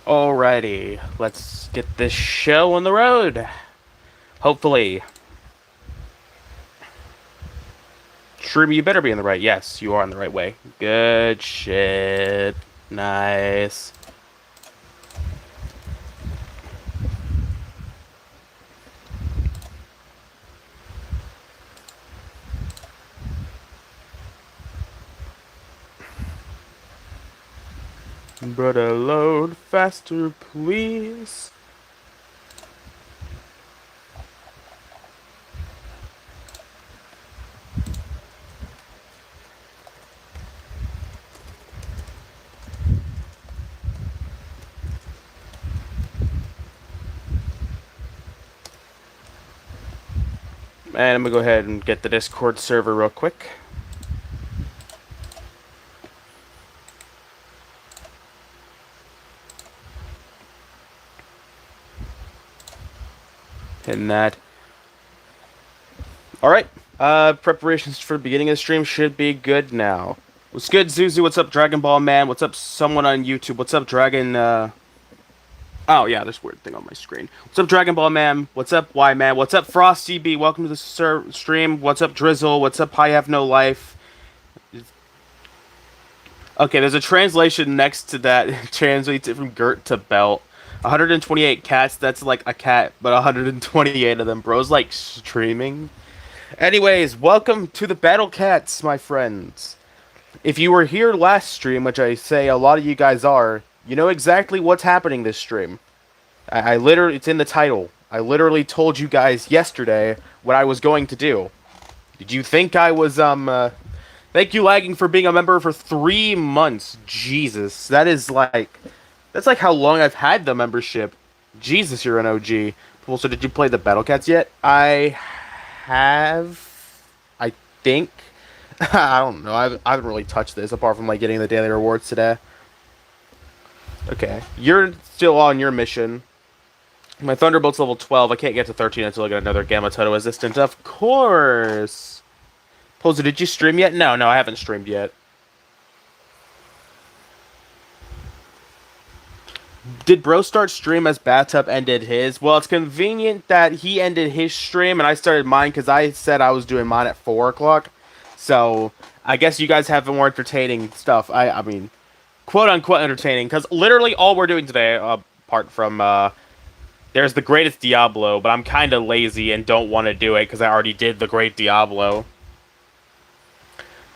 Alrighty, let's get this show on the road. Hopefully. Shroom, you better be in the right. Yes, you are on the right way. Good shit. Nice. Brother, load faster, please. And I'm gonna go ahead and get the Discord server real quick. Hitting that. Alright. Preparations for the beginning of the stream should be good now. What's good, Zuzu? What's up, Dragon Ball Man? What's up, someone on YouTube? What's up, Dragon, Oh, yeah, this weird thing on my screen. What's up, Dragon Ball Man? What's up, Y Man? What's up, Frosty B? Welcome to the stream. What's up, Drizzle? What's up, I Have No Life? Okay, there's a translation next to that. It translates it from Gert to Belt. 128 cats, that's like a cat, but 128 of them. Bro's like streaming. Anyways, welcome to the Battle Cats, my friends. If you were here last stream, which I say a lot of you guys are, you know exactly what's happening this stream. I literally, it's in the title. I literally told you guys yesterday what I was going to do. Did you think I was, thank you, Lagging, for being a member for 3 months. Jesus, that's like how long I've had the membership. Jesus, you're an OG. Well, so did you play the Battle Cats yet? I have, I think. I don't know. I haven't really touched this apart from like getting the daily rewards today. Okay, you're still on your mission. My Thunderbolt's level 12. I can't get to 13 until I get another Gamma Toto Resistant. Of course! Poser, did you stream yet? No, I haven't streamed yet. Did Bro start stream as Bathtub ended his? Well, it's convenient that he ended his stream and I started mine because I said I was doing mine at 4 o'clock. So, I guess you guys have more entertaining stuff. I mean, quote-unquote entertaining, because literally all we're doing today, apart from, there's the Greatest Diablo, but I'm kind of lazy and don't want to do it because I already did the Great Diablo.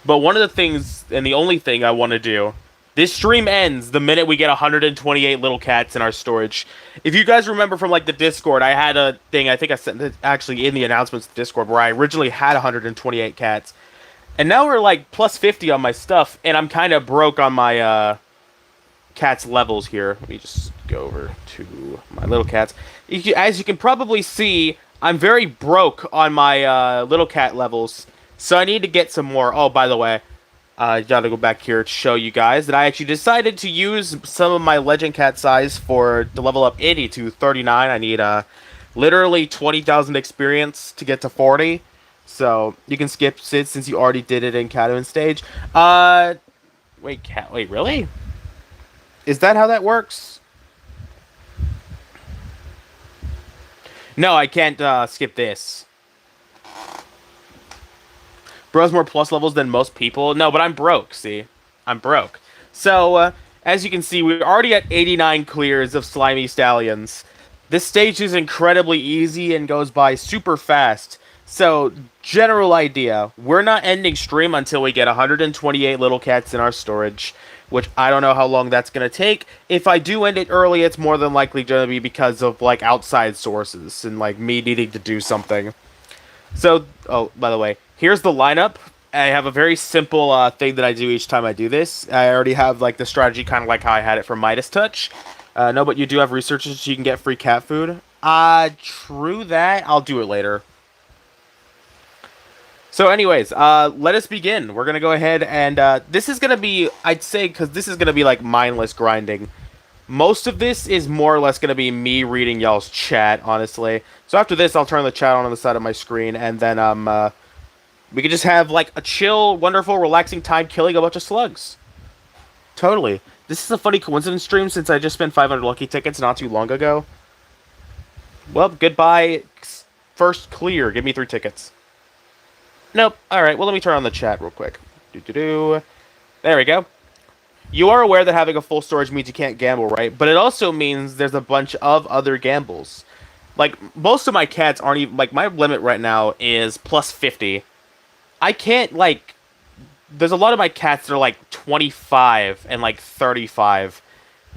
But one of the things, and the only thing I want to do, this stream ends the minute we get 128 little cats in our storage. If you guys remember from, like, the Discord, I had a thing, I think I sent it actually in the announcements to Discord, where I originally had 128 cats. And now we're, like, plus 50 on my stuff, and I'm kind of broke on my, cats levels here. Let me just go over to my little cats. As you can probably see, I'm very broke on my, little cat levels. So I need to get some more. Oh, by the way, I gotta go back here to show you guys that I actually decided to use some of my legend cat size to level up 80 to 39. I need literally 20,000 experience to get to 40. So you can skip Sid since you already did it in Catwin stage. Wait, really? Is that how that works? No, I can't skip this. Bro's more plus levels than most people. No, but I'm broke, see? I'm broke. So, as you can see, we're already at 89 clears of Slimy Stallions. This stage is incredibly easy and goes by super fast. So, general idea. We're not ending stream until we get 128 little cats in our storage, which I don't know how long that's going to take. If I do end it early, it's more than likely going to be because of, like, outside sources and, like, me needing to do something. So, oh, by the way, here's the lineup. I have a very simple thing that I do each time I do this. I already have, like, the strategy kind of like how I had it for Midas Touch. No, but you do have researches so you can get free cat food. True that. I'll do it later. So anyways, let us begin. We're going to go ahead and, this is going to be, I'd say, because this is going to be, like, mindless grinding. Most of this is more or less going to be me reading y'all's chat, honestly. So after this, I'll turn the chat on the side of my screen, and then, we can just have, like, a chill, wonderful, relaxing time killing a bunch of slugs. Totally. This is a funny coincidence stream since I just spent 500 lucky tickets not too long ago. Well, goodbye. First clear. Give me 3 tickets. Nope. All right. Well, let me turn on the chat real quick. Do. There we go. You are aware that having a full storage means you can't gamble, right? But it also means there's a bunch of other gambles. Like, most of my cats aren't even... Like, my limit right now is plus 50. I can't, like... There's a lot of my cats that are, like, 25 and, like, 35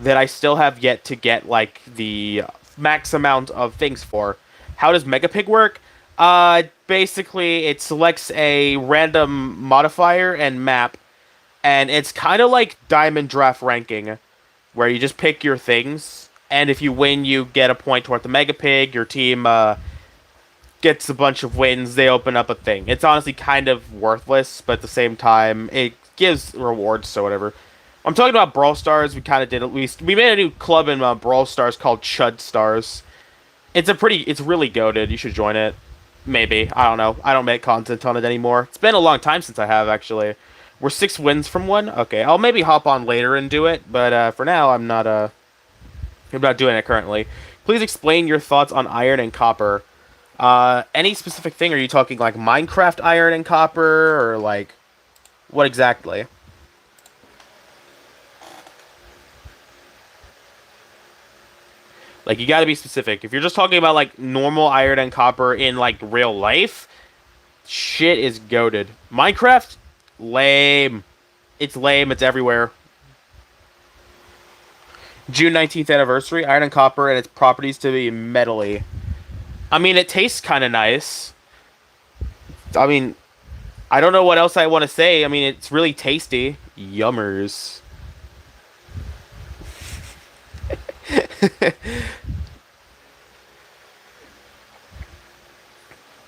that I still have yet to get, like, the max amount of things for. How does Megapig work? Basically, it selects a random modifier and map, and it's kind of like Diamond Draft ranking, where you just pick your things, and if you win, you get a point toward the Megapig. Your team gets a bunch of wins. They open up a thing. It's honestly kind of worthless, but at the same time, it gives rewards, so whatever. I'm talking about Brawl Stars. We kind of did at least. We made a new club in Brawl Stars called Chud Stars. It's really goated. You should join it. Maybe. I don't know. I don't make content on it anymore. It's been a long time since I have, actually. We're 6 wins from one? Okay, I'll maybe hop on later and do it, but for now, I'm not doing it currently. Please explain your thoughts on iron and copper. Any specific thing? Are you talking, like, Minecraft iron and copper, or, like, what exactly? Like, you gotta be specific. If you're just talking about, like, normal iron and copper in, like, real life, shit is goated. Minecraft? Lame. It's lame. It's everywhere. June 19th anniversary. Iron and copper and its properties to be metally. I mean, it tastes kind of nice. I mean, I don't know what else I want to say. I mean, it's really tasty. Yummers.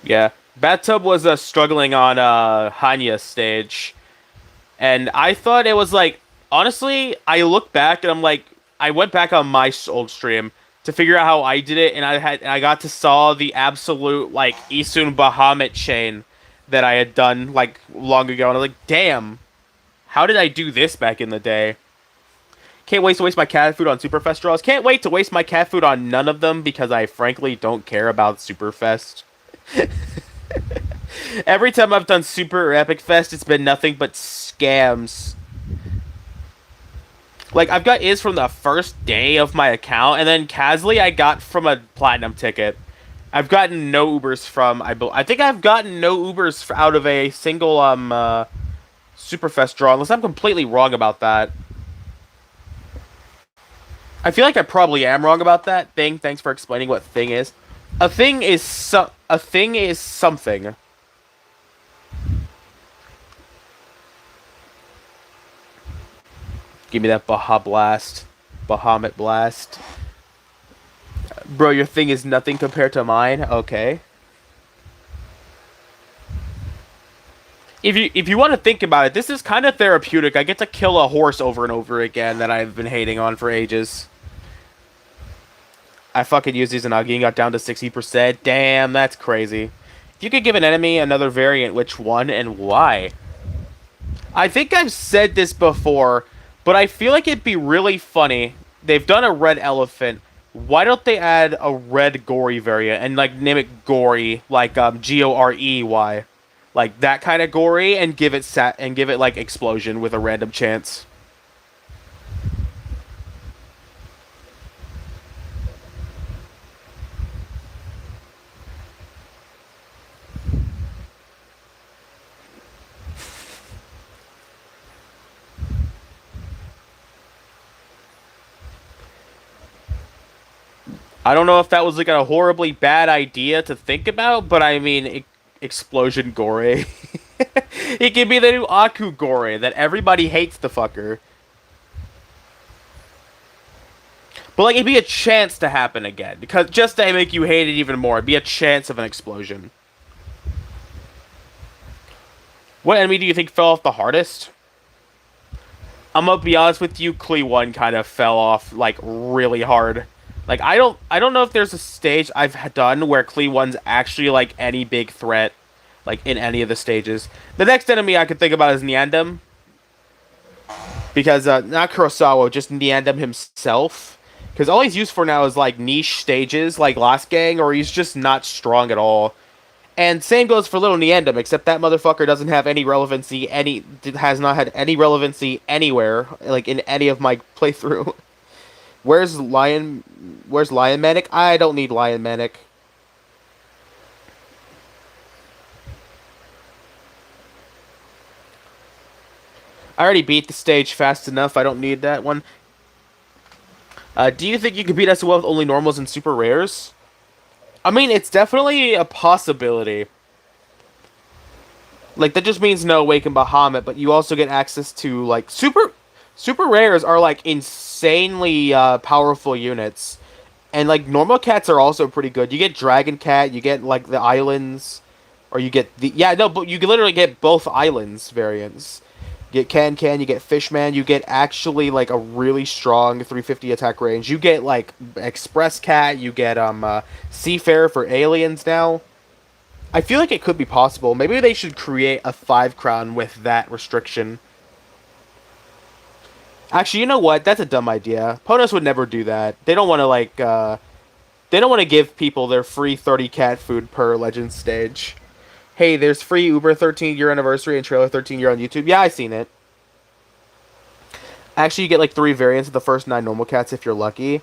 Yeah. Bathtub was struggling on Hanya's stage. And I thought it was like, honestly, I look back and I'm like, I went back on my old stream to figure out how I did it, and I got to saw the absolute like Isun Bahamut chain that I had done like long ago, and I was like, damn, how did I do this back in the day? Can't wait to waste my cat food on Superfest draws. Can't wait to waste my cat food on none of them because I frankly don't care about Superfest. Every time I've done Super or Epic Fest, it's been nothing but scams. Like, I've got Iz from the first day of my account, and then Kazly I got from a Platinum ticket. I've gotten no Ubers from... I think I've gotten no Ubers out of a single Superfest draw, unless I'm completely wrong about that. I feel like I probably am wrong about that. Thing, thanks for explaining what thing is. A thing is something. Give me that Bahamut Blast. Bro, your thing is nothing compared to mine? Okay. If you want to think about it, this is kind of therapeutic. I get to kill a horse over and over again that I've been hating on for ages. I fucking used these and Nagin got down to 60%. Damn, that's crazy. If you could give an enemy another variant, which one and why? I think I've said this before, but I feel like it'd be really funny. They've done a red elephant. Why don't they add a red gory variant and like name it gory, like Gorey, like that kind of gory, and give it like explosion with a random chance. I don't know if that was like a horribly bad idea to think about, but I mean, Explosion Gore. It could be the new Aku Gore that everybody hates the fucker. But like, it'd be a chance to happen again, because just to make you hate it even more, it'd be a chance of an explosion. What enemy do you think fell off the hardest? I'm gonna be honest with you, Klee 1 kind of fell off like really hard. Like, I don't know if there's a stage I've done where Klee 1's actually, like, any big threat, like, in any of the stages. The next enemy I could think about is Nyandem. because not Kurosawa, just Niandam himself. Because all he's used for now is like niche stages, like Last Gang, or he's just not strong at all. And same goes for Little Niandam, except that motherfucker doesn't have any relevancy, has not had any relevancy anywhere, like in any of my playthrough. Where's Lion Manic? I don't need Lion Manic. I already beat the stage fast enough. I don't need that one. Do you think you could beat SOL with only normals and super rares? I mean, it's definitely a possibility. Like that just means no Awakened Bahamut, but you also get access to like super rares are like insanely powerful units, and like normal cats are also pretty good. You get Dragon Cat, you get like the islands, or you get the yeah no, but you can literally get both islands variants. You get Can, you get Fishman, you get actually like a really strong 350 attack range. You get like Express Cat, you get Seafarer for aliens now. I feel like it could be possible. Maybe they should create a 5 crown with that restriction. Actually, you know what? That's a dumb idea. Ponos would never do that. They don't want to they don't want to give people their free 30 cat food per legend stage. Hey, there's free Uber 13-year anniversary and trailer 13-year on YouTube. Yeah, I seen it. Actually, you get like 3 variants of the first 9 normal cats if you're lucky.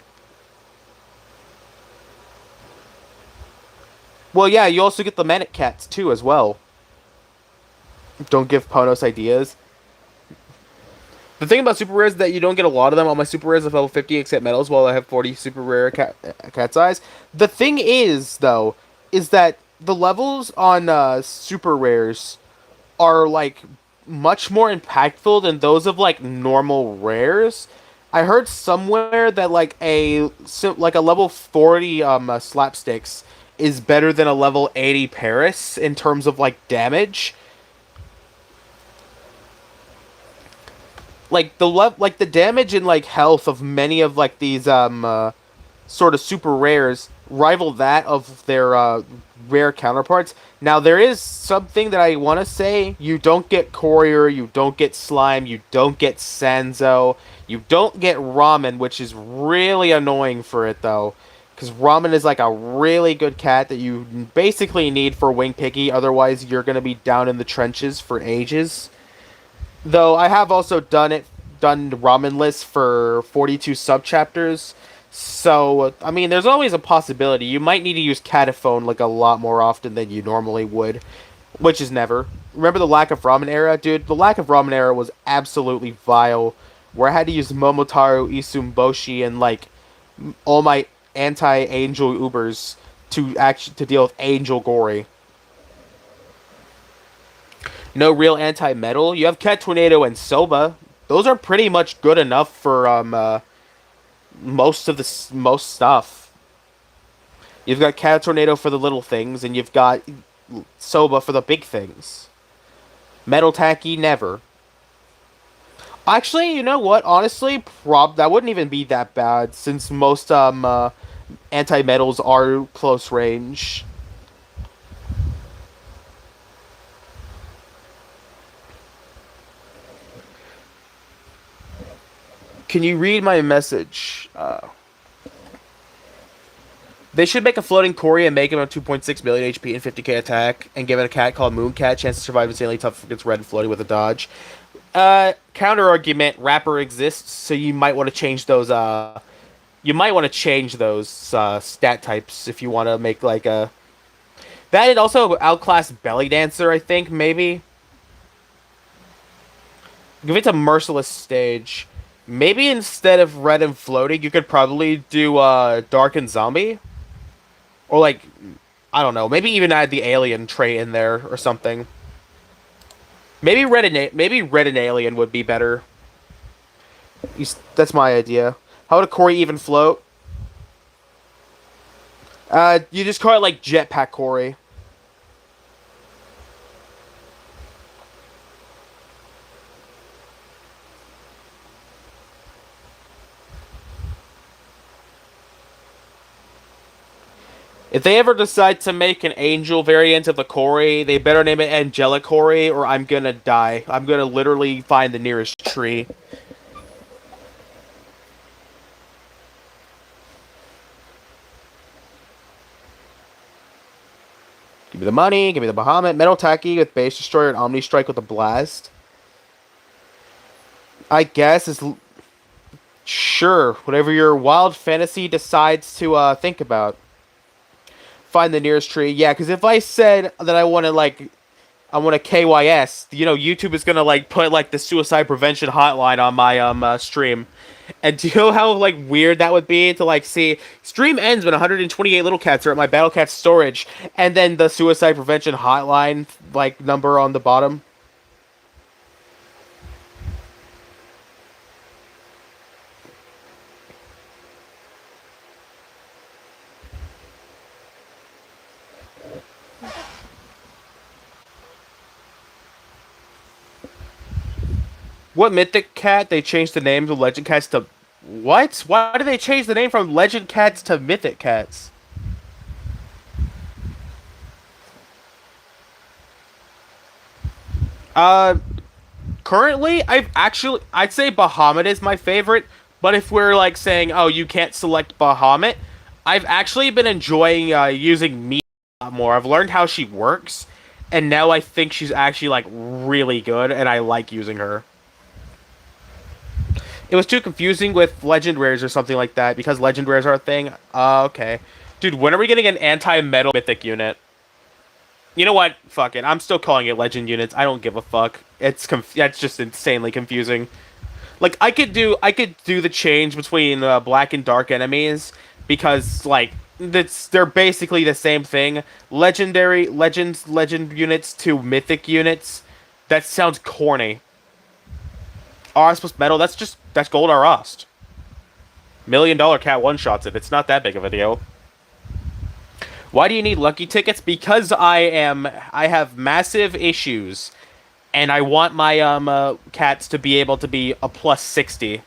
Well, yeah, you also get the Manic Cats, too, as well. Don't give Ponos ideas. The thing about super rares is that you don't get a lot of them. All my super rares of level 50 except metals, while I have 40 super rare cat's eyes. The thing is, though, is that the levels on super rares are, like, much more impactful than those of, like, normal rares. I heard somewhere that, like, a level 40 slapsticks is better than a level 80 Paris in terms of like damage. Like the damage and like health of many of like these sort of super rares rival that of their rare counterparts. Now there is something that I want to say: you don't get Courier, you don't get Slime, you don't get Sanzo, you don't get Ramen, which is really annoying for it though. Because Ramen is like a really good cat that you basically need for Wing Piggy, otherwise you're going to be down in the trenches for ages. Though I have also done Ramen lists for 42 sub-chapters, so, I mean, there's always a possibility. You might need to use Cataphone like a lot more often than you normally would, which is never. Remember the lack of Ramen era? Dude, the lack of Ramen era was absolutely vile, where I had to use Momotaro, Isumboshi, and like all my anti-angel Ubers to deal with Angel Gory. No real anti-metal. You have Cat Tornado and Soba. Those are pretty much good enough for most stuff. You've got Cat Tornado for the little things, and you've got Soba for the big things. Metal Tacky, never. Actually, you know what? Honestly, that wouldn't even be that bad, since most anti-metals are close range. Can you read my message? They should make a floating Cory and make him a 2.6 million HP and 50k attack, and give it a cat called Mooncat, chance to survive insanely tough against red and floating with a dodge. Counter argument: Rapper exists, so you might want to change those. You might want to change those stat types if you want to make like a. That and also outclass Belly Dancer, I think maybe. Give it a merciless stage. Maybe instead of red and floating, you could probably do dark and zombie, or like, I don't know. Maybe even add the alien trait in there or something. Maybe red and alien would be better. That's my idea. How would a Cory even float? You just call it like Jetpack Cory. If they ever decide to make an angel variant of the Cory, they better name it Angelic Cory, or I'm gonna die. I'm gonna literally find the nearest tree. me the money. Give me the Bahamut. Metal Tacky with Base Destroyer and Omni Strike with the Blast. I guess is sure whatever your wild fantasy decides to think about. Find the nearest tree. Yeah, because if I said that I want a KYS, YouTube is gonna like put like the suicide prevention hotline on my stream. And do you know how like weird that would be to like see stream ends when 128 little cats are at my battle cat storage, and then the suicide prevention hotline like number on the bottom. What mythic cat they changed the name of legend cats to? What? Why did they change the name from legend cats to mythic cats? Uh, Currently, I'd say Bahamut is my favorite. But if we're like saying, oh, you can't select Bahamut, I've actually been enjoying using me a lot more. I've learned how she works, and now I think she's actually like really good, and I like using her. It was too confusing with legend rares or something like that because legend rares are a thing. Okay, dude, when are we getting an anti-metal mythic unit? You know what? Fuck it. I'm still calling it legend units. I don't give a fuck. That's just insanely confusing. Like I could do the change between black and dark enemies because like they're basically the same thing. Legend units to mythic units. That sounds corny. Aras plus metal. That's gold Arast. $1 million cat one shots it. It's not that big of a deal. Why do you need lucky tickets? Because I have massive issues, and I want my cats to be able to be a plus 60.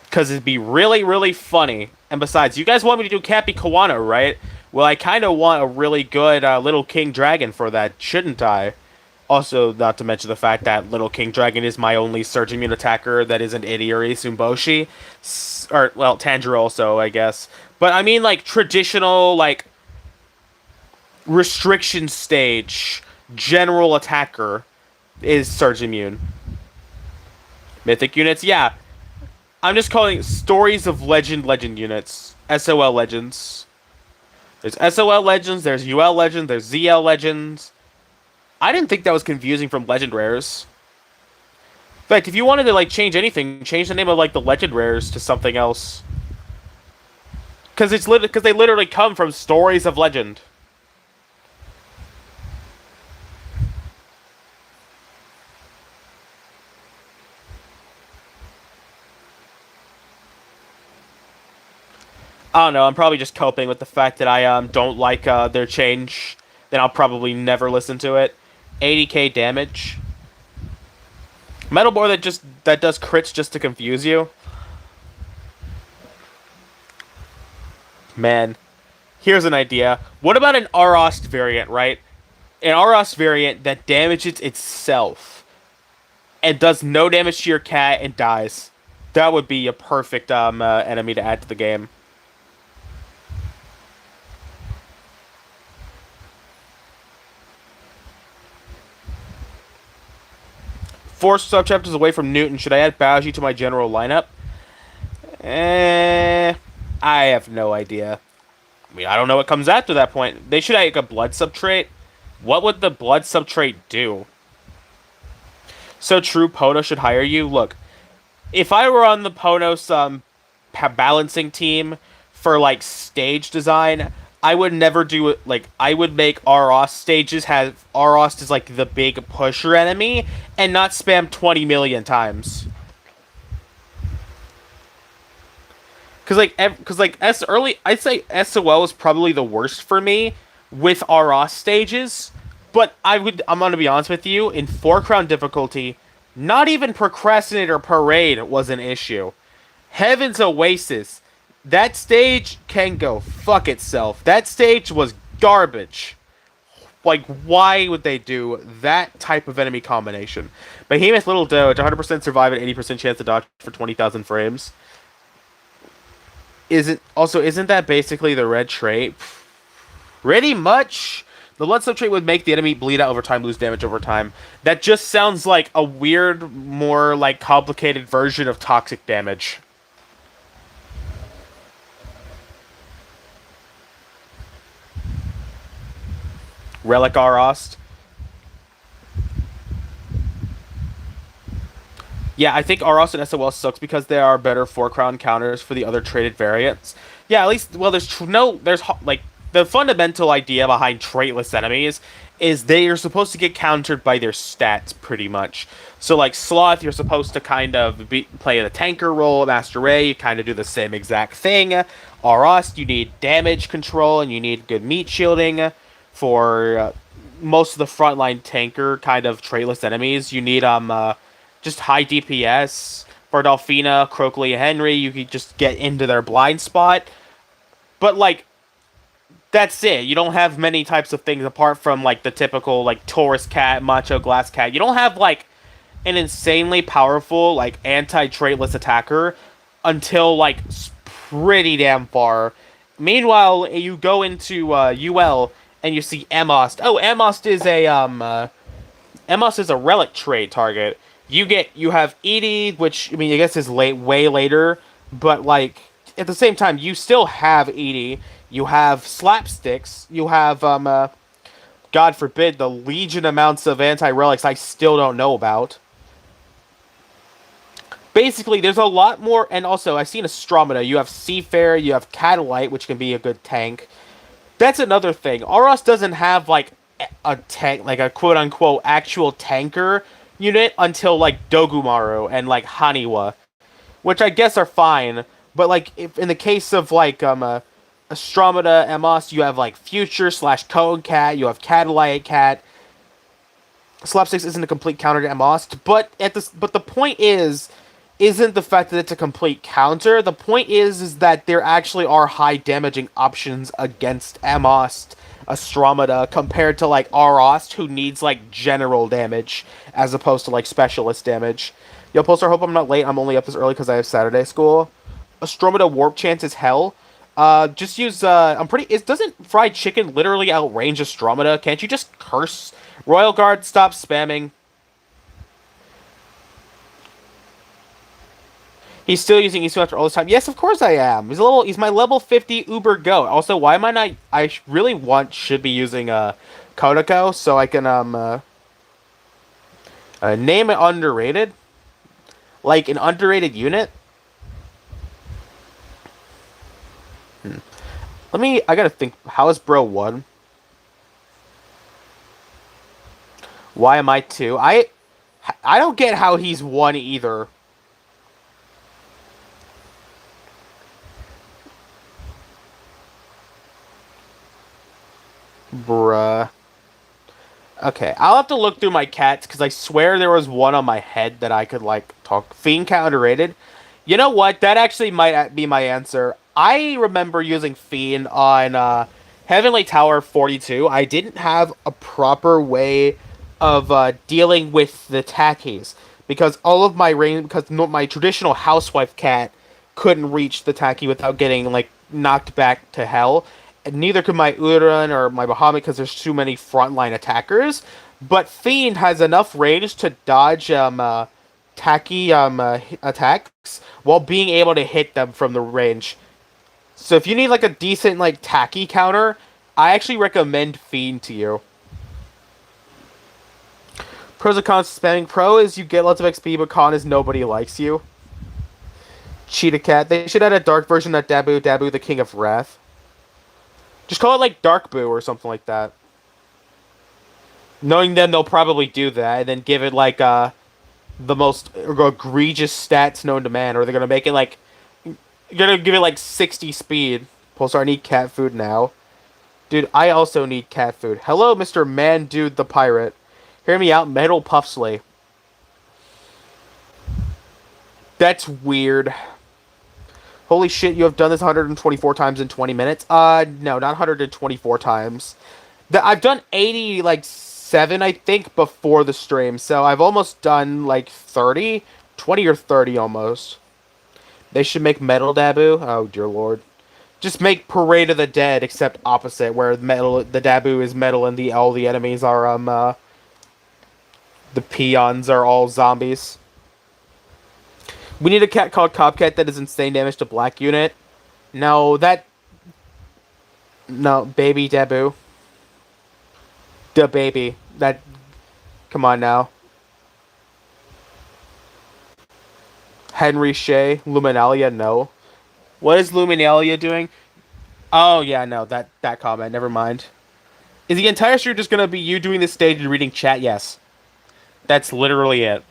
Because it'd be really, really funny. And besides, you guys want me to do Cappy Kawana, right? Well, I kind of want a really good Little King Dragon for that, shouldn't I? Also, not to mention the fact that Little King Dragon is my only Surge Immune attacker that isn't Idiori Sumboshi. Or, well, Tanjiro also, I guess. But I mean, like, traditional, like, restriction stage, general attacker is Surge Immune. Mythic units, yeah. I'm just calling Stories of Legend units. SOL Legends. There's SOL Legends, there's UL Legends, there's ZL Legends. I didn't think that was confusing from Legend Rares. In fact, if you wanted to, like, change anything, change the name of, like, the Legend Rares to something else. Because they literally come from Stories of Legend. I don't know, I'm probably just coping with the fact that I don't like their change. Then I'll probably never listen to it. 80k damage. Metal Boar that does crits just to confuse you. Man, here's an idea. What about an Arost variant, right? An Arost variant that damages itself and does no damage to your cat and dies. That would be a perfect enemy to add to the game. Four subchapters away from Newton. Should I add Baoji to my general lineup? I have no idea. I mean, I don't know what comes after that point. They should add like a blood subtrait. What would the blood subtrait do? So true, Pono should hire you. Look, if I were on the Ponos balancing team for like stage design, I would never do it. Like I would make Arost stages have Arost as like the big pusher enemy and not spam 20 million times. I'd say SOL is probably the worst for me with Arost stages. But I'm gonna be honest with you, in 4 crown difficulty, not even Procrastinator Parade was an issue. Heaven's Oasis, that stage can go fuck itself. That stage was garbage. Like, why would they do that type of enemy combination? Behemoth Little Doge, 100% survive and 80% chance to dodge for 20,000 frames. Isn't that basically the red trait? Pretty much. The blood slip trait would make the enemy bleed out over time, lose damage over time. That just sounds like a weird, more like complicated version of toxic damage. Relic Arost. Yeah, I think Aros and SOL sucks because there are better 4 crown counters for the other traded variants. Yeah, at least, well, like, the fundamental idea behind traitless enemies is they are supposed to get countered by their stats, pretty much. So, like, Sloth, you're supposed to kind of play the tanker role. Master Ray, you kind of do the same exact thing. Aros, you need damage control and you need good meat shielding. For most of the frontline tanker kind of traitless enemies, you need, just high DPS. For Delphina, Crockley, and Henry, you could just get into their blind spot. But, like, that's it. You don't have many types of things apart from, like, the typical, like, Taurus Cat, Macho Glass Cat. You don't have, like, an insanely powerful, like, anti-traitless attacker until, like, pretty damn far. Meanwhile, you go into UL and you see Emost. Oh, Emost is a relic trade target. You have Edie, which I mean I guess is way later, but like at the same time you still have Edie. You have slapsticks. You have God forbid the legion amounts of anti relics I still don't know about. Basically, there's a lot more, and also I've seen Astromeda. You have Seafarer, you have Catalyte, which can be a good tank. That's another thing. Aros doesn't have like a tank, like a quote unquote actual tanker unit until like Dogumaru and like Haniwa, which I guess are fine. But like if in the case of like Astromeda, Emos, you have like Future slash Cone Cat, you have Catalyte Cat. Slapsticks isn't a complete counter to Emos, but the point isn't the fact that it's a complete counter. The point is that there actually are high damaging options against Emost, Astromeda, compared to like Arost, who needs like general damage as opposed to like specialist damage. Yo, Poster, I hope I'm not late. I'm only up this early because I have Saturday school. Astromeda warp chance is hell. Just use doesn't fried chicken literally outrange Astromeda? Can't you just curse? Royal Guard, stop spamming. He's still using Isu after all this time. Yes, of course I am. He's my level 50 Uber Goat. Also, why am I not? Really should be using Konako so I can name it underrated, like an underrated unit. I gotta think. How is Bro 1? Why am I 2? I don't get how he's 1 either. Bruh. Okay, I'll have to look through my cats, because I swear there was one on my head that I could, like, talk. Fiend cat underrated. You know what? That actually might be my answer. I remember using Fiend on Heavenly Tower 42. I didn't have a proper way of dealing with the tackies, because all of my because my traditional housewife cat couldn't reach the tacky without getting, like, knocked back to hell. Neither could my Uran or my Bahamut because there's too many frontline attackers. But Fiend has enough range to dodge tacky attacks while being able to hit them from the range. So if you need like a decent like tacky counter, I actually recommend Fiend to you. Pros and cons to spamming. Pro is you get lots of XP, but con is nobody likes you. Cheetah Cat. They should add a dark version of Dabu, Dabu the King of Wrath. Just call it, like, Dark Boo or something like that. Knowing them, they'll probably do that, and then give it, like, the most egregious stats known to man, or they're gonna make it, like... You're gonna give it, like, 60 speed. Pulsar, I need cat food now. Dude, I also need cat food. Hello, Mr. Man Dude the Pirate. Hear me out, Metal Puffsley. That's weird. Holy shit, you have done this 124 times in 20 minutes? No, not 124 times. I've done 80, like, 7, I think, before the stream. So I've almost done, like, 30. 20 or 30, almost. They should make Metal Dabu. Oh, dear lord. Just make Parade of the Dead, except opposite, where the Dabu is metal, and all the enemies are the peons are all zombies. We need a cat called Copcat that is insane damage to black unit. No, no, baby Dabu. The baby. That come on now. Henry Shea, Luminalia, no. What is Luminalia doing? Oh yeah, no, that comment. Never mind. Is the entire stream just gonna be you doing this stage and reading chat? Yes. That's literally it.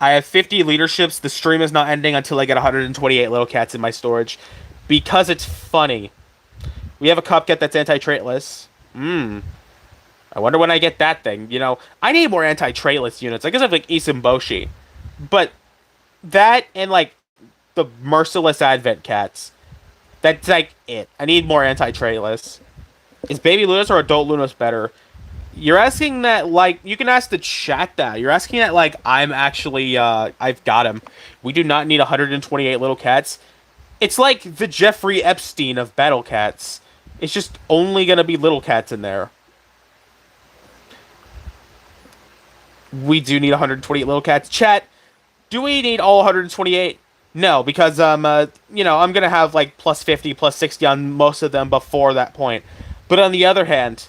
I have 50 leaderships. The stream is not ending until I get 128 little cats in my storage. Because it's funny. We have a Cupcat that's anti-traitless. I wonder when I get that thing. You know, I need more anti-traitless units. I guess I have like Isamboshi. But that and like the Merciless Advent cats. That's like it. I need more anti-traitless. Is Baby Lunas or Adult Lunas better? You're asking that, like, you can ask the chat that. You're asking that, like, I'm actually, I've got him. We do not need 128 little cats. It's like the Jeffrey Epstein of Battle Cats. It's just only gonna be little cats in there. We do need 128 little cats. Chat, do we need all 128? No, because, you know, I'm gonna have, like, plus 50, plus 60 on most of them before that point. But on the other hand,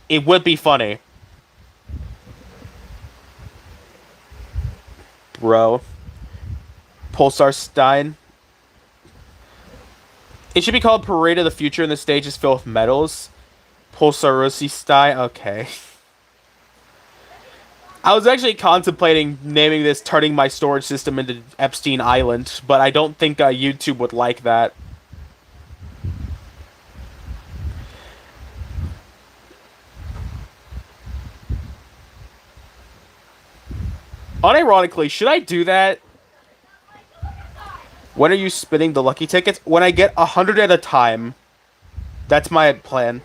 it would be funny. Bro. Pulsar Stein. It should be called Parade of the Future and the stage is filled with medals. Pulsarosi Stein. Okay. I was actually contemplating naming this turning my storage system into Epstein Island, but I don't think YouTube would like that. Unironically, should I do that? When are you spinning the lucky tickets? When I get 100 at a time. That's my plan.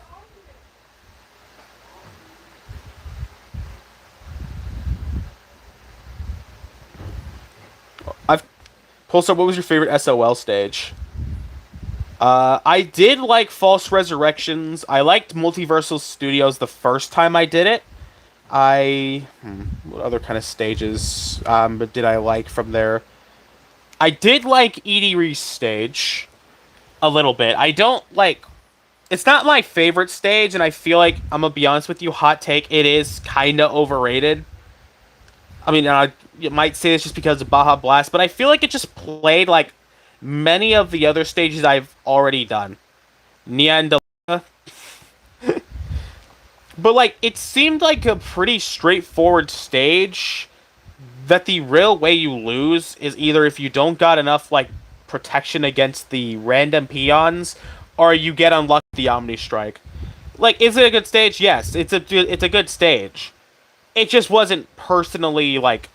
Pulsar, what was your favorite SOL stage? I did like False Resurrections. I liked Multiversal Studios the first time I did it. What other kind of stages did I like from there? I did like Edie Ree's stage a little bit. I don't like. It's not my favorite stage, and I feel like I'm gonna be honest with you. Hot take: it is kind of overrated. I mean, you might say this just because of Baja Blast, but I feel like it just played like many of the other stages I've already done. Neanderthal. But, like, it seemed like a pretty straightforward stage that the real way you lose is either if you don't got enough, like, protection against the random peons, or you get unlucky with the Omni Strike. Like, is it a good stage? Yes, it's a good stage. It just wasn't personally, like...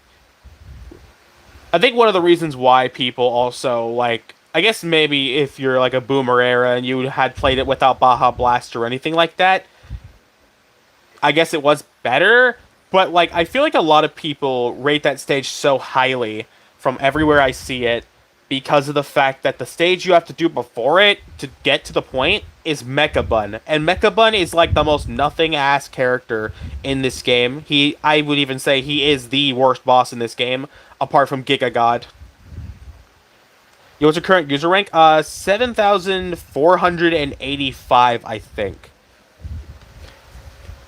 I think one of the reasons why people also, like... I guess maybe if you're, like, a Boomer era and you had played it without Baja Blast or anything like that, I guess it was better, but, like, I feel like a lot of people rate that stage so highly from everywhere I see it because of the fact that the stage you have to do before it to get to the point is Mecha Bun. And Mecha Bun is, like, the most nothing-ass character in this game. I would even say he is the worst boss in this game, apart from Giga God. Yo, what's your current user rank? 7,485, I think.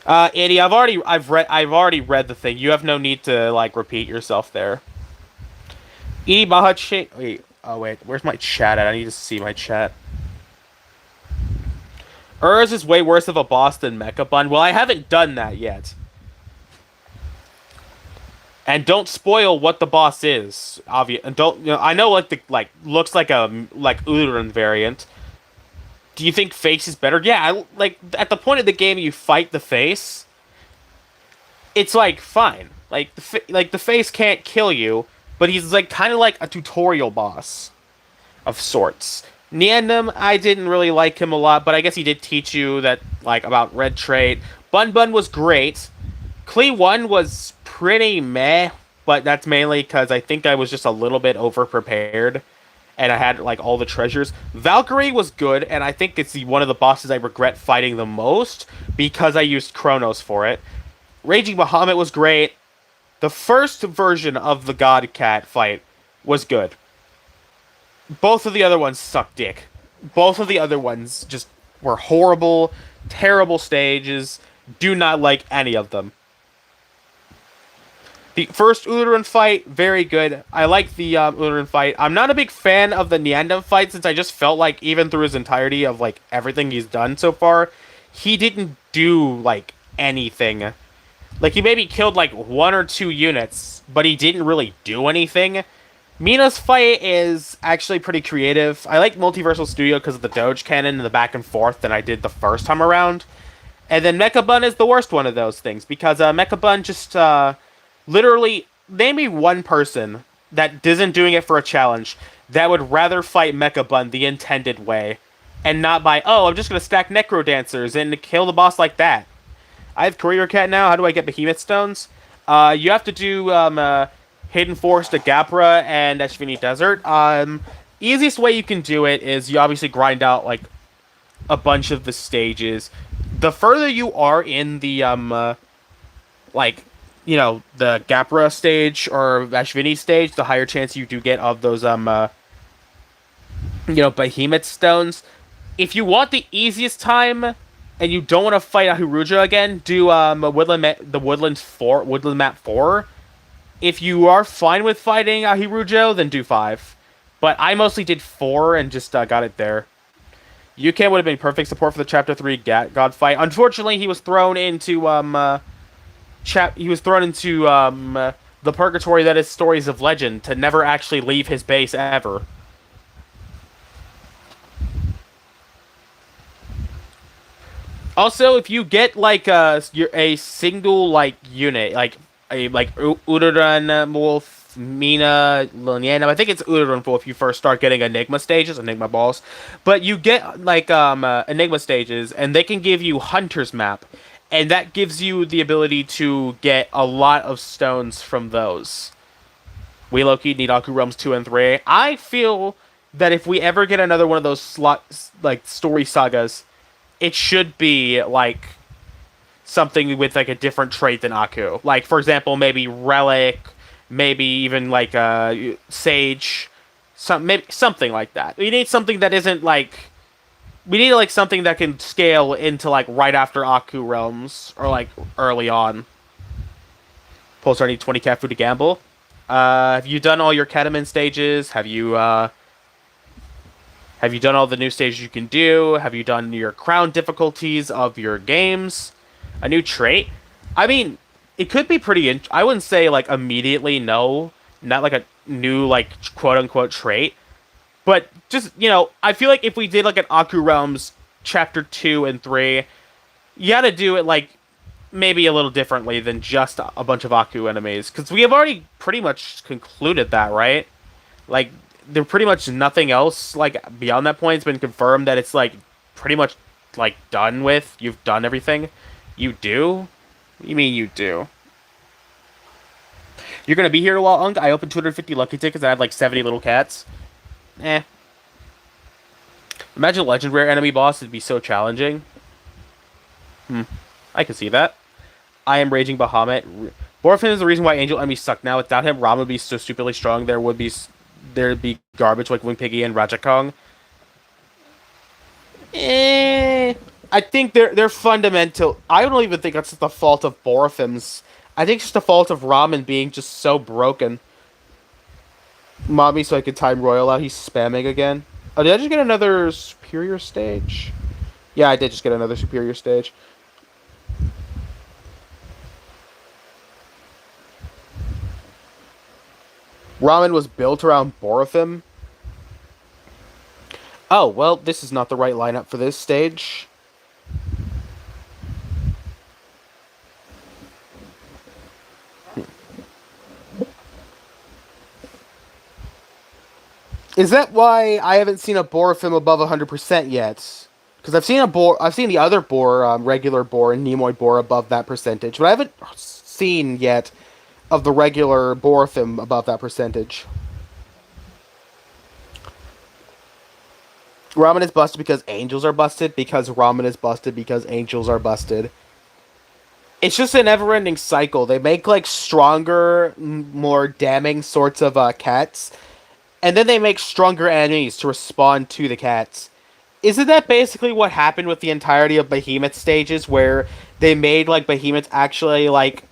Andy, I've already read the thing. You have no need to, like, repeat yourself there. Edie Baja wait, where's my chat at? I need to see my chat. Urs is way worse of a boss than Mecha Bun. Well, I haven't done that yet. And don't spoil what the boss is. And don't, you know, I know, like, looks like a, Uran variant. Do you think face is better? Yeah, like, at the point of the game you fight the face, it's, like, fine. Like, the face can't kill you, but he's, like, kind of like a tutorial boss of sorts. Niandam, I didn't really like him a lot, but I guess he did teach you that, like, about red trait. Bun Bun was great. Klee 1 was pretty meh, but that's mainly because I think I was just a little bit over-prepared. and I had like all the treasures. Valkyrie was good, and I think it's one of the bosses I regret fighting the most because I used Chronos for it. Raging Bahamut was great. The first version of the God Cat fight was good. Both of the other ones suck dick. Both of the other ones just were horrible, terrible stages. Do not like any of them. The first Ururan fight, very good. I like the Ururan fight. I'm not a big fan of the Neandam fight since I just felt like even through his entirety of like everything he's done so far, he didn't do like anything. Like he maybe killed like one or two units, but he didn't really do anything. Mina's fight is actually pretty creative. I like Multiversal Studio because of the Doge Cannon and the back and forth than I did the first time around. And then Mechabun is the worst one of those things because Mechabun just literally name me one person that isn't doing it for a challenge that would rather fight Mechabun the intended way and not by, oh, I'm just going to stack Necro Dancers and kill the boss like that. I have Courier Cat now. How do I get Behemoth Stones? You have to do Hidden Forest, Agapra, and Eshvini Desert. Easiest way you can do it is you obviously grind out like a bunch of the stages. The further you are in the like the Gapra stage or Eshvini stage, the higher chance you do get of those Behemoth Stones. If you want the easiest time and you don't want to fight Ahiruja again, do the Woodland Map 4. If you are fine with fighting Ahirujo, then do 5. But I mostly did 4 and just got it there. Yuken would have been perfect support for the Chapter 3 God fight. Unfortunately, he was thrown into the purgatory that is Stories of Legend to never actually leave his base ever. Also, if you get like a single like unit, like Ururan Wolf, Mina, Liliana, I think it's Ururan Wolf if you first start getting Enigma stages, Enigma balls. But you get like Enigma stages, and they can give you Hunter's Map, and that gives you the ability to get a lot of stones from those. We low-key need Aku Realms 2 and 3. I feel that if we ever get another one of those story sagas, it should be like something with like a different trait than Aku. Like for example, maybe Relic, maybe even like Sage, maybe something like that. We need something that isn't like something that can scale into like right after Aku Realms or like early on. Pulsar need 20 cat food to gamble. Have you done all your Ketamine stages? Have you done all the new stages you can do? Have you done your crown difficulties of your games? A new trait? I mean, it could be pretty... I wouldn't say, like, immediately, no. Not, like, a new, like, quote-unquote trait. But, just, I feel like if we did, like, an Aku Realms Chapter 2 and 3, you gotta do it, like, maybe a little differently than just a bunch of Aku enemies. Because we have already pretty much concluded that, right? Like... There's pretty much nothing else, like, beyond that point. It's been confirmed that it's, like, pretty much, like, done with. You've done everything. You do? What do you mean you do? You're gonna be here a while, Unk? I opened 250 lucky tickets and I had, like, 70 little cats. Eh. Imagine a Legend Rare enemy boss. It'd be so challenging. I can see that. I am Raging Bahamut. Borfin is the reason why Angel enemies suck now. Without him, Ram would be so stupidly strong. There'd be garbage like Wing Piggy and Rajakong. I think they're fundamental. I don't even think that's the fault of Borfim's. I think it's just the fault of Ramen being just so broken. Mommy, so I could time Royal out. He's spamming again. Oh, did I just get another superior stage? Yeah, I did just get another superior stage. Ramen was built around Borofim. Oh, well, this is not the right lineup for this stage. Is that why I haven't seen a Borofim above 100% yet? Because I've seen the other boar, regular boar and Nemoid boar above that percentage, but I haven't seen yet of the regular Borofim above that percentage. Ramen is busted because angels are busted because ramen is busted because angels are busted. It's just a never-ending cycle. They make like stronger, more damning sorts of cats, and then they make stronger enemies to respond to the cats. Isn't that basically what happened with the entirety of Behemoth stages, where they made like Behemoth actually like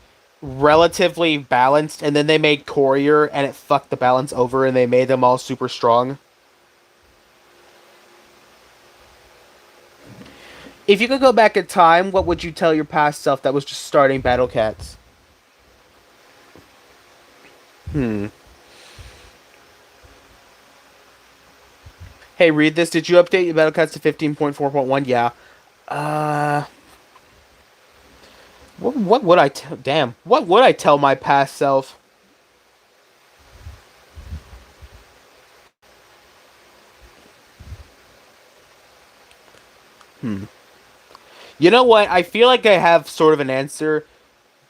relatively balanced, and then they made Courier and it fucked the balance over, and they made them all super strong? If you could go back in time, what would you tell your past self that was just starting Battle Cats? Hmm. Hey, read this. Did you update your Battle Cats to 15.4.1? Yeah. Uh, what would I tell? Damn. What would I tell my past self? Hmm. You know what? I feel like I have sort of an answer.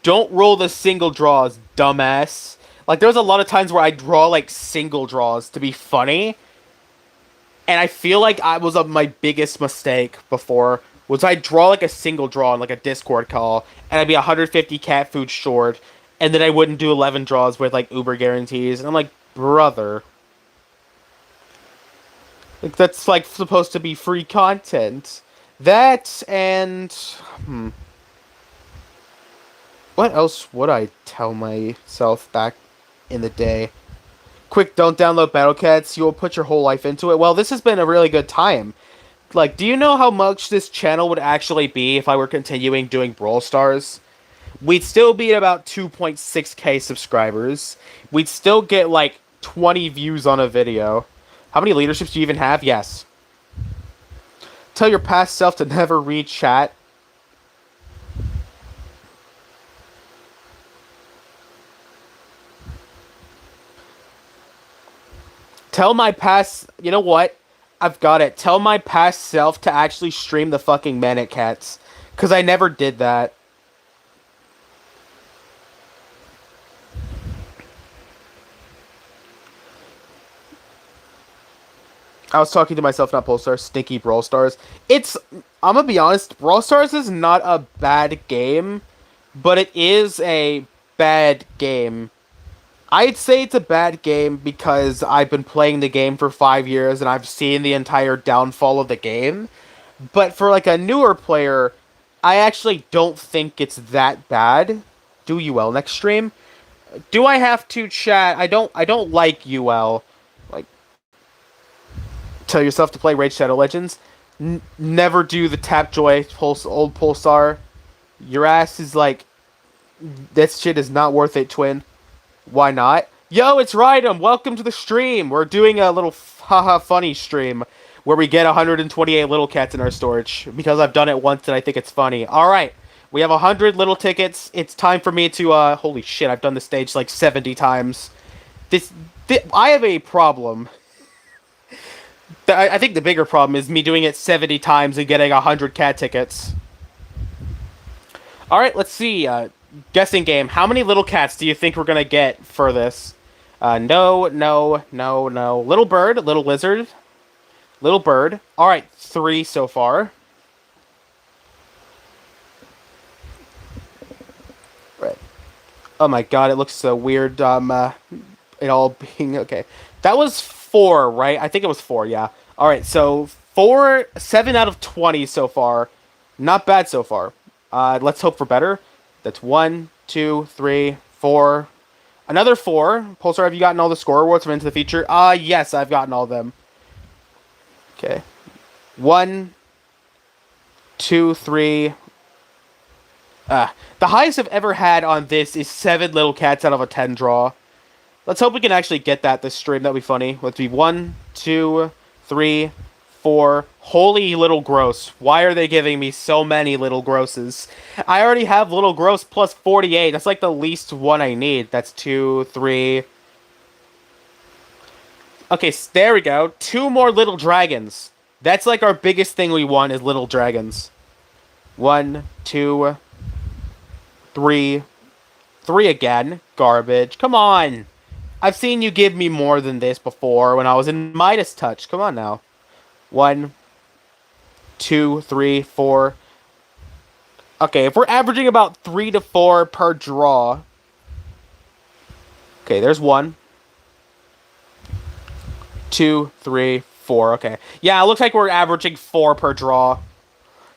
Don't roll the single draws, dumbass. Like, there's a lot of times where I draw, like, single draws to be funny. And I feel like I was my biggest mistake before was I draw, like, a single draw on, like, a Discord call. And I'd be 150 cat food short. And then I wouldn't do 11 draws with, like, Uber guarantees. And I'm like, brother. Like, that's, like, supposed to be free content. That and... Hmm. What else would I tell myself back in the day? Quick, don't download Battlecats. You will put your whole life into it. Well, this has been a really good time. Like, do you know how much this channel would actually be if I were continuing doing Brawl Stars? We'd still be at about 2.6k subscribers. We'd still get, like, 20 views on a video. How many leaderships do you even have? Yes. Tell your past self to never read chat. Tell my past... You know what? I've got it. Tell my past self to actually stream the fucking Manic Cats. Because I never did that. I was talking to myself, not Polestar. Stinky Brawl Stars. It's... I'm gonna be honest. Brawl Stars is not a bad game. But it is a bad game. I'd say it's a bad game because I've been playing the game for 5 years and I've seen the entire downfall of the game. But for like a newer player, I actually don't think it's that bad. Do UL next stream? Do I have to chat? I don't like UL. Like, tell yourself to play Raid Shadow Legends. Never do the Tapjoy old Pulsar. Your ass is like, that shit is not worth it, twin. Why not? Yo, it's Rydom. Welcome to the stream. We're doing a little haha funny stream where we get 128 little cats in our storage because I've done it once and I think it's funny. All right. We have 100 little tickets. It's time for me to holy shit, I've done this stage like 70 times. I have a problem. I think the bigger problem is me doing it 70 times and getting 100 cat tickets. All right, let's see. Guessing game. How many little cats do you think we're gonna get for this? No, no, no, no. Little bird, little lizard, little bird. All right, 3 so far. Right. Oh my god, it looks so weird. It all being okay. That was 4, right? I think it was 4. Yeah. All right, so 7 out of 20 so far. Not bad so far. Let's hope for better. That's 1, 2, 3, 4. Another 4. Pulsar, have you gotten all the score awards from Into the Future? Yes, I've gotten all of them. Okay. 1, 2, 3. The highest I've ever had on this is 7 little cats out of a 10 draw. Let's hope we can actually get that this stream. That'd be funny. Let's be 1, 2, 3, 4. Holy little gross. Why are they giving me so many little grosses? I already have little gross plus 48. That's like the least one I need. That's 2, 3. Okay, so there we go. 2 more little dragons. That's like our biggest thing we want is little dragons. 1, 2, 3. 3 again. Garbage. Come on. I've seen you give me more than this before when I was in Midas Touch. Come on now. One, two, three, four. Okay, if we're averaging about 3 to 4 per draw. Okay, there's one, two, three, four. Okay. Yeah, it looks like we're averaging 4 per draw.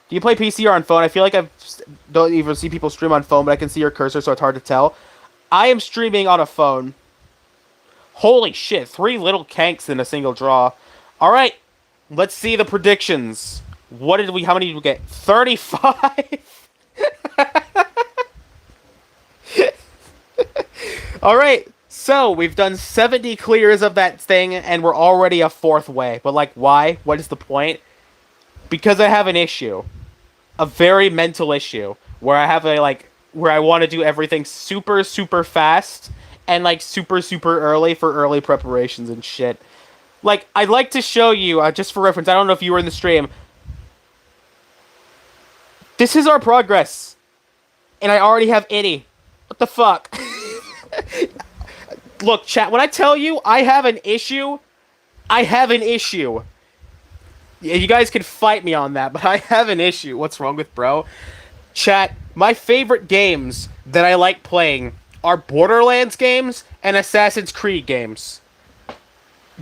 Do you play PC or on phone? I feel like I don't even see people stream on phone, but I can see your cursor, so it's hard to tell. I am streaming on a phone. Holy shit, 3 little kanks in a single draw. All right, let's see the predictions. How many did we get? 35? All right, so we've done 70 clears of that thing, and we're already a 4th way. But, like, why? What is the point? Because I have an issue. A very mental issue. Where I have where I want to do everything super, super fast, and, like, super, super early for early preparations and shit. Like, I'd like to show you, just for reference, I don't know if you were in the stream. This is our progress. And I already have Itty. What the fuck? Look, chat, when I tell you I have an issue, I have an issue. Yeah, you guys can fight me on that, but I have an issue. What's wrong with bro? Chat, my favorite games that I like playing are Borderlands games and Assassin's Creed games.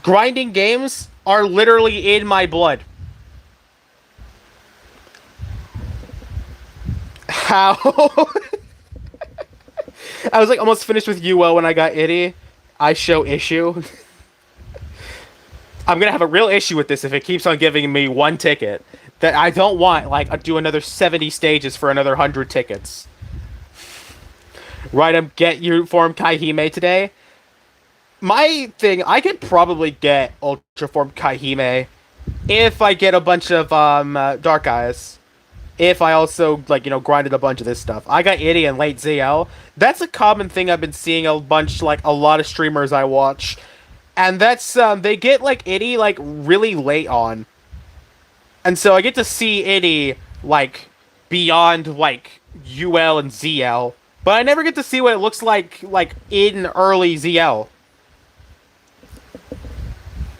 Grinding games are literally in my blood. How? I was like almost finished with UO when I got Itty. I show issue. I'm gonna have a real issue with this if it keeps on giving me 1 ticket. That I don't want, like, do another 70 stages for another 100 tickets. Right, get Uniform Kaihime today. My thing, I could probably get Ultra Form Kaihime if I get a bunch of Dark Eyes. If I also, like, grinded a bunch of this stuff. I got Itty and late ZL. That's a common thing I've been seeing a lot of streamers I watch. And that's, they get, like, Itty, like, really late on. And so I get to see Itty, like, beyond, like, UL and ZL. But I never get to see what it looks like, in early ZL.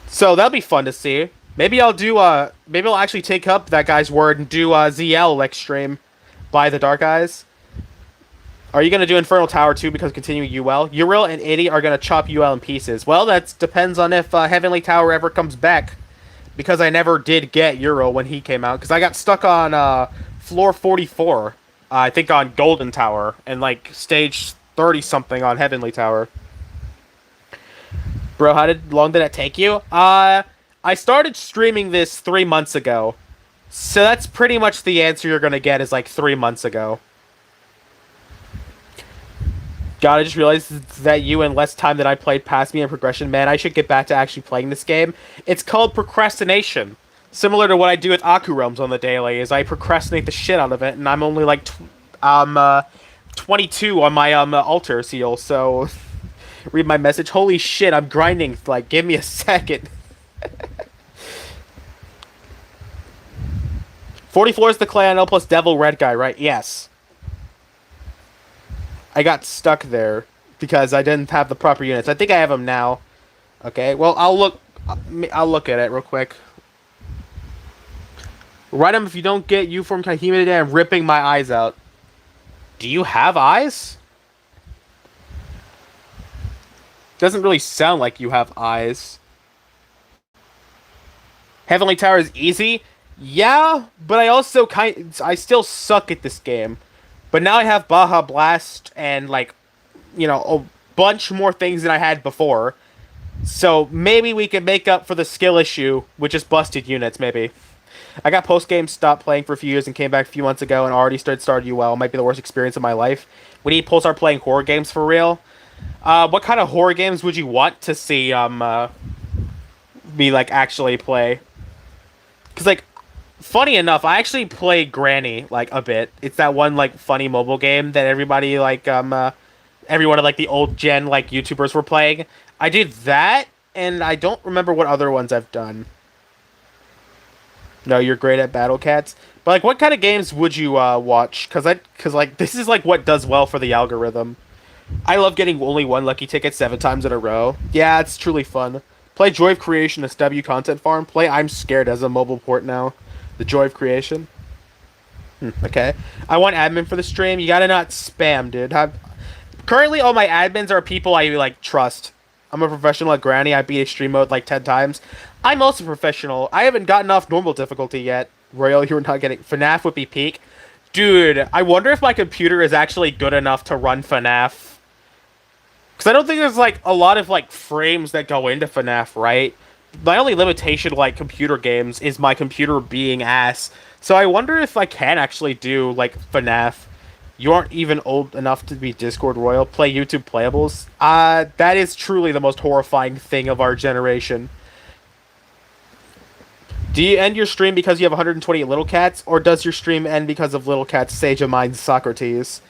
So that'll be fun to see. Maybe I'll do, maybe I'll actually take up that guy's word and do, ZL next stream. By the Dark Eyes. Are you going to do Infernal Tower too because continuing UL? Uriel and Itty are going to chop UL in pieces. Well, that depends on if Heavenly Tower ever comes back. Because I never did get Uriel when he came out. Because I got stuck on floor 44. I think on Golden Tower. And like stage 30-something on Heavenly Tower. Bro, how long did that take you? I started streaming this 3 months ago. So that's pretty much the answer you're going to get is like 3 months ago. God, I just realized that you and less time that I played passed me in progression. Man, I should get back to actually playing this game. It's called procrastination. Similar to what I do with Aku Realms on the daily, is I procrastinate the shit out of it, and I'm only like 22 on my altar seal, so read my message. Holy shit, I'm grinding, like, give me a second. 44 is the clan L plus Devil Red guy, right? Yes. I got stuck there because I didn't have the proper units. I think I have them now. Okay, well, I'll look at it real quick. Write them if you don't get U-Form Kaihime today. I'm ripping my eyes out. Do you have eyes? Doesn't really sound like you have eyes. Heavenly Tower is easy. Yeah, but I still suck at this game. But now I have Baja Blast and, like, a bunch more things than I had before. So maybe we can make up for the skill issue with just busted units, maybe. I got post-game, stopped playing for a few years, and came back a few months ago and already started UL. Might be the worst experience of my life. We need to start playing horror games for real. What kind of horror games would you want to see me, like, actually play? Because, like, funny enough, I actually play Granny, like, a bit. It's that one, like, funny mobile game that everybody, like, every one of, like, the old gen, like, YouTubers were playing. I did that, and I don't remember what other ones I've done. No, you're great at Battle Cats. But, like, what kind of games would you, watch? Because, like, this is, like, what does well for the algorithm. I love getting only one lucky ticket 7 times in a row. Yeah, it's truly fun. Play Joy of Creation as W content farm. Play I'm Scared as a mobile port now. The Joy of Creation. Okay. I want admin for the stream. You gotta not spam, dude. Currently, all my admins are people I like trust. I'm a professional at Granny. I beat extreme mode like 10 times. I'm also professional. I haven't gotten off normal difficulty yet. Royal, you're not getting... FNAF would be peak. Dude, I wonder if my computer is actually good enough to run FNAF. Because I don't think there's, like, a lot of, like, frames that go into FNAF, right? My only limitation to, like, computer games is my computer being ass. So I wonder if I can actually do, like, FNAF. You aren't even old enough to be Discord Royal. Play YouTube Playables. That is truly the most horrifying thing of our generation. Do you end your stream because you have 128 little cats, or does your stream end because of little cats, Sage of Mine, Socrates?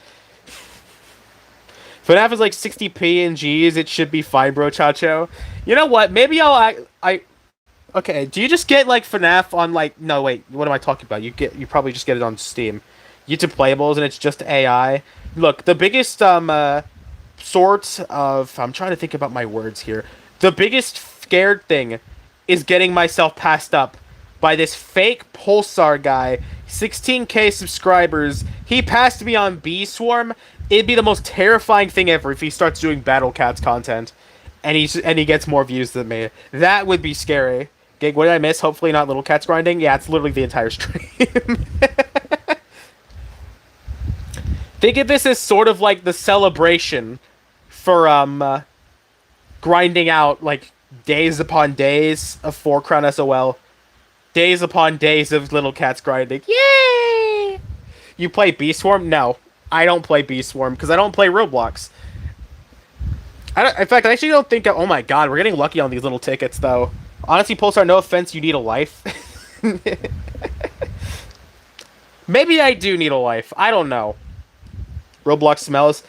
FNAF is like 60p in Gs. It should be fine, bro, Chacho. You know what? Maybe okay, do you just get like FNAF on like... No, wait. What am I talking about? You probably just get it on Steam. YouTube Playables, and it's just AI. Look, the biggest sort of... I'm trying to think about my words here. The biggest scared thing is getting myself passed up by this fake Pulsar guy. 16k subscribers. He passed me on Bee Swarm. It'd be the most terrifying thing ever if he starts doing Battle Cats content, and he gets more views than me. That would be scary. Gig, what did I miss? Hopefully not Little Cats grinding. Yeah, it's literally the entire stream. Think of this as sort of like the celebration for grinding out like days upon days of 4 Crown SOL. Days upon days of Little Cats grinding. Yay! You play Bee Swarm? No. I don't play Bee Swarm because I don't play Roblox. In fact, I actually don't think... Oh my god, we're getting lucky on these little tickets, though. Honestly, Pulsar, no offense, you need a life. Maybe I do need a life. I don't know. Roblox smells.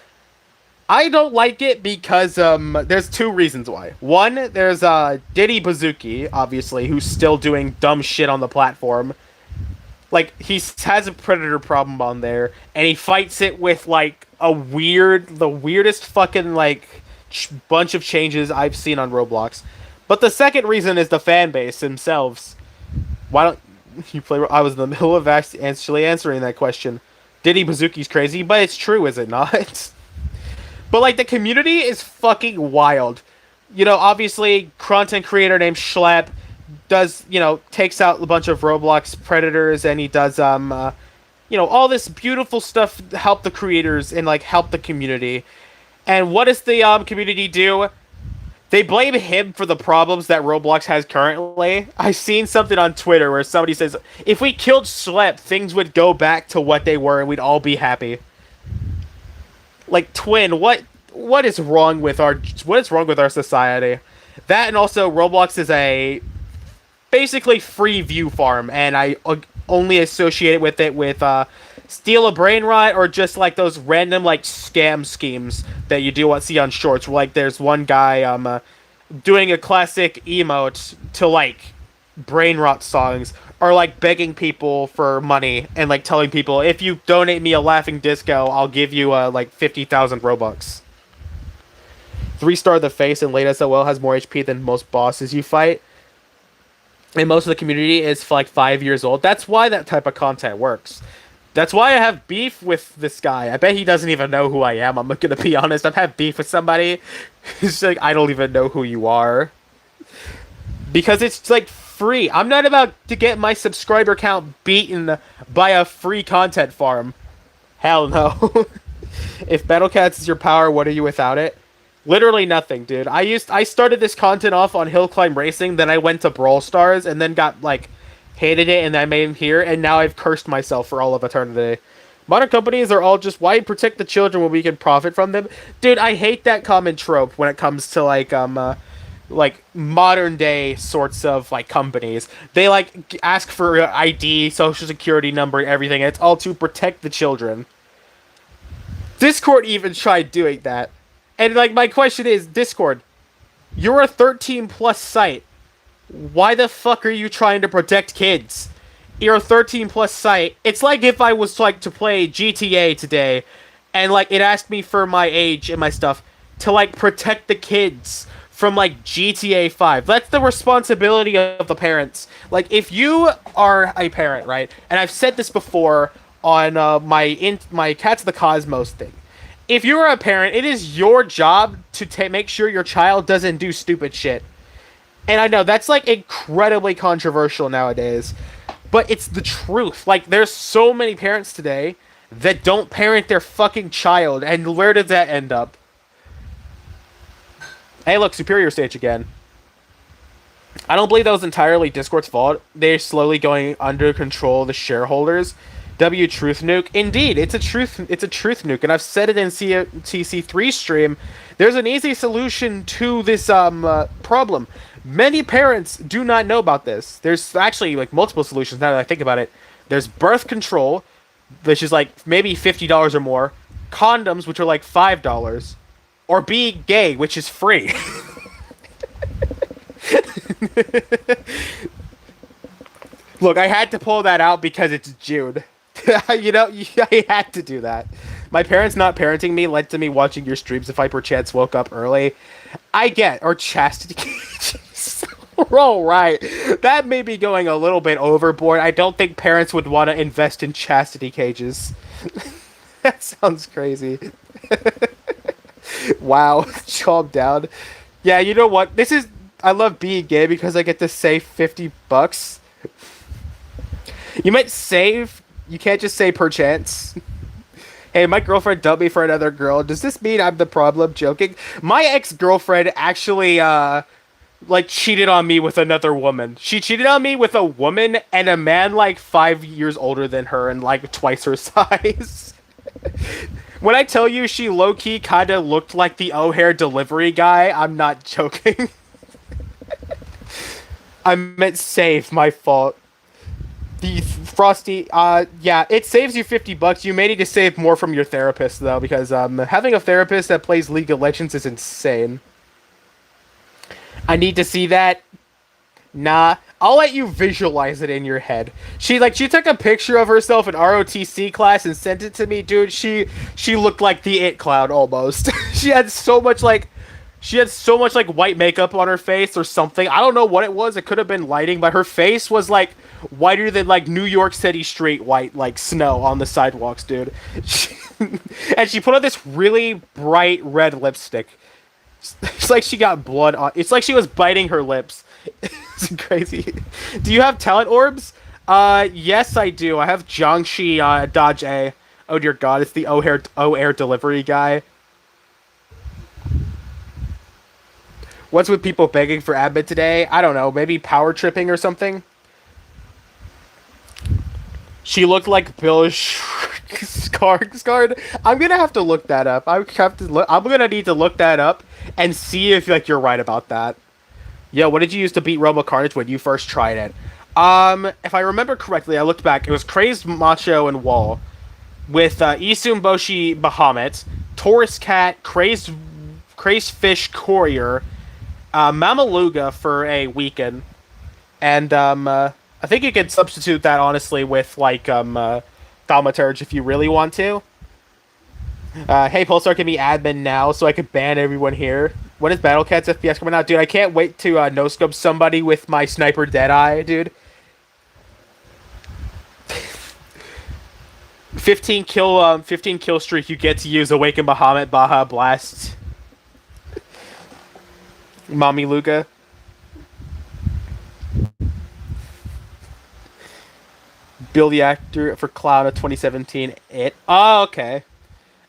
I don't like it because there's 2 reasons why. One, there's Diddy Bazooki, obviously, who's still doing dumb shit on the platform. Like, he has a predator problem on there, and he fights it with like the weirdest fucking like bunch of changes I've seen on Roblox. But the second reason is the fan base themselves. Why don't you play? I was in the middle of actually answering that question. Diddy Bazooki's crazy, but it's true, is it not? But, like, the community is fucking wild. You know, obviously, content creator named Schlep does, you know, takes out a bunch of Roblox predators, and he does, you know, all this beautiful stuff to help the creators and, like, help the community. And what does the, community do? They blame him for the problems that Roblox has currently. I've seen something on Twitter where somebody says, if we killed Schlep, things would go back to what they were and we'd all be happy. Like, Twin, what is wrong with our society? That, and also Roblox is a basically free view farm, and I only associate it with steal a brain rot or just like those random like scam schemes that you do see on shorts. Where, like, there's one guy doing a classic emote to like brain rot songs, or like begging people for money and like telling people, if you donate me a laughing disco, I'll give you like 50,000 Robux. 3-star the face and late SOL has more HP than most bosses you fight. And most of the community is like 5 years old. That's why that type of content works. That's why I have beef with this guy. I bet he doesn't even know who I am. I'm gonna be honest. I've had beef with somebody who's like, I don't even know who you are. Because it's like free. I'm not about to get my subscriber count beaten by a free content farm. Hell no. If Battle Cats is your power, what are you without it? Literally nothing, dude. I started this content off on Hill Climb Racing, then I went to Brawl Stars, and then got, like, hated it, and I made him here, and now I've cursed myself for all of eternity. Modern companies are all just, why protect the children when we can profit from them? Dude, I hate that common trope when it comes to, like modern day sorts of like companies. They like ask for ID, social security number, and everything. And it's all to protect the children. Discord even tried doing that. And like my question is, Discord, you're a 13 plus site. Why the fuck are you trying to protect kids? You're a 13 plus site. It's like if I was like to play GTA today and like it asked me for my age and my stuff to like protect the kids from like GTA 5. That's the responsibility of the parents. Like if you are a parent, right? And I've said this before on my Cats of the Cosmos thing. If you're a parent, it is your job to make sure your child doesn't do stupid shit. And I know that's like incredibly controversial nowadays, but it's the truth. Like there's so many parents today that don't parent their fucking child, and where does that end up? Hey, look, Superior Stage again. I don't believe that was entirely Discord's fault. They're slowly going under control of the shareholders. W Truth Nuke. Indeed, it's a truth nuke, and I've said it in TC3 stream. There's an easy solution to this problem. Many parents do not know about this. There's actually like multiple solutions now that I think about it. There's birth control, which is like maybe $50 or more. Condoms, which are like $5. Or be gay, which is free. Look, I had to pull that out because it's June. You know, I had to do that. My parents not parenting me led to me watching your streams if I perchance woke up early. I get, or chastity cages. We're all right. That may be going a little bit overboard. I don't think parents would want to invest in chastity cages. That sounds crazy. Wow, calm down. Yeah, you know what? I love being gay because I get to save $50. You might save. You can't just say perchance. Hey, my girlfriend dumped me for another girl. Does this mean I'm the problem? Joking. My ex-girlfriend actually like cheated on me with another woman. She cheated on me with a woman and a man like 5 years older than her and like twice her size. When I tell you she low-key kind of looked like the O'Hare delivery guy, I'm not joking. I meant save, my fault. The Frosty, yeah, it saves you $50. You may need to save more from your therapist, though, because having a therapist that plays League of Legends is insane. I need to see that. Nah, I'll let you visualize it in your head. She took a picture of herself in ROTC class and sent it to me, dude. She looked like the It Cloud almost. She had so much like white makeup on her face or something. I don't know what it was. It could have been lighting, but her face was like whiter than like New York City street white, like snow on the sidewalks, dude. And she put on this really bright red lipstick. It's like she got blood on. It's like she was biting her lips. It's crazy. Do you have talent orbs? Yes, I do. I have Jiangxi Dodge A. Oh dear God, it's the O'Hare delivery guy. What's with people begging for admin today? I don't know. Maybe power tripping or something. She looked like Bill Skarsgård. I'm gonna have to look that up. I'm gonna need to look that up and see if like you're right about that. Yo, what did you use to beat Robo Carnage when you first tried it? If I remember correctly, I looked back. It was Crazed Macho and Wall with Isum Boshi Bahamut, Taurus Cat, Crazed Fish Courier, Mamaluga for a weekend, and I think you could substitute that honestly with like Thaumaturge if you really want to. Hey Pulsar, give me admin now so I could ban everyone here. When is Battle Cats FPS coming out? Dude, I can't wait to no-scope somebody with my Sniper Deadeye, dude. 15 kill streak, you get to use Awaken Bahamut, Baja Blast. Mommy Luga. Build the actor for Cloud of 2017. Oh, okay.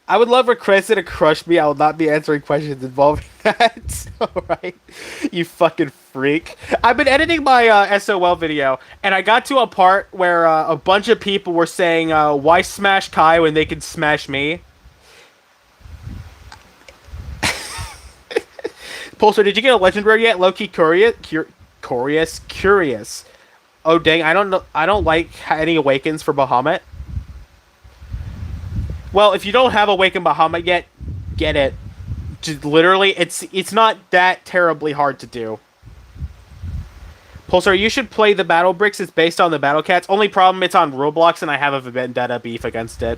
I would love for Krista to crush me. I will not be answering questions involving that. Alright. You fucking freak. I've been editing my SOL video, and I got to a part where a bunch of people were saying, why smash Kai when they can smash me? Pulsar, did you get a legendary yet? Low-key curious. Oh dang, I don't like any awakens for Bahamut. Well, if you don't have Awaken Bahamut yet, get it. Just literally, it's not that terribly hard to do. Pulsar, you should play the Battle Bricks. It's based on the Battle Cats. Only problem, it's on Roblox, and I have a vendetta beef against it.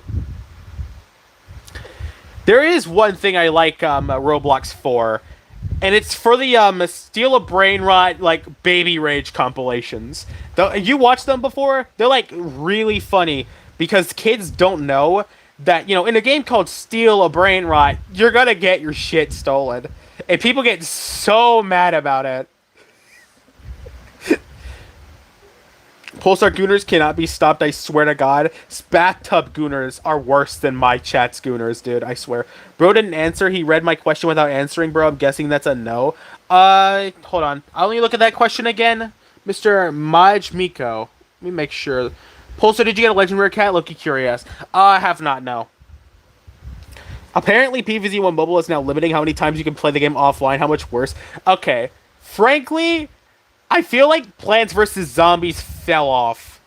There is one thing I like Roblox for, and it's for the Steal a Brain Rot like Baby Rage compilations. You watched them before? They're like really funny because kids don't know that in a game called Steal a Brain Rot, you're gonna get your shit stolen, and people get so mad about it. Pulsar Gooners cannot be stopped, I swear to God. Bathtub Gooners are worse than my chat's Gooners, dude, I swear. Bro didn't answer, he read my question without answering, bro. I'm guessing that's a no. Hold on. I'll let me look at that question again. Mr. Maj Miko. Let me make sure. Pulsar, did you get a legendary cat? Look curious. I have not, no. Apparently, PvZ1 Mobile is now limiting how many times you can play the game offline. How much worse? Okay. Frankly, I feel like Plants vs. Zombies fell off.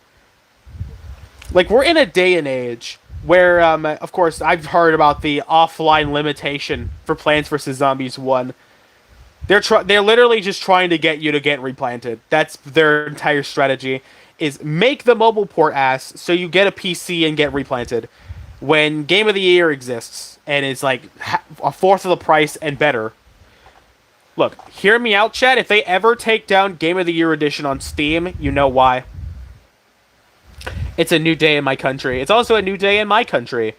Like, we're in a day and age where, of course, I've heard about the offline limitation for Plants vs. Zombies 1. They're literally just trying to get you to get replanted. That's their entire strategy, is make the mobile port ass so you get a PC and get replanted. When Game of the Year exists, and it's like a fourth of the price and better. Look, hear me out, chat. If they ever take down Game of the Year edition on Steam, you know why. It's a new day in my country. It's also a new day in my country.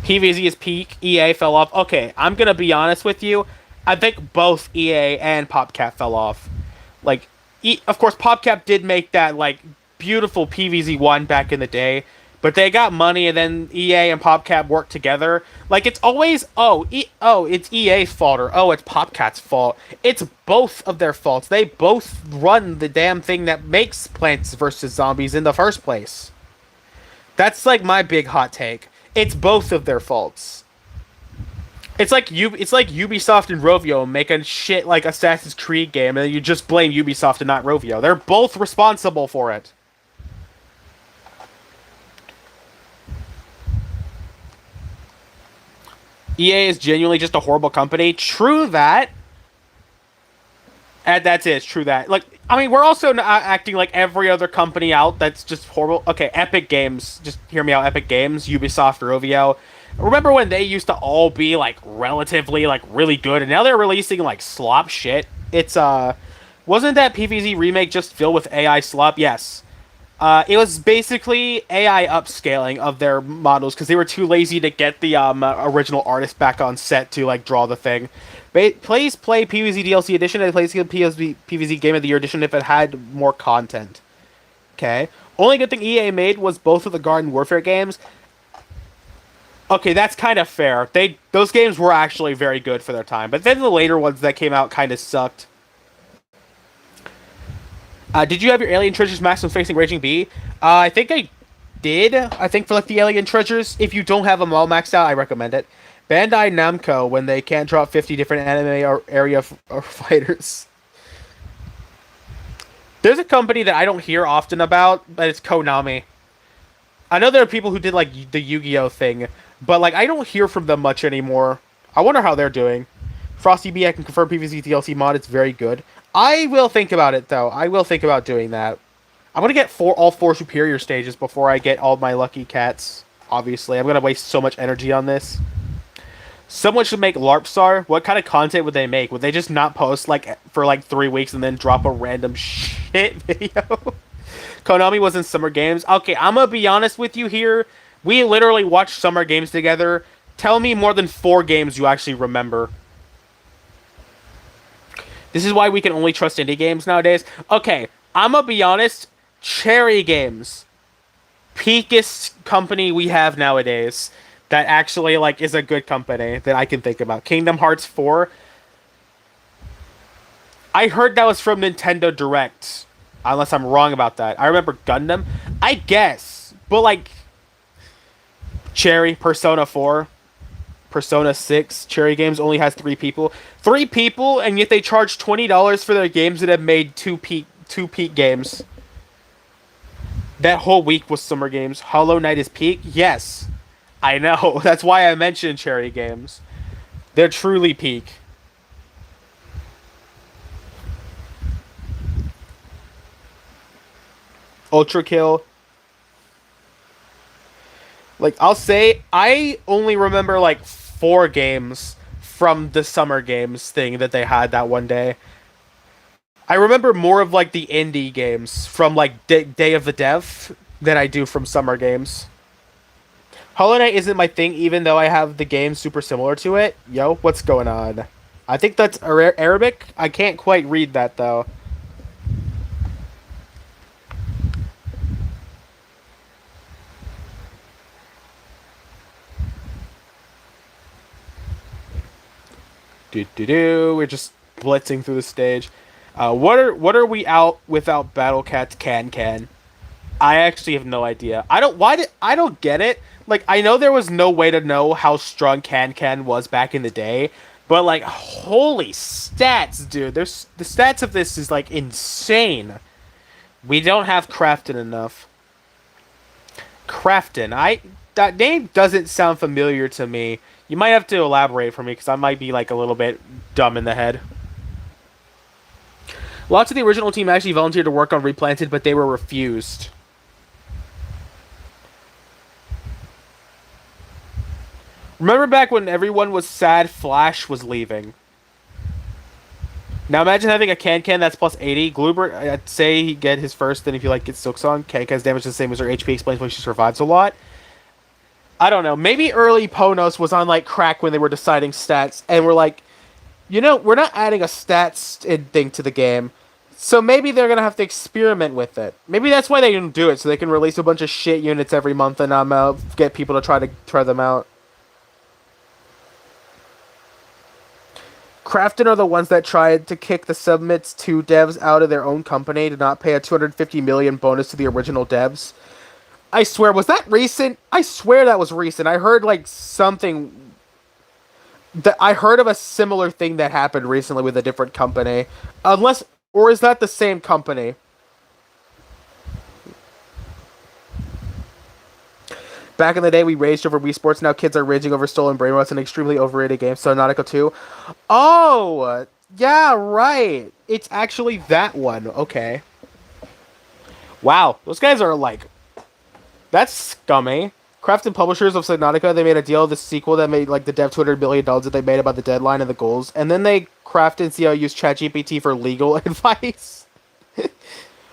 PvZ is peak. EA fell off. Okay, I'm gonna be honest with you. I think both EA and PopCap fell off. Like, of course, PopCap did make that, like, beautiful PvZ1 back in the day, but they got money, and then EA and PopCap worked together. Like, it's always, it's EA's fault, or, it's PopCap's fault. It's both of their faults. They both run the damn thing that makes Plants vs. Zombies in the first place. That's, like, my big hot take. It's both of their faults. It's like Ubisoft and Rovio making shit like Assassin's Creed game, and you just blame Ubisoft and not Rovio. They're both responsible for it. EA is genuinely just a horrible company. True that. And that's it. It's true that. Like, I mean, we're also not acting like every other company out that's just horrible. Okay, Epic Games. Just hear me out. Epic Games, Ubisoft, Rovio. Remember when they used to all be, like, relatively, like, really good, and now they're releasing, like, slop shit? It's, wasn't that PvZ remake just filled with AI slop? Yes. It was basically AI upscaling of their models because they were too lazy to get the original artist back on set to like draw the thing. Please play PvZ DLC edition and please get PvZ Game of the Year edition if it had more content. Okay. Only good thing EA made was both of the Garden Warfare games. Okay, that's kind of fair. Those games were actually very good for their time, but then the later ones that came out kind of sucked. Did you have your Alien Treasures Maximum facing Raging Bee? I think I did. I think for like the Alien Treasures, if you don't have them all maxed out, I recommend it. Bandai Namco, when they can't drop 50 different anime area fighters. There's a company that I don't hear often about, but it's Konami. I know there are people who did like the Yu-Gi-Oh thing, but like I don't hear from them much anymore. I wonder how they're doing. Frosty B, I can confirm PvZ DLC mod. It's very good. I will think about it, though. I will think about doing that. I'm going to get all four superior stages before I get all my lucky cats, obviously. I'm going to waste so much energy on this. Someone should make LARPstar. What kind of content would they make? Would they just not post like for like 3 weeks and then drop a random shit video? Konami was in Summer Games. Okay, I'm going to be honest with you here. We literally watched Summer Games together. Tell me more than 4 games you actually remember. This is why we can only trust indie games nowadays. Okay, I'm gonna be honest. Cherry Games, peakest company we have nowadays that actually like is a good company that I can think about. Kingdom Hearts 4. I heard that was from Nintendo Direct, unless I'm wrong about that. I remember Gundam, I guess, but like Cherry, Persona 4. Persona 6, Cherry Games only has 3 people. 3 people, and yet they charge $20 for their games that have made two peak games. That whole week was Summer Games. Hollow Knight is peak? Yes. I know. That's why I mentioned Cherry Games. They're truly peak. Ultra Kill. Like, I'll say, I only remember, like, 4 from the Summer Games thing that they had that one day. I remember more of like the indie games from like Day of the Dev than I do from Summer Games. Hollow Knight isn't my thing, even though I have the game super similar to it. Yo, what's going on? I think that's Arabic. I can't quite read that though. Do do do. We're just blitzing through the stage. What are we out without Battle Cats Can? I actually have no idea. I don't get it. Like I know there was no way to know how strong Can was back in the day, but like holy stats, dude. There's the stats of this is like insane. We don't have Crafton enough. Crafton. I that name doesn't sound familiar to me. You might have to elaborate for me because I might be like a little bit dumb in the head. Lots of the original team actually volunteered to work on Replanted, but they were refused. Remember back when everyone was sad Flash was leaving? Now imagine having a Can that's plus 80. Gloobert, I'd say he get his first, then if you like get Silksong. Can's damage the same as her HP, explains why she survives a lot. I don't know. Maybe early Ponos was on like crack when they were deciding stats, and we're like, you know, we're not adding a stats thing to the game, so maybe they're gonna have to experiment with it. Maybe that's why they didn't do it, so they can release a bunch of shit units every month and get people to try them out. Crafton are the ones that tried to kick the Submits 2 devs out of their own company to not pay a 250 million bonus to the original devs. I swear, was that recent? I swear that was recent. I heard like something that I heard of a similar thing that happened recently with a different company. Unless, or is that the same company? Back in the day, we raged over Wii Sports. Now kids are raging over Stolen Brainrot, an extremely overrated game. So Nautica 2. Oh, yeah, right. It's actually that one. Okay. Wow, those guys are like... That's scummy. Crafton Publishers of Subnautica, they made a deal with the sequel that made like the dev $200 million that they made about the deadline and the goals. And then they crafted and CEO used ChatGPT for legal advice.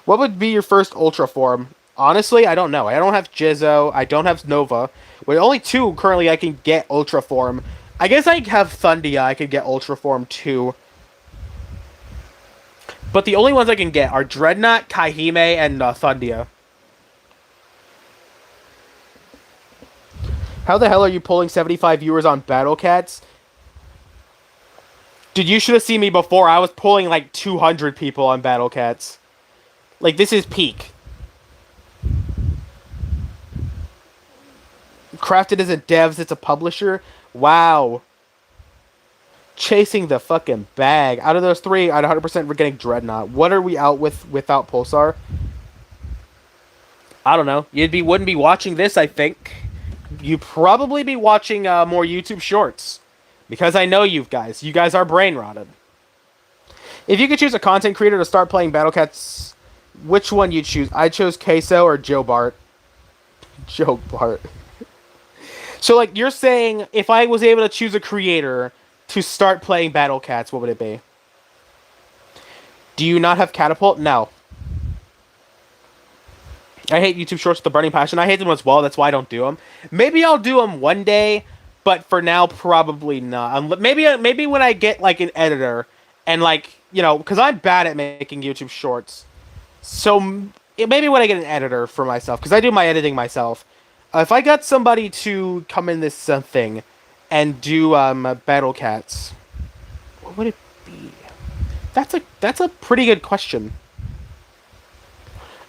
What would be your first Ultra form? Honestly, I don't know. I don't have Jizzo. I don't have Nova. With only two currently I can get Ultra form. I guess I have Thundia. I could get Ultra form too. But the only ones I can get are Dreadnought, Kaihime, and Thundia. How the hell are you pulling 75 viewers on Battle Cats? Dude, you should have seen me before. I was pulling like 200 people on Battle Cats. Like, this is peak. Crafted isn't devs, it's a publisher. Wow. Chasing the fucking bag. Out of those three, I'd 100% we're getting Dreadnought. What are we out with without Pulsar? I don't know. Wouldn't be watching this, I think. You'd probably be watching more YouTube shorts. Because I know you guys. You guys are brain rotted. If you could choose a content creator to start playing Battle Cats, which one you'd choose? I chose Queso or Joe Bart. Joe Bart. So, like, you're saying if I was able to choose a creator to start playing Battle Cats, what would it be? Do you not have Catapult? No. I hate YouTube Shorts with the burning passion. I hate them as well. That's why I don't do them. Maybe I'll do them one day, but for now, probably not. Maybe when I get, like, an editor and, like, you know, because I'm bad at making YouTube Shorts. So, maybe when I get an editor for myself, because I do my editing myself. If I got somebody to come in this thing and do Battle Cats, what would it be? That's a pretty good question.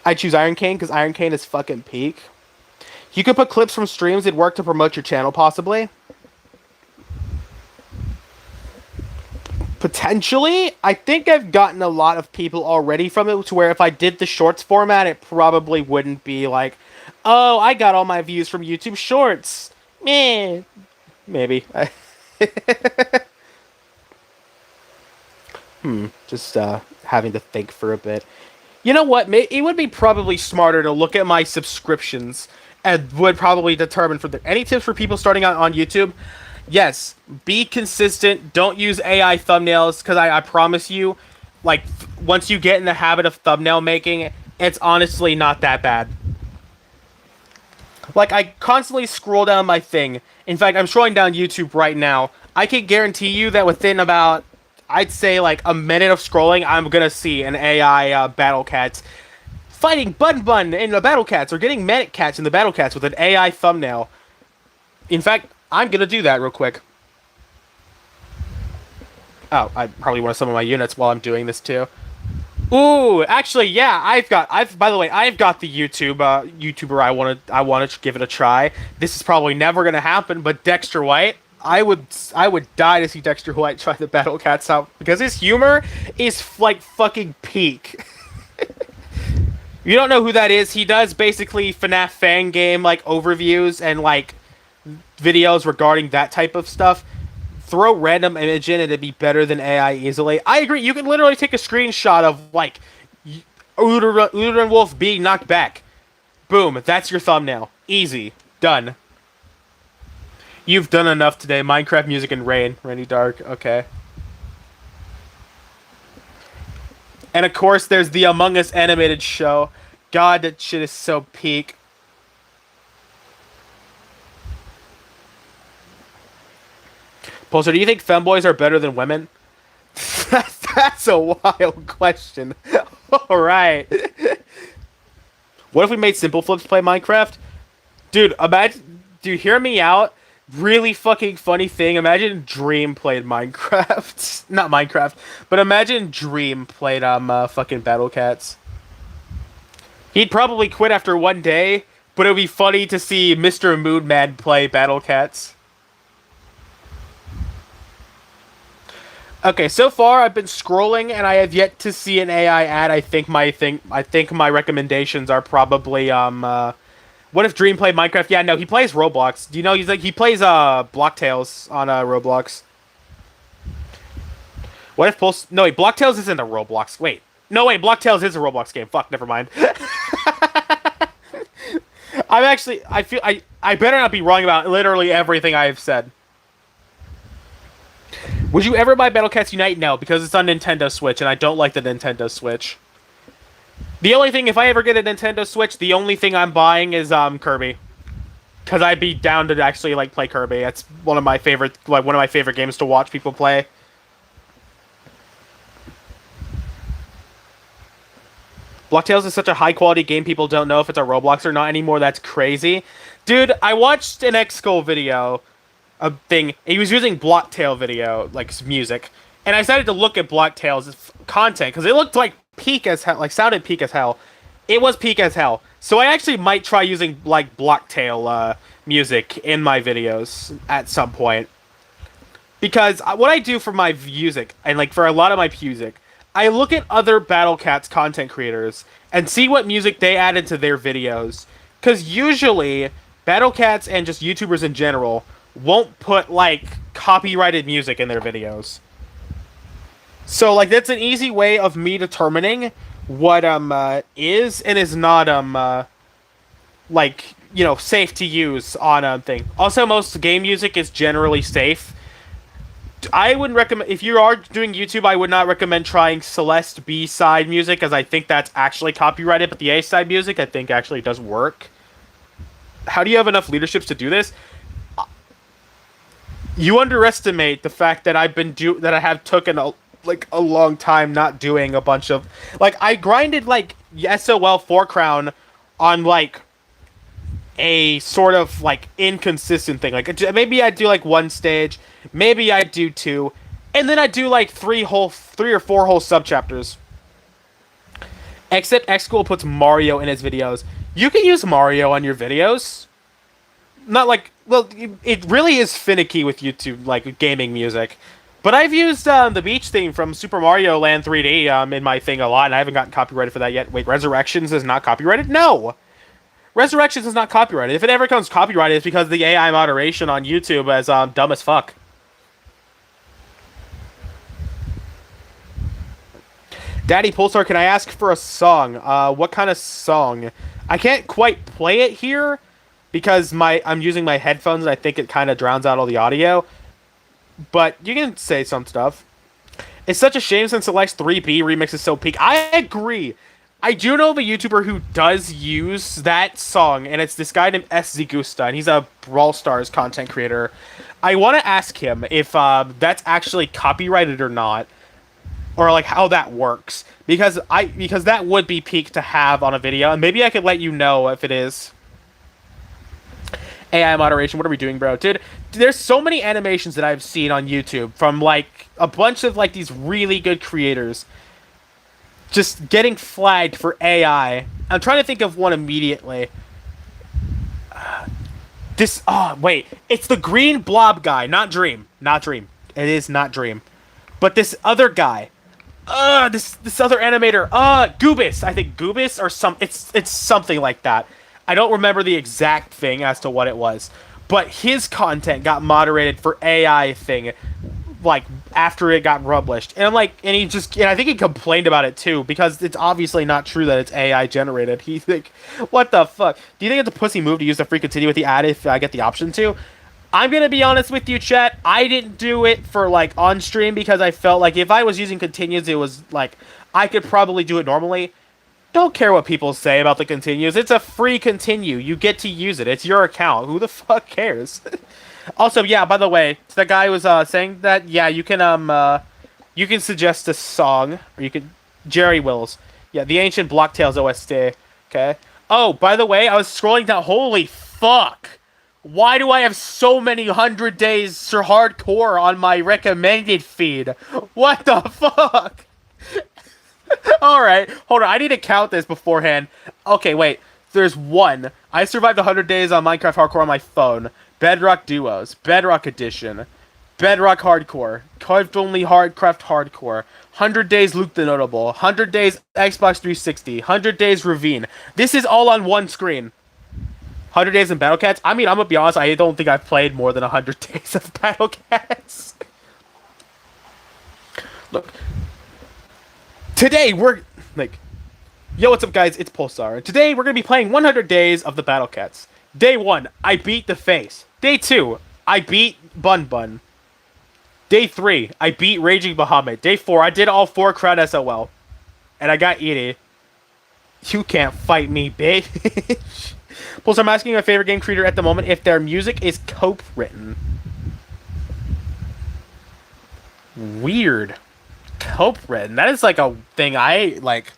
I choose Iron Cane because Iron Cane is fucking peak. You could put clips from streams. It'd work to promote your channel, possibly. Potentially. I think I've gotten a lot of people already from it to where if I did the shorts format, it probably wouldn't be like, oh, I got all my views from YouTube Shorts. Meh. Maybe. Just having to think for a bit. You know what? It would be probably smarter to look at my subscriptions and would probably determine for any tips for people starting out on YouTube. Yes, be consistent. Don't use AI thumbnails because I promise you, like, once you get in the habit of thumbnail making, it's honestly not that bad. Like, I constantly scroll down my thing. In fact, I'm scrolling down YouTube right now. I can guarantee you that within about, I'd say, like, a minute of scrolling, I'm gonna see an AI Battle Cats fighting Bun Bun in the Battle Cats or getting Manic Cats in the Battle Cats with an AI thumbnail. In fact, I'm gonna do that real quick. Oh, I probably want to summon my units while I'm doing this too. Ooh, actually, yeah, by the way, I've got the YouTuber I want to give it a try. This is probably never gonna happen, but Dexter White, I would die to see Dexter White try the Battle Cats out because his humor is like fucking peak. You don't know who that is? He does basically FNAF fan game like overviews and like videos regarding that type of stuff. Throw random image in and it'd be better than AI easily. I agree. You can literally take a screenshot of like Uter and Wolf being knocked back. Boom, that's your thumbnail. Easy. Done. You've done enough today. Minecraft music and rain. Rainy dark. Okay. And of course, there's the Among Us animated show. God, that shit is so peak. Pulsar, do you think femboys are better than women? That's a wild question. Alright. What if we made Simple Flips play Minecraft? Dude, imagine... Dude, hear me out. Really fucking funny thing. Imagine Dream played Minecraft. Not Minecraft. But imagine Dream played, fucking Battle Cats. He'd probably quit after one day, but it would be funny to see Mr. Moodman play Battle Cats. Okay, so far I've been scrolling and I have yet to see an AI ad. I think my recommendations are probably what if Dream played Minecraft? Yeah, no, he plays Roblox. Do you know he plays Blocktails on Roblox. What if Pulse No, wait, Blocktails isn't a Roblox. Wait. No, wait, Blocktails is a Roblox game. Fuck, never mind. I better not be wrong about literally everything I have said. Would you ever buy Battle Cats Unite? No, because it's on Nintendo Switch, and I don't like the Nintendo Switch. The only thing, if I ever get a Nintendo Switch, the only thing I'm buying is Kirby, because I'd be down to actually like play Kirby. That's one of my favorite games to watch people play. Blocktails is such a high quality game, people don't know if it's a Roblox or not anymore. That's crazy, dude. I watched an X-Skull video. A thing. He was using Blocktail video, like music, and I decided to look at Blocktail's content because it looked like peak as hell, like sounded peak as hell. It was peak as hell. So I actually might try using like Blocktail music in my videos at some point. Because what I do for my music and like for a lot of my music, I look at other Battle Cats content creators and see what music they added to their videos. Because usually Battle Cats and just YouTubers in general won't put like copyrighted music in their videos. So like that's an easy way of me determining what is and is not like, you know, safe to use on thing. Also, most game music is generally safe. I wouldn't recommend, if you are doing YouTube, I would not recommend trying Celeste B-side music, as I think that's actually copyrighted, but the A-side music I think actually does work. How do you have enough leaderships to do this? You underestimate the fact that I have taken a long time not doing a bunch of, like, I grinded like SOL 4 crown on like a sort of like inconsistent thing. Like maybe I do like one stage, maybe I do two, and then I do like three or four whole sub chapters. Except X School puts Mario in his videos. You can use Mario on your videos. Not like, well, it really is finicky with YouTube, like, gaming music. But I've used the beach theme from Super Mario Land 3D in my thing a lot, and I haven't gotten copyrighted for that yet. Wait, Resurrections is not copyrighted? No! Resurrections is not copyrighted. If it ever comes copyrighted, it's because the AI moderation on YouTube is dumb as fuck. Daddy Pulsar, can I ask for a song? What kind of song? I can't quite play it here, because I'm using my headphones and I think it kind of drowns out all the audio. but you can say some stuff. It's such a shame since Select's 3B remix is so peak. I agree. I do know of a YouTuber who does use that song, and it's this guy named S. Zigusta, and he's a Brawl Stars content creator. I want to ask him if that's actually copyrighted or not, or like how that works, because that would be peak to have on a video, and maybe I could let you know if it is. AI moderation. What are we doing, bro? Dude, there's so many animations that I've seen on YouTube from like a bunch of like these really good creators just getting flagged for AI. I'm trying to think of one immediately. This wait, it's the green blob guy, not Dream. Not Dream. It is not Dream. But this other guy. This other animator. Goobus. I think Goobus or some it's something like that. I don't remember the exact thing as to what it was. But his content got moderated for AI thing like after it got published. And I'm like, and I think he complained about it too, because it's obviously not true that it's AI generated. He's like, what the fuck? Do you think it's a pussy move to use the free continue with the ad if I get the option to? I'm gonna be honest with you, chat. I didn't do it for like on stream because I felt like if I was using continues, it was like I could probably do it normally. Don't care what people say about the continues. It's a free continue. You get to use it. It's your account. Who the fuck cares? Also, yeah, by the way, the guy was saying that, yeah, you can suggest a song, or you could, Jerry Wills. Yeah, the Ancient Blocktails OST, okay? Oh, by the way, I was scrolling down, holy fuck! Why do I have so many 100 days for hardcore on my recommended feed? What the fuck? Alright, hold on, I need to count this beforehand. Okay, wait, there's one. I survived 100 days on Minecraft Hardcore on my phone. Bedrock Duos, Bedrock Edition, Bedrock Hardcore, Carved Only Hardcraft Hardcore, 100 Days Luke the Notable, 100 Days Xbox 360, 100 Days Ravine. This is all on one screen. 100 Days in Battle Cats? I mean, I'm gonna be honest, I don't think I've played more than 100 days of Battle Cats. Look. Today, we're, like, yo, what's up, guys? It's Pulsar, and today we're gonna be playing 100 Days of the Battle Cats. Day 1, I beat the face. Day 2, I beat Bun Bun. Day 3, I beat Raging Bahamut. Day 4, I did all 4 Crowd SOL. And I got Edie. You can't fight me, bitch. Plus, I'm asking my favorite game creator at the moment if their music is cope-written. Weird. Cope-written. That is like a thing I, like...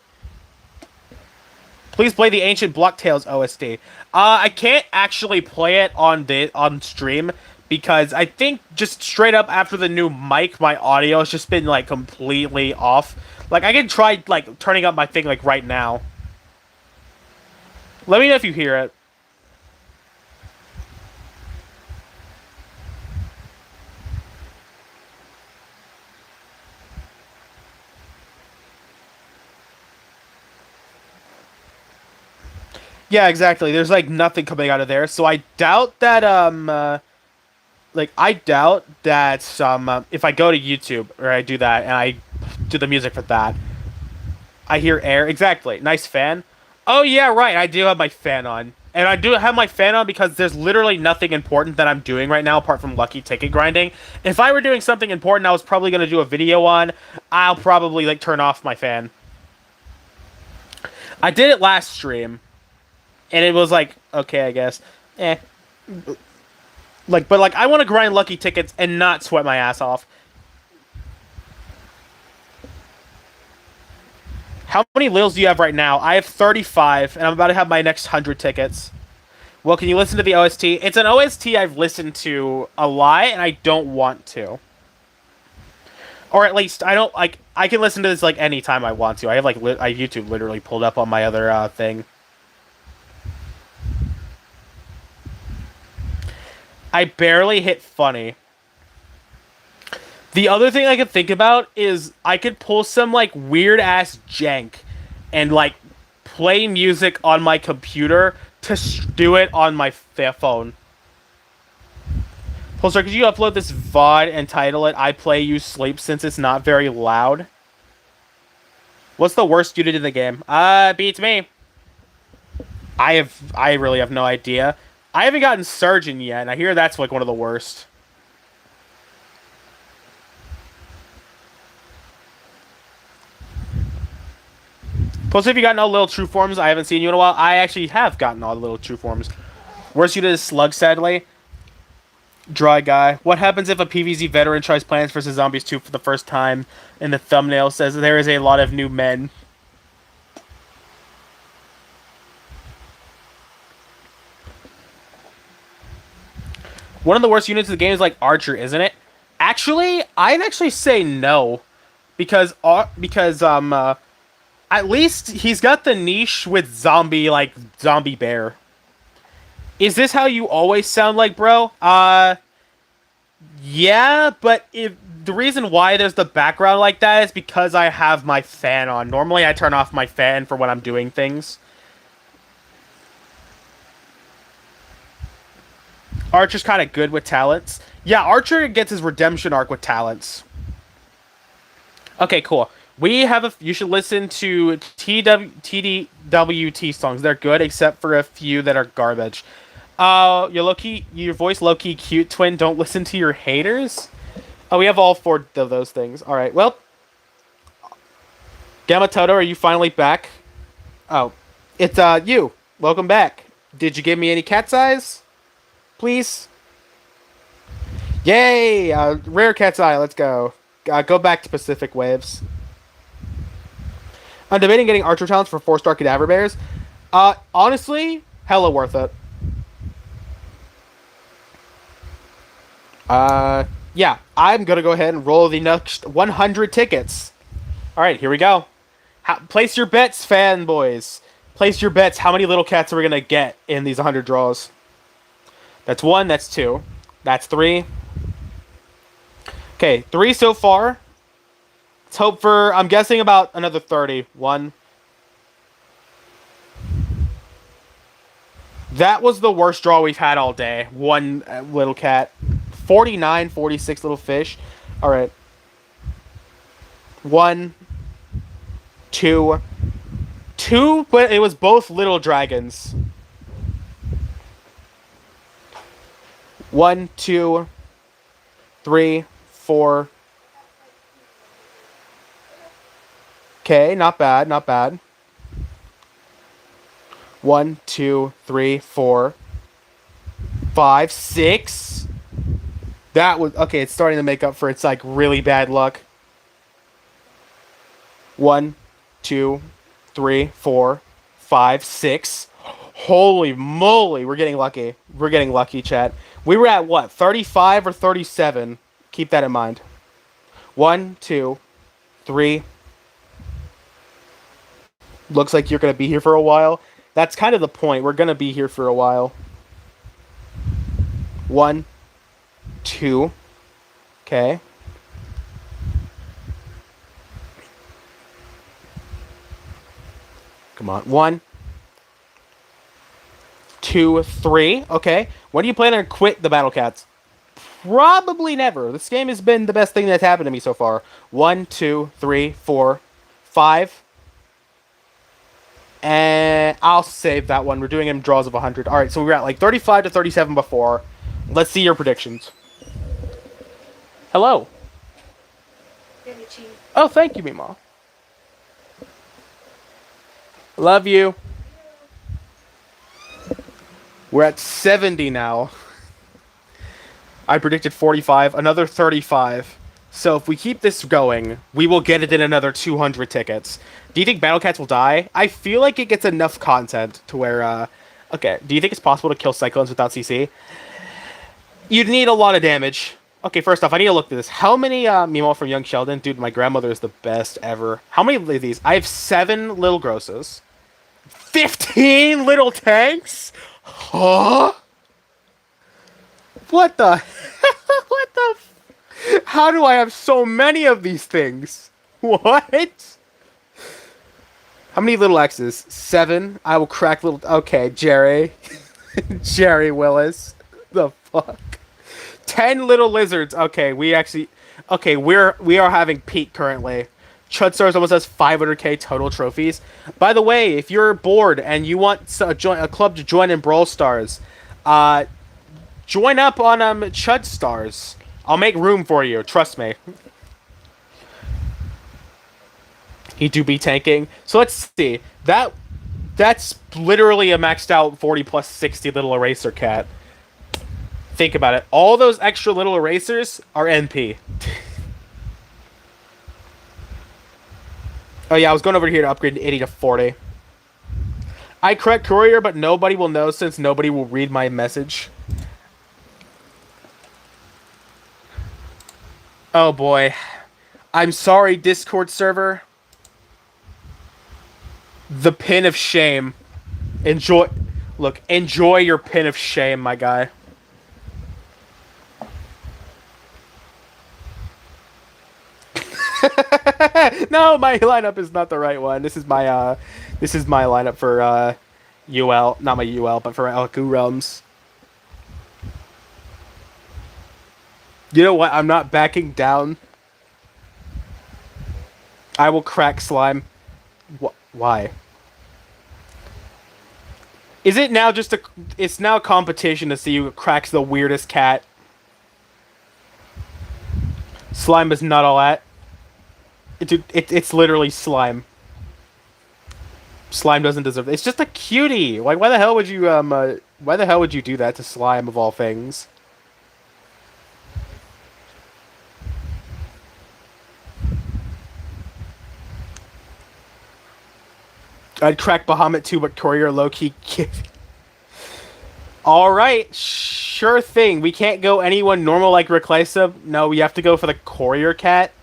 Please play the Ancient Blocktails OST. I can't actually play it on stream because I think just straight up after the new mic, my audio has just been like completely off. Like I can try like turning up my thing like right now. Let me know if you hear it. Yeah, exactly. There's like nothing coming out of there, so I doubt that like I doubt that if I go to YouTube or I do that and I do the music for that, I hear air. Exactly. Nice fan. Oh yeah, right. I do have my fan on. And I do have my fan on because there's literally nothing important that I'm doing right now apart from lucky ticket grinding. If I were doing something important I was probably going to do a video on, I'll probably like turn off my fan. I did it last stream. And it was like, okay, I guess. Eh. Like, but like, I want to grind lucky tickets and not sweat my ass off. How many lils do you have right now? I have 35, and I'm about to have my next 100 tickets. Well, can you listen to the OST? It's an OST I've listened to a lot, and I don't want to. Or at least, I don't, like, I can listen to this, like, anytime I want to. I have, like, I YouTube literally pulled up on my other thing. I barely hit funny. The other thing I could think about is I could pull some, like, weird-ass jank and, like, play music on my computer to do it on my phone. Pulsar, could you upload this VOD and title it I Play You Sleep since it's not very loud? What's the worst you did in the game? Beats me. I really have no idea. I haven't gotten Surgeon yet, and I hear that's like one of the worst. Plus, if you gotten all little true forms, I haven't seen you in a while. I actually have gotten all the little true forms. Worst unit is Slug, sadly. Dry guy. What happens if a PvZ veteran tries Plants vs. Zombies 2 for the first time? And the thumbnail says there is a lot of new men. One of the worst units of the game is like Archer, isn't it? Actually, I'd actually say no, because at least he's got the niche with zombie bear. Is this how you always sound like, bro? Yeah, but if the reason why there's the background like that is because I have my fan on. Normally, I turn off my fan for when I'm doing things. Archer's kind of good with talents. Yeah, Archer gets his redemption arc with talents. Okay, cool. We have a. You should listen to TDWT songs. They're good, except for a few that are garbage. Your voice low key cute, twin. Don't listen to your haters. Oh, we have all four of those things. All right. Well, Gamma Toto, are you finally back? Oh, it's you. Welcome back. Did you give me any cat's eyes? Please. Yay! Rare cat's eye. Let's go. Go back to Pacific Waves. I'm debating getting Archer talents for 4-star Cadaver Bears. Honestly, hella worth it. Yeah, I'm gonna go ahead and roll the next 100 tickets. Alright, here we go. Place your bets, fanboys. Place your bets. How many little cats are we gonna get in these 100 draws? That's 1, that's 2. That's 3. Okay, 3 so far. Let's hope for, I'm guessing about another 30. 1. That was the worst draw we've had all day. 1 little cat. 49, 46 little fish. Alright. 1. 2. 2, but it was both little dragons. 1, 2, 3, 4. Okay, not bad, not bad. 1, 2, 3, 4, 5, 6. That was okay. It's starting to make up for its like really bad luck. 1, 2, 3, 4, 5, 6. Holy moly, we're getting lucky. We're getting lucky, chat. We were at what, 35 or 37? Keep that in mind. 1, 2, 3. Looks like you're gonna be here for a while. That's kind of the point. We're gonna be here for a while. 1, 2. Okay. Come on. 1, 2, 3. Okay. When do you plan to quit the Battle Cats? Probably never. This game has been the best thing that's happened to me so far. 1, 2, 3, 4, 5. And I'll save that one. We're doing him draws of 100. Alright, so we were at like 35 to 37 before. Let's see your predictions. Hello. Oh, thank you, Mima. Love you. We're at 70 now. I predicted 45, another 35. So if we keep this going, we will get it in another 200 tickets. Do you think Battle Cats will die? I feel like it gets enough content to where, okay, do you think it's possible to kill Cyclones without CC? You'd need a lot of damage. Okay, first off, I need to look at this. How many, Mimo from Young Sheldon? Dude, my grandmother is the best ever. How many of these? I have 7 little grosses. 15 little tanks? Huh? What the? What the? How do I have so many of these things? What? How many little X's? 7. I will crack little. Okay, Jerry. Jerry Willis. The fuck? 10 little lizards. Okay, we actually. Okay, we are having peak currently. Chudstars almost has 500k total trophies. By the way, if you're bored and you want a club to join in Brawl Stars, join up on Chudstars. I'll make room for you. Trust me. He do be tanking. So let's see. That's literally a maxed out 40 plus 60 little eraser cat. Think about it. All those extra little erasers are NP. Oh yeah, I was going over here to upgrade 80 to 40. I correct courier, but nobody will know since nobody will read my message. Oh boy. I'm sorry, Discord server. The pin of shame. Enjoy. Look, enjoy your pin of shame, my guy. No, my lineup is not the right one. This is my lineup for UL, not my UL, but for Elku Realms. You know what? I'm not backing down. I will crack slime. Why? Is it now just a? It's now a competition to see who cracks the weirdest cat. Slime is not all that. It's literally slime. Slime doesn't deserve it. It's just a cutie. Like, why the hell would you why the hell would you do that to slime of all things? I'd crack Bahamut too, but Courier low-key kid. Alright, sure thing. We can't go anyone normal like Reclasa. No, we have to go for the Courier cat.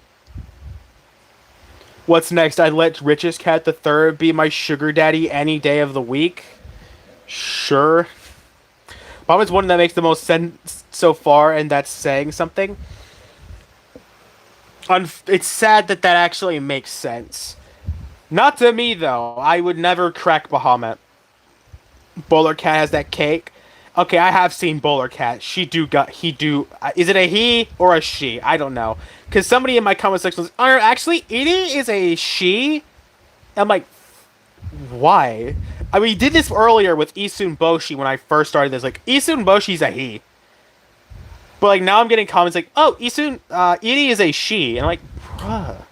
What's next? I'd let Richest Cat the Third be my sugar daddy any day of the week. Sure. Bahamut's one that makes the most sense so far, and that's saying something. It's sad that that actually makes sense. Not to me, though. I would never crack Bahamut. Bowler Cat has that cake. Okay, I have seen Bowler Cat. He do. Is it a he or a she? I don't know. Because somebody in my comment section was, actually, it is a she? I'm like, why? I mean, we did this earlier with Isun Boshi when I first started this. Like, Isun Boshi's a he. But, like, now I'm getting comments like, oh, Isun, Iri is a she. And I'm like, bruh.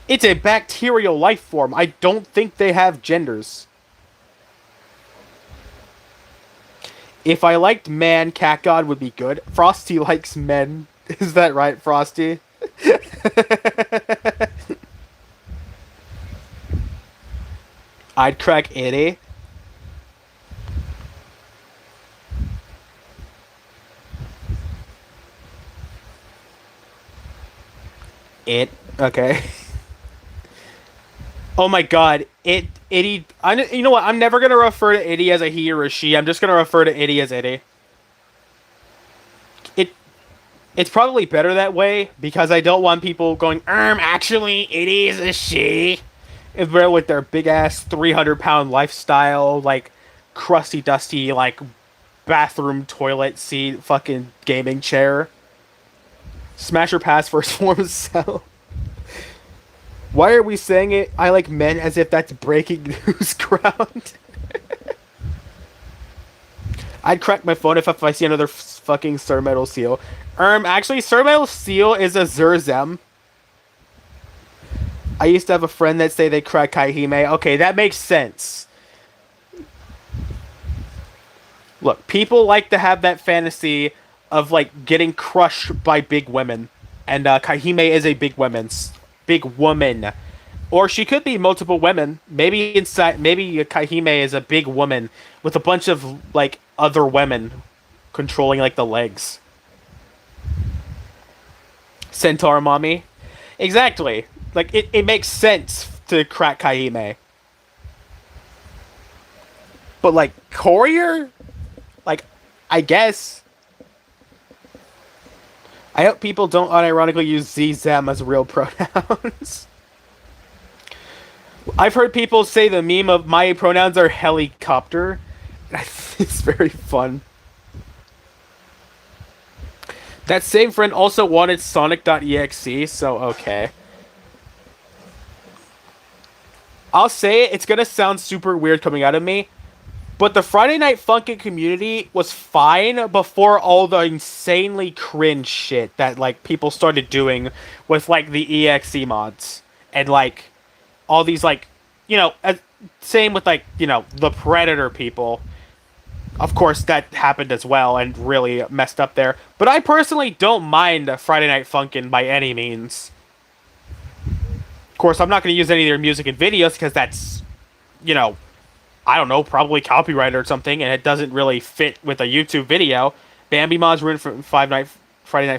It's a bacterial life form. I don't think they have genders. If I liked man, Cat God would be good. Frosty likes men. Is that right, Frosty? I'd crack Itty. Okay. Oh my god, Itty. You know what? I'm never gonna refer to Itty as a he or a she. I'm just gonna refer to Itty as Itty. It's probably better that way because I don't want people going, actually, Itty is a she. If they're with their big ass 300-pound lifestyle, like crusty, dusty, like bathroom toilet seat, fucking gaming chair. Smasher pass first form cell. Why are we saying it? I like men as if that's breaking news ground. I'd crack my phone if I see another fucking Sir Metal Seal. Actually, Sir Metal Seal is a Zurzem. I used to have a friend that say they crack Kaihime. Okay, that makes sense. Look, people like to have that fantasy of, like, getting crushed by big women. And Kaihime is a big woman. Or she could be multiple women. Maybe Kaihime is a big woman with a bunch of, like, other women controlling, like, the legs. Centaur mommy. Exactly. Like, it makes sense to crack Kaihime. But, like, Courier? Like, I guess. I hope people don't unironically use Z-Zem as real pronouns. I've heard people say the meme of my pronouns are helicopter. It's very fun. That same friend also wanted Sonic.exe, so okay. I'll say it, it's gonna sound super weird coming out of me, but the Friday Night Funkin' community was fine before all the insanely cringe shit that, like, people started doing with, like, the EXE mods. And, like, all these like, same with like the Predator people. Of course, that happened as well and really messed up there. But I personally don't mind Friday Night Funkin' by any means. Of course, I'm not going to use any of their music and videos because that's, you know, I don't know, probably copyrighted or something, and it doesn't really fit with a YouTube video. Bambi mods were in for Friday Night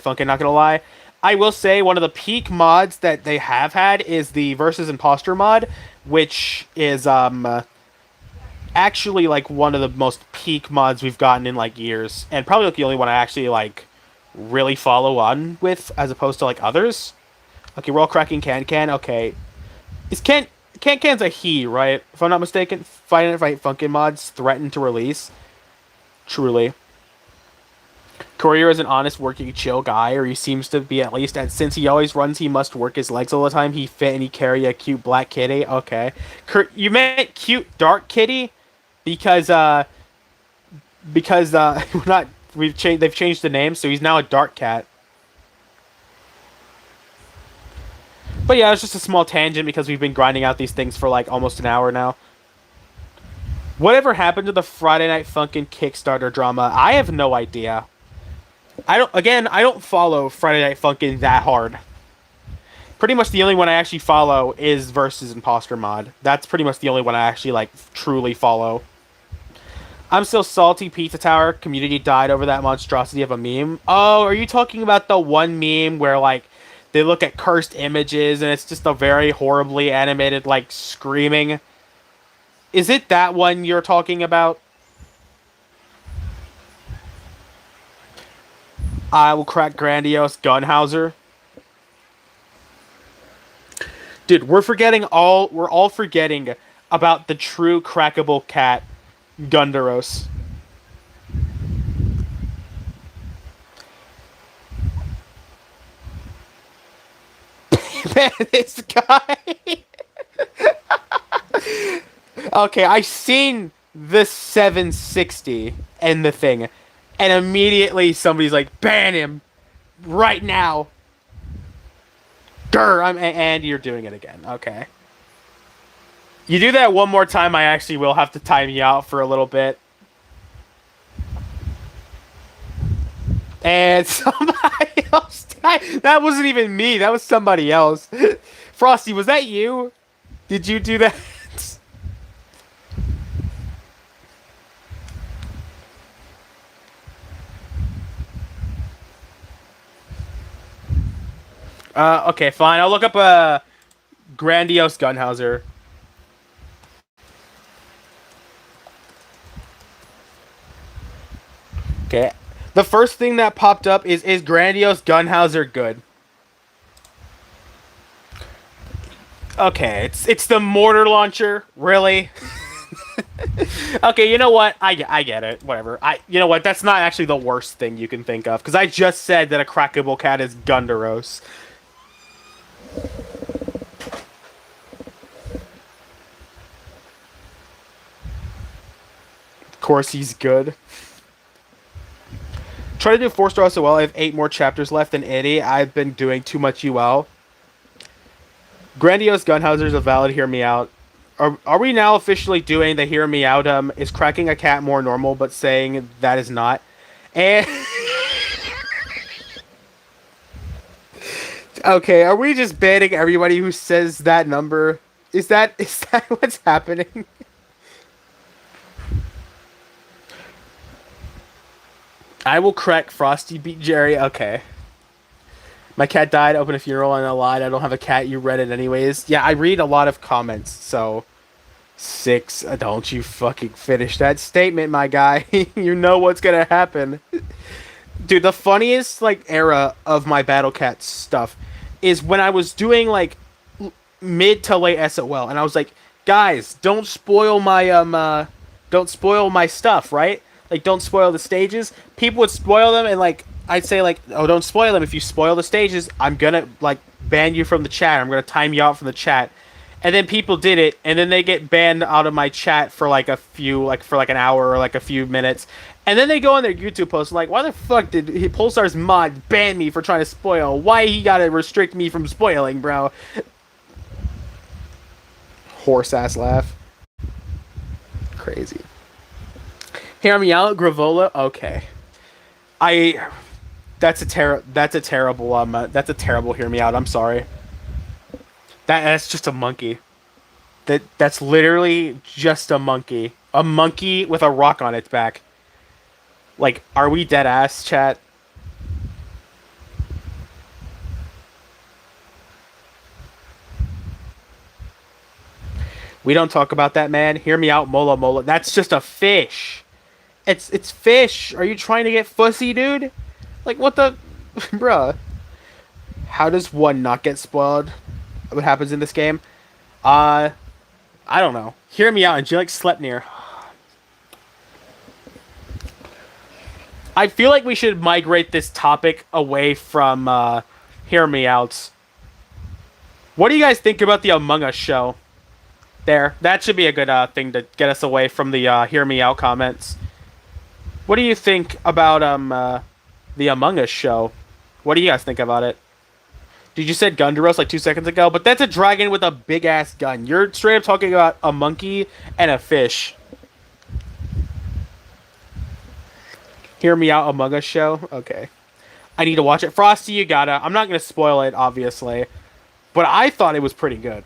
Funkin'. Not gonna lie, I will say one of the peak mods that they have had is the Versus Imposter mod, which is actually like one of the most peak mods we've gotten in like years, and probably like the only one I actually like really follow on with as opposed to like others. Okay, we're all cracking Can. Okay, is Can's a he, right? If I'm not mistaken. Friday Night Funkin' mods threatened to release. Truly. Courier is an honest, working, chill guy, or he seems to be at least. And since he always runs, he must work his legs all the time. He fit and he carry a cute black kitty. Okay, you meant cute dark kitty, because we're not. We've changed. They've changed the name, so he's now a dark cat. But yeah, it's just a small tangent because we've been grinding out these things for like almost an hour now. Whatever happened to the Friday Night Funkin' Kickstarter drama? I have no idea. I don't follow Friday Night Funkin' that hard. Pretty much the only one I actually follow is Versus Imposter mod. That's pretty much the only one I actually like truly follow. I'm still salty. Pizza Tower community died over that monstrosity of a meme. Oh, are you talking about the one meme where like they look at cursed images and it's just a very horribly animated like screaming? Is it that one you're talking about? I will crack Grandiose Gunhauser. Dude, we're all forgetting about the true crackable cat, Gundaros. Man, this guy. Okay, I seen the 760 and the thing, and immediately somebody's like, ban him right now. Grr, and you're doing it again. Okay. You do that one more time, I actually will have to time you out for a little bit. And somebody else died. That wasn't even me. That was somebody else. Frosty, was that you? Did you do that? Okay, fine. I'll look up Grandiose Gunhauser. Okay. The first thing that popped up is Grandiose Gunhauser good? Okay, it's the mortar launcher, really? Okay, you know what? I get it. Whatever. You know what? That's not actually the worst thing you can think of, because I just said that a crackable cat is Gundaros. Of course he's good. Try to do 4-star SOL. I have 8 more chapters left than Itty. I've been doing too much UL. Grandiose Gunhauser's a valid hear me out. Are we now officially doing the hear me out? Is cracking a cat more normal, but saying that is not? And okay, are we just banning everybody who says that number? Is that what's happening? I will crack Frosty beat Jerry. Okay. My cat died. Open a funeral and I lied. I don't have a cat. You read it anyways. Yeah, I read a lot of comments. So 6. Don't you fucking finish that statement, my guy. You know what's gonna happen. Dude, the funniest like era of my Battle Cat stuff is when I was doing like mid to late SOL, and I was like, guys, don't spoil my stuff, right? Like, don't spoil the stages. People would spoil them, and like I'd say like, oh, don't spoil them. If you spoil the stages, I'm gonna like ban you from the chat. I'm gonna time you out from the chat. And then people did it, and then they get banned out of my chat for like a few, like for like an hour or like a few minutes. And then they go on their YouTube post like, why the fuck did Polestar's mod ban me for trying to spoil? Why he gotta restrict me from spoiling, bro? horse ass laugh. Crazy. Hear me out, Gravola. Okay, I. That's a terrible. Hear me out. I'm sorry. That's just a monkey. That's literally just a monkey. A monkey with a rock on its back. Like, are we dead ass, chat? We don't talk about that, man. Hear me out, Mola Mola. That's just a fish. It's fish. Are you trying to get fussy, dude? Like, what the... Bruh. How does one not get spoiled? What happens in this game? Uh, I don't know. Hear me out. And you like Sleipnir? I feel like we should migrate this topic away from Hear Me Outs. What do you guys think about the Among Us show? There. That should be a good thing to get us away from the Hear Me Out comments. What do you think about the Among Us show? What do you guys think about it? Did you said gun to roast like 2 seconds ago? But that's a dragon with a big ass gun. You're straight up talking about a monkey and a fish. Hear Me Out Among Us show? Okay. I need to watch it. Frosty, you gotta. I'm not gonna spoil it, obviously. But I thought it was pretty good.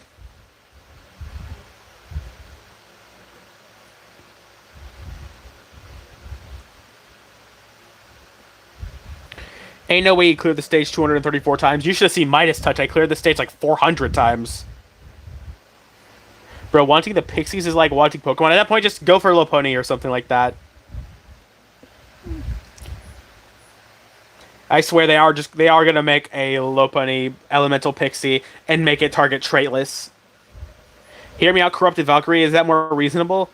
Ain't no way you cleared the stage 234 times. You should have seen Midas Touch. I cleared the stage like 400 times. Bro, wanting the Pixies is like wanting Pokemon. At that point, just go for Lopunny or something like that. I swear they are gonna make a Lopunny Elemental Pixie and make it target traitless. Hear me out, Corrupted Valkyrie. Is that more reasonable?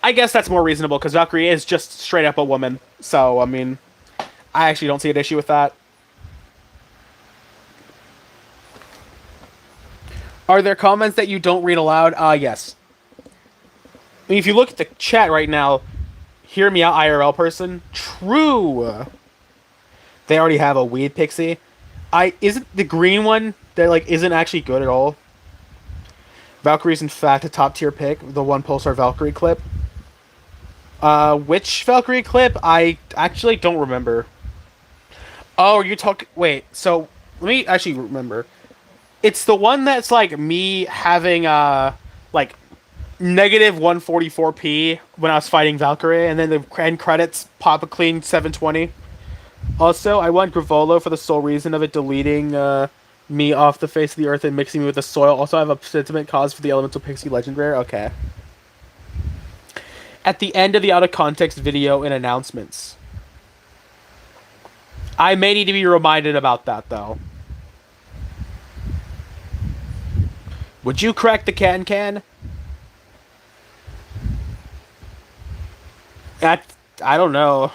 I guess that's more reasonable because Valkyrie is just straight up a woman. So, I mean... I actually don't see an issue with that. Are there comments that you don't read aloud? Yes. I mean, if you look at the chat right now, hear me out, IRL person. True. They already have a weed pixie. Isn't the green one that like isn't actually good at all? Valkyrie's in fact a top tier pick. The one Pulsar Valkyrie clip. Which Valkyrie clip? I actually don't remember. Oh, you talk. Wait, so let me actually remember. It's the one that's like me having like negative 144p when I was fighting Valkyrie, and then the end credits pop a clean 720. Also, I want Gravolo for the sole reason of it deleting me off the face of the earth and mixing me with the soil. Also, I have a sentiment cause for the Elemental Pixie Legend Rare. Okay. At the end of the out of context video and announcements. I may need to be reminded about that, though. Would you crack the can? I don't know.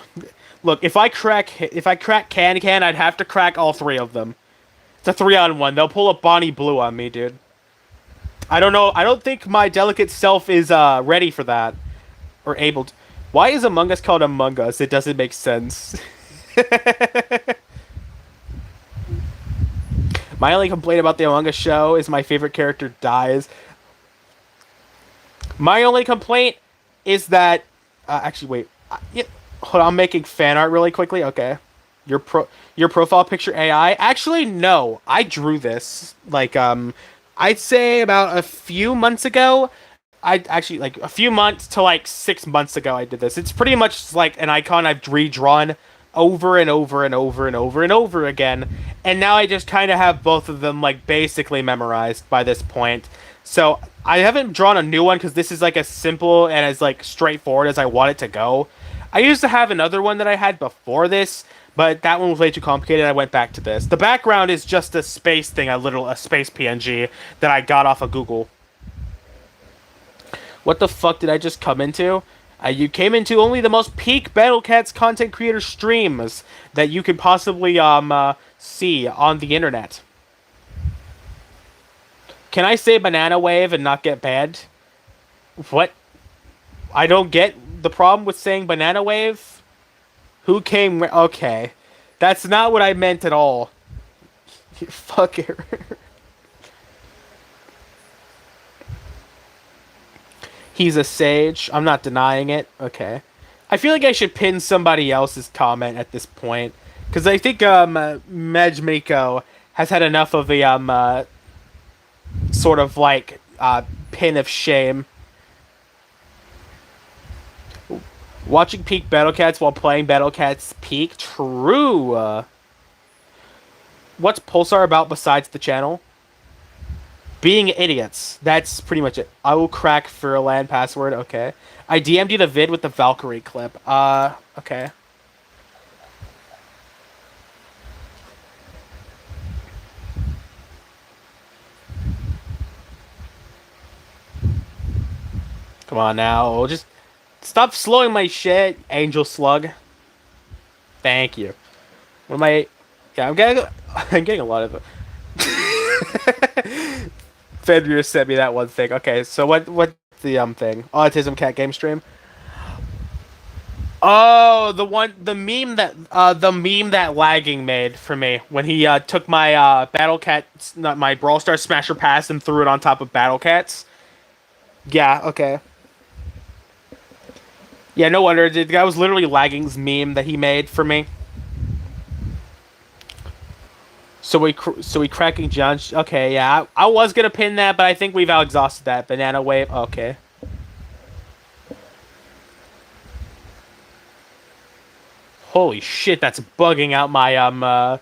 Look, if I crack can, I'd have to crack all three of them. It's a 3-on-1. They'll pull a Bonnie Blue on me, dude. I don't know. I don't think my delicate self is ready for that. Or able to. Why is Among Us called Among Us? It doesn't make sense. My only complaint about the Among Us show is my favorite character dies. My only complaint is that... actually, wait. Hold on, I'm making fan art really quickly. Okay. Your profile picture AI? Actually, no. I drew this. Like, I'd say about a few months ago. I actually, like, a few months to, like, 6 months ago I did this. It's pretty much like an icon I've redrawn over and over and over and over and over again. And now I just kind of have both of them, like, basically memorized by this point. So, I haven't drawn a new one because this is, like, as simple and as, like, straightforward as I want it to go. I used to have another one that I had before this, but that one was way too complicated. I went back to this. The background is just a space thing, a space PNG that I got off of Google. What the fuck did I just come into? You came into only the most peak BattleCats content creator streams that you could possibly see on the internet. Can I say Banana Wave and not get banned? What? I don't get the problem with saying Banana Wave. Who came... Okay. That's not what I meant at all. You fucker. He's a sage. I'm not denying it. Okay. I feel like I should pin somebody else's comment at this point because I think Mejmiko has had enough of the sort of like pin of shame. Watching Peak Battle Cats while playing Battle Cats Peak. True. What's Pulsar about besides the channel? Being idiots. That's pretty much it. I will crack for a LAN password. Okay. I DM'd you the vid with the Valkyrie clip. Okay. Come on now. We'll just stop slowing my shit, Angel Slug. Thank you. What am I? Yeah, I'm getting a lot of it. Fenrir sent me that one thing. Okay, so what's the thing? Autism Cat game stream. Oh, the meme that lagging made for me when he took my Battle Cat, not my Brawl Stars Smasher Pass and threw it on top of Battle Cats. Yeah, okay. Yeah, no wonder. The guy was literally lagging's meme that he made for me. So we cracking John. Okay, yeah, I was gonna pin that, but I think we've out exhausted that banana wave. Okay. Holy shit, that's bugging out my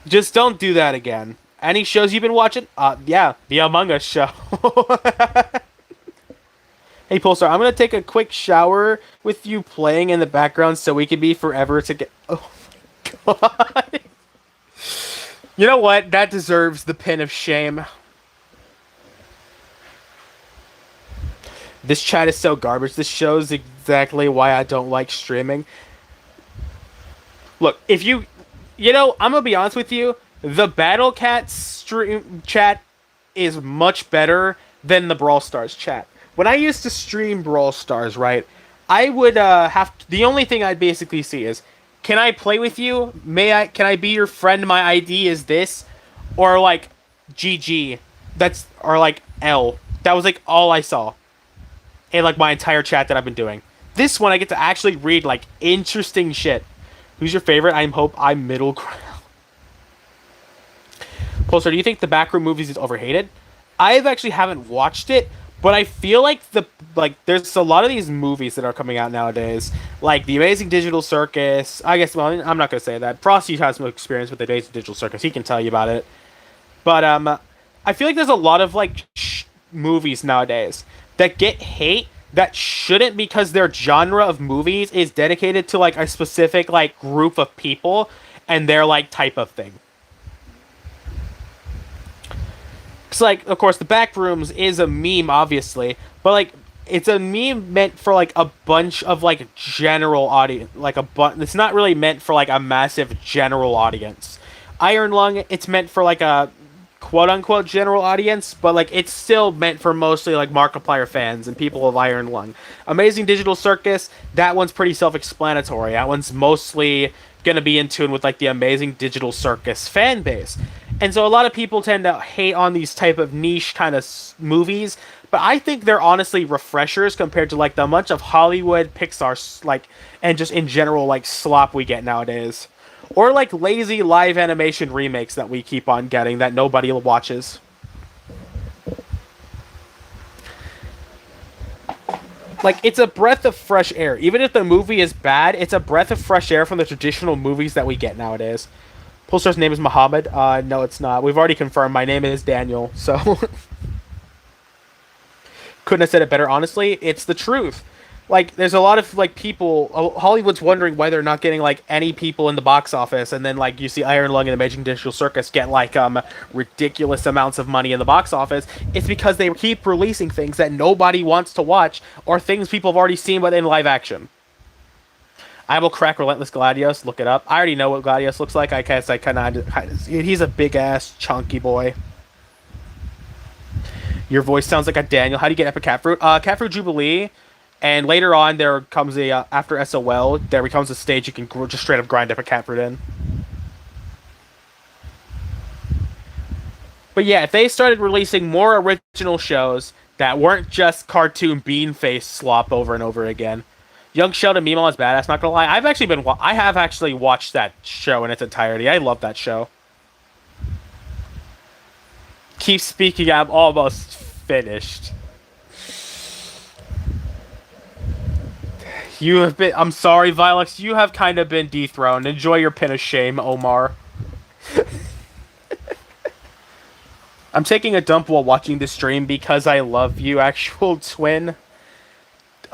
Just don't do that again. Any shows you've been watching? Yeah, the Among Us show. Hey Pulsar, I'm gonna take a quick shower with you playing in the background so we can be forever together. Oh my god. You know what? That deserves the pin of shame. This chat is so garbage. This shows exactly why I don't like streaming. Look, if I'm gonna be honest with you. The Battle Cat stream chat is much better than the Brawl Stars chat. When I used to stream Brawl Stars, right, I would the only thing I'd basically see is, can I play with you? Can I be your friend? My ID is this, or like, GG. Or like L. That was like all I saw in like my entire chat that I've been doing. This one I get to actually read like interesting shit. Who's your favorite? I'm middle ground. Pulsar, do you think the Backroom movies is overhated? I actually haven't watched it, but I feel like there's a lot of these movies that are coming out nowadays, like The Amazing Digital Circus. I guess, well, I'm not gonna say that. Frosty has some experience with The Amazing Digital Circus. He can tell you about it. But I feel like there's a lot of like movies nowadays that get hate that shouldn't, because their genre of movies is dedicated to like a specific like group of people and their like type of thing. It's like, of course, the Backrooms is a meme, obviously, but like it's a meme meant for like a bunch of like general audience, like it's not really meant for like a massive general audience. Iron Lung, it's meant for like a quote unquote general audience, but like it's still meant for mostly like Markiplier fans and people of Iron Lung. Amazing Digital Circus, that one's pretty self-explanatory. That one's mostly gonna be in tune with like the Amazing Digital Circus fan base. And so a lot of people tend to hate on these type of niche kind of movies, but I think they're honestly refreshers compared to like the bunch of Hollywood, Pixar, like, and just in general like slop we get nowadays. Or like lazy live animation remakes that we keep on getting that nobody watches. Like, it's a breath of fresh air. Even if the movie is bad, it's a breath of fresh air from the traditional movies that we get nowadays. Pulsar's name is Muhammad. No, it's not. We've already confirmed my name is Daniel, so... Couldn't have said it better, honestly. It's the truth. Like, there's a lot of, like, people... Hollywood's wondering why they're not getting, like, any people in the box office, and then, like, you see Iron Lung and Amazing Digital Circus get, like, ridiculous amounts of money in the box office. It's because they keep releasing things that nobody wants to watch, or things people have already seen but in live action. I will crack Relentless Gladius. Look it up. I already know what Gladius looks like. I guess I kind of... He's a big-ass, chunky boy. Your voice sounds like a Daniel. How do you get Epic Cat Fruit? Cat Fruit Jubilee. And later on, there comes a... after SOL, there becomes a stage you can just straight up grind Epic Cat Fruit in. But yeah, if they started releasing more original shows that weren't just cartoon bean face slop over and over again. Young Sheldon Meemaw is badass. Not gonna lie, I have actually watched that show in its entirety. I love that show. Keep speaking. I'm almost finished. You have been. I'm sorry, Vilex. You have kind of been dethroned. Enjoy your pin of shame, Omar. I'm taking a dump while watching the stream because I love you, actual twin.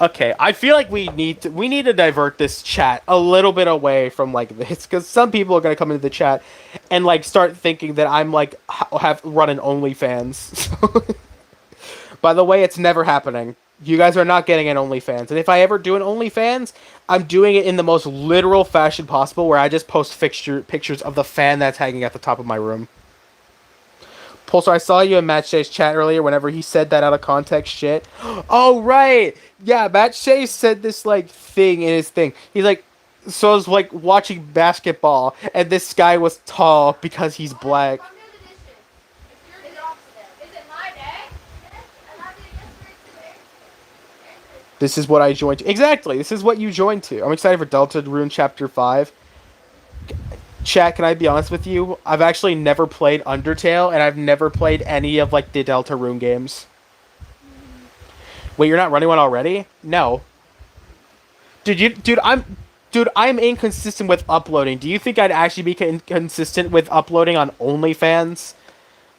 Okay, I feel like we need to divert this chat a little bit away from like this because some people are gonna come into the chat and like start thinking that I'm like have run an OnlyFans. By the way, it's never happening. You guys are not getting an OnlyFans, and if I ever do an OnlyFans, I'm doing it in the most literal fashion possible, where I just post pictures of the fan that's hanging at the top of my room. Pulsar, I saw you in Matt Shay's chat earlier whenever he said that out of context shit. Oh, right! Yeah, Matt Shay said this, like, thing in his thing. He's like, so I was, like, watching basketball, and this guy was tall because he's black. This is what I joined to. Exactly, this is what you joined to. I'm excited for Delta Rune Chapter 5. Chat, can I be honest with you? I've actually never played Undertale, and I've never played any of like the Deltarune games. Wait, you're not running one already? No. I'm inconsistent with uploading. Do you think I'd actually be consistent with uploading on OnlyFans?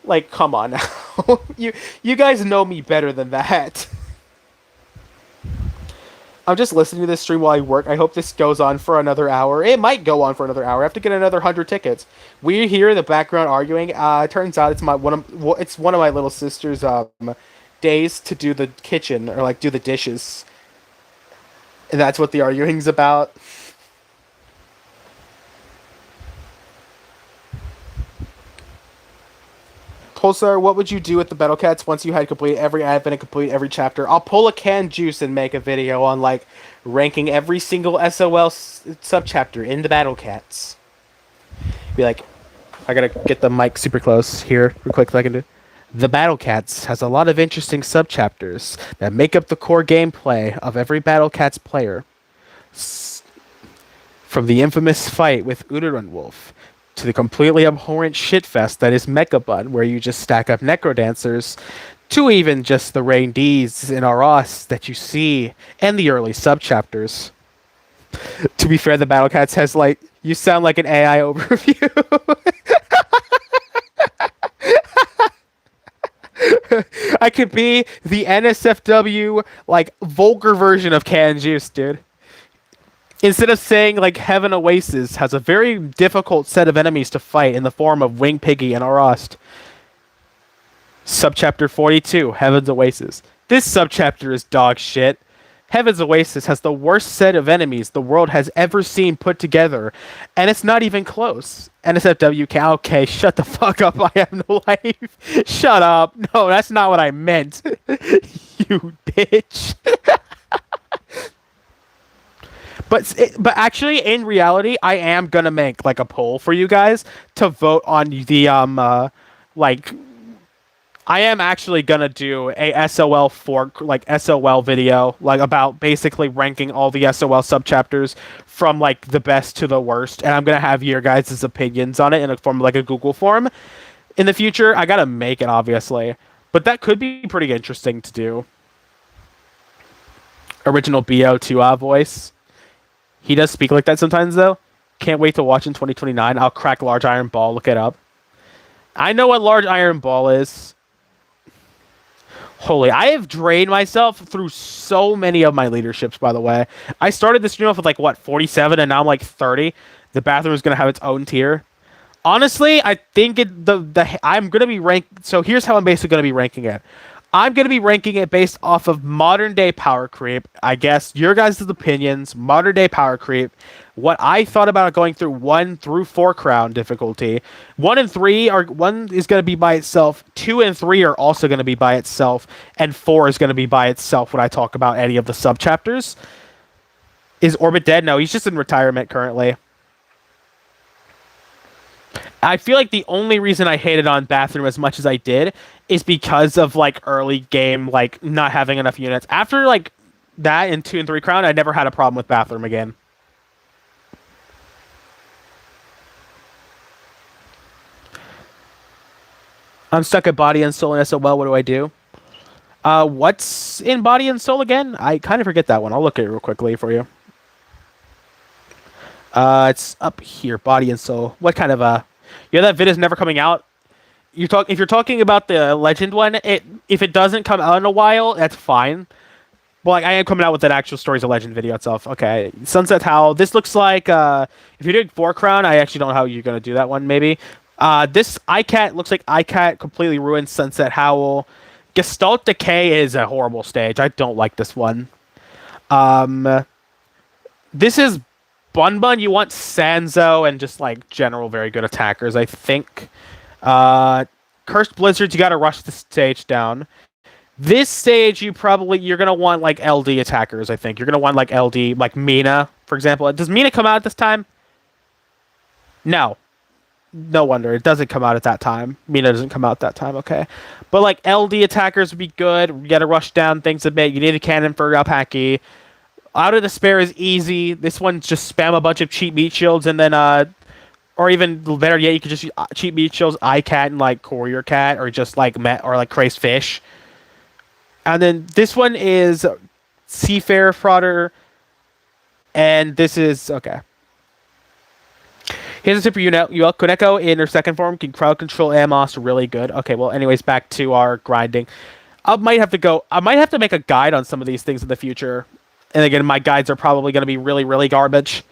Like, come on now. you guys know me better than that. I'm just listening to this stream while I work. I hope this goes on for another hour. It might go on for another hour. I have to get another 100 tickets. We hear in the background arguing. It turns out it's one of my little sister's days to do the kitchen or like do the dishes, and that's what the arguing's about. Pulsar, what would you do with the Battle Cats once you had completed every advent and complete every chapter? I'll pull a canned juice and make a video on like ranking every single SOL subchapter in the Battle Cats. Be like, I gotta get the mic super close here, real quick. So I can do. The Battle Cats has a lot of interesting subchapters that make up the core gameplay of every Battle Cats player. From the infamous fight with Udurun Wolf to the completely abhorrent shitfest that is Mechabun, where you just stack up Necrodancers, to even just the Rain Ds in Aros that you see in the early subchapters. To be fair, the Battle Cats has like, you sound like an AI overview. I could be the NSFW, like, vulgar version of Can Juice, dude. Instead of saying, like, Heaven Oasis has a very difficult set of enemies to fight in the form of Wing Piggy and Arost. Subchapter 42, Heaven's Oasis. This subchapter is dog shit. Heaven's Oasis has the worst set of enemies the world has ever seen put together, and it's not even close. NSFW, okay, shut the fuck up, I have no life. Shut up. No, that's not what I meant. You bitch. But actually, in reality, I am gonna make like a poll for you guys to vote on the like. I am actually gonna do a SOL video like about basically ranking all the SOL subchapters from like the best to the worst, and I'm gonna have your guys' opinions on it in a form of like a Google form. In the future, I gotta make it obviously, but that could be pretty interesting to do. Original BO2 voice. He does speak like that sometimes, though. Can't wait to watch in 2029. I'll crack Large Iron Ball. Look it up. I know what Large Iron Ball is. Holy, I have drained myself through so many of my leaderships, by the way. I started the stream off with, like, what, 47, and now I'm, like, 30. The bathroom is going to have its own tier. Honestly, I think I'm going to be ranked... So here's how I'm basically going to be ranking it. I'm going to be ranking it based off of modern day power creep. I guess your guys' opinions, modern day power creep, what I thought about going through 1 through 4 crown difficulty. 1 and 3 1 is going to be by itself. 2 and 3 are also going to be by itself. And 4 is going to be by itself when I talk about any of the subchapters. Is Orbit dead? No, he's just in retirement currently. I feel like the only reason I hated on Bathroom as much as I did is because of like early game, like not having enough units. After like that in 2 and 3 crown, I never had a problem with Bathroom again. I'm stuck at Body and Soul and SOL. What do I do? What's in Body and Soul again? I kind of forget that one. I'll look at it real quickly for you. It's up here, Body and Soul. What kind of Yeah, that vid is never coming out. If you're talking about the Legend one, if it doesn't come out in a while, that's fine. But like, I am coming out with an actual Stories of Legend video itself. Okay, Sunset Howl. This looks like if you're doing 4 crown, I actually don't know how you're gonna do that one. Maybe this iCat looks like iCat completely ruined Sunset Howl. Gestalt Decay is a horrible stage. I don't like this one. Um, this is Bun Bun. You want Sanzo and just like general very good attackers, I think. Uh, Cursed Blizzards, you got to rush the stage down. This stage, you're gonna want like LD attackers. I think you're gonna want like LD, like Mina, for example. Does Mina come out at this time? No, no wonder it doesn't come out at that time. Mina doesn't come out at that time. Okay, but like LD attackers would be good. You got to rush down things a bit. You need a cannon for Alpaki. Out of Despair is easy. This one just spam a bunch of cheap meat shields and then or even better yet, you could just use cheap meat shields, iCat and like Courier Cat, or just like Met or like Crazed Fish. And then this one is Seafarer Frauder, and this is okay. Here's a super unit. Koneko in her second form can crowd control Amos really good. Okay, well, anyways, back to our grinding. I might have to make a guide on some of these things in the future. And again, my guides are probably going to be really, really garbage.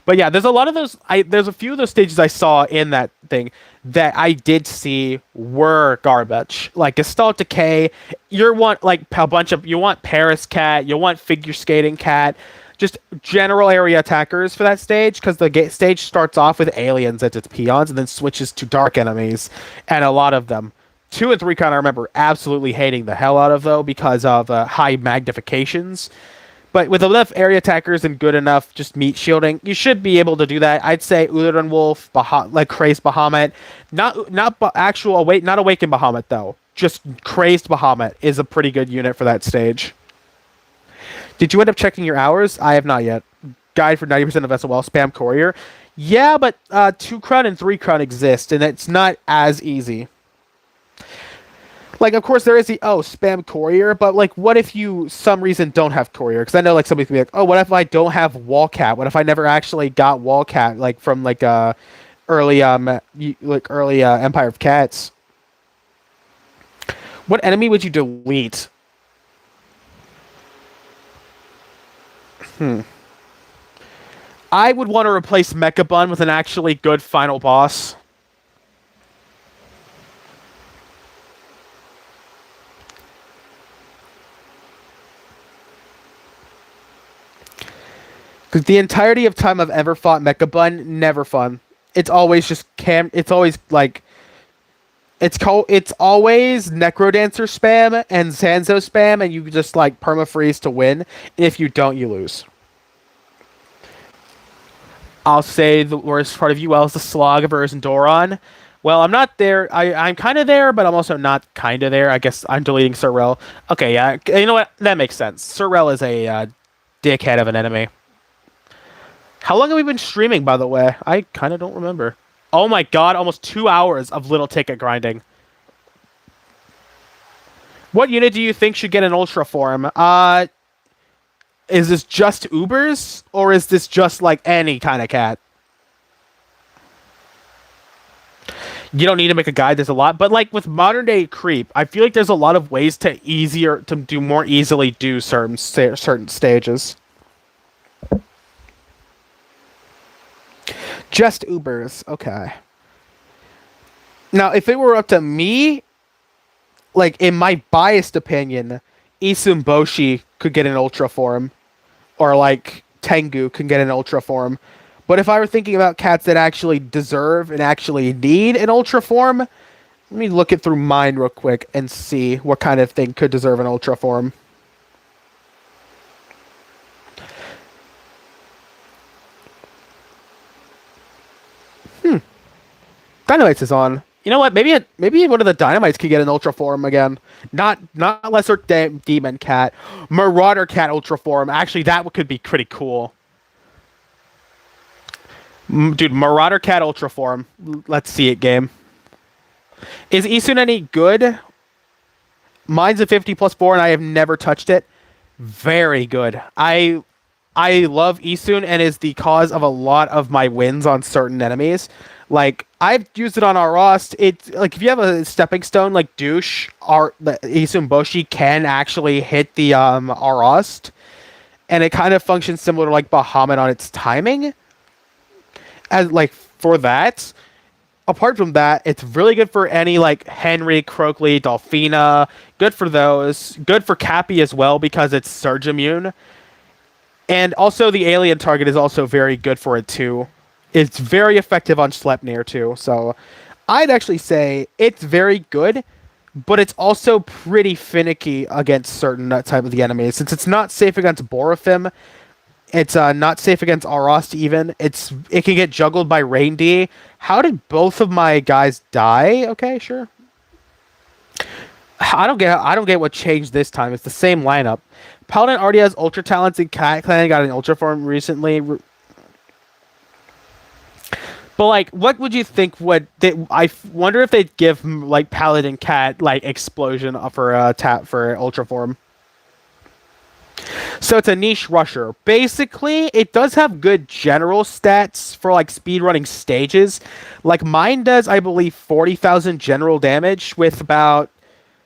But yeah, there's a lot of those. There's a few of those stages I saw in that thing that I did see were garbage. Like Gestalt Decay, you want like a bunch of you want Paris Cat, you want Figure Skating Cat, just general area attackers for that stage because the stage starts off with aliens as its peons and then switches to dark enemies, and a lot of them. 2 and 3 kind I remember absolutely hating the hell out of though because of high magnifications. But with enough area attackers and good enough just meat shielding, you should be able to do that. I'd say Uluran Wolf, like Crazed Bahamut, not Awakened Bahamut though. Just Crazed Bahamut is a pretty good unit for that stage. Did you end up checking your hours? I have not yet. Guide for 90% of SOL spam courier. Yeah, but 2 crown and 3 crown exist, and it's not as easy. Like, of course, there is the, spam courier, but, like, what if you, some reason, don't have courier? Because I know, like, somebody could be like, oh, what if I don't have Wallcat? What if I never actually got Wallcat, like, from, like, early Empire of Cats? What enemy would you delete? I would want to replace Mechabun with an actually good final boss. Because the entirety of time I've ever fought Mechabun, never fun. It's always just it's always like it's always Necrodancer spam and Sanzo spam, and you just like perma-freeze to win. And if you don't, you lose. I'll say the worst part of UL is the Slog versus Doron. Well, I'm not there. I'm kind of there, but I'm also not kind of there. I guess I'm deleting Sorrel. Okay, yeah. You know what? That makes sense. Sorrel is a dickhead of an enemy. How long have we been streaming, by the way? I kind of don't remember. Oh my god, almost 2 hours of little ticket grinding. What unit do you think should get an Ultra form? Is this just Ubers? Or is this just, like, any kind of cat? You don't need to make a guide, there's a lot. But, like, with modern day creep, I feel like there's a lot of ways to more easily do certain stages. Just Ubers, okay. Now, if it were up to me, like, in my biased opinion, Isumboshi could get an Ultra form. Or, like, Tengu can get an Ultra form. But if I were thinking about cats that actually deserve and actually need an Ultra form, let me look it through mine real quick and see what kind of thing could deserve an Ultra form. Dynamites is on. You know what? Maybe one of the Dynamites could get an Ultra Form again. Not Lesser Demon Cat, Marauder Cat Ultra Form. Actually, that could be pretty cool. Dude, Marauder Cat Ultra Form. Let's see it, game. Is Isun any good? Mine's a 50 plus 4, and I have never touched it. Very good. I love Isun and is the cause of a lot of my wins on certain enemies. Like, I've used it on Arost. It's like if you have a stepping stone like Douche, the Isun Boshi can actually hit the Arost, and it kind of functions similar to like Bahamut on its timing. As like for that, apart from that, it's really good for any like Henry, Croakley, Dolphina. Good for those. Good for Cappy as well because it's Surge Immune. And also the alien target is also very good for it too. It's very effective on Sleipnir too. So I'd actually say it's very good, but it's also pretty finicky against certain type of the enemies. Since it's not safe against Borofim, it's not safe against Arost even. It can get juggled by Rain D. How did both of my guys die? Okay, sure. I don't get what changed this time. It's the same lineup. Paladin already has Ultra Talents and Cat Clan got an Ultra Form recently. But like, what would you think? I wonder if they'd give like Paladin Cat like Explosion for tap for Ultra Form. So it's a niche rusher. Basically, it does have good general stats for like speedrunning stages. Like mine does, I believe, 40,000 general damage with about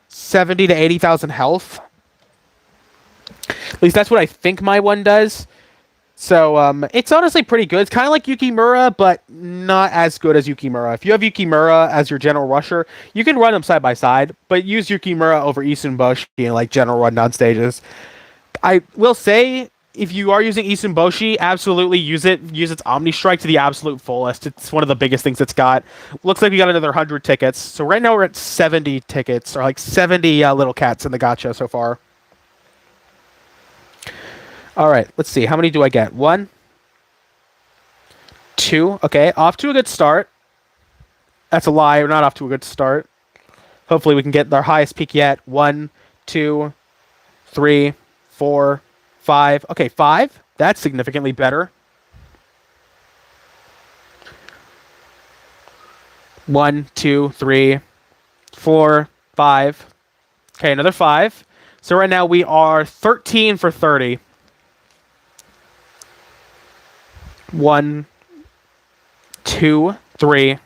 70 to 80,000 health. At least that's what I think my one does. So it's honestly pretty good. It's kind of like Yukimura, but not as good as Yukimura. If you have Yukimura as your general rusher, you can run them side by side, but use Yukimura over Isun Boshi in like general rundown stages. I will say, if you are using Isun Boshi, absolutely use it. Use its Omni Strike to the absolute fullest. It's one of the biggest things it's got. Looks like we got another 100 tickets. So right now we're at 70 tickets, or like 70 little cats in the gacha so far. All right, let's see. How many do I get? 1, 2. Okay, off to a good start. That's a lie. We're not off to a good start. Hopefully we can get our highest peak yet. 1, 2, 3, 4, 5. Okay, 5. That's significantly better. 1, 2, 3, 4, 5. Okay, another 5. So right now we are 13 for 30. 1, 2, 3.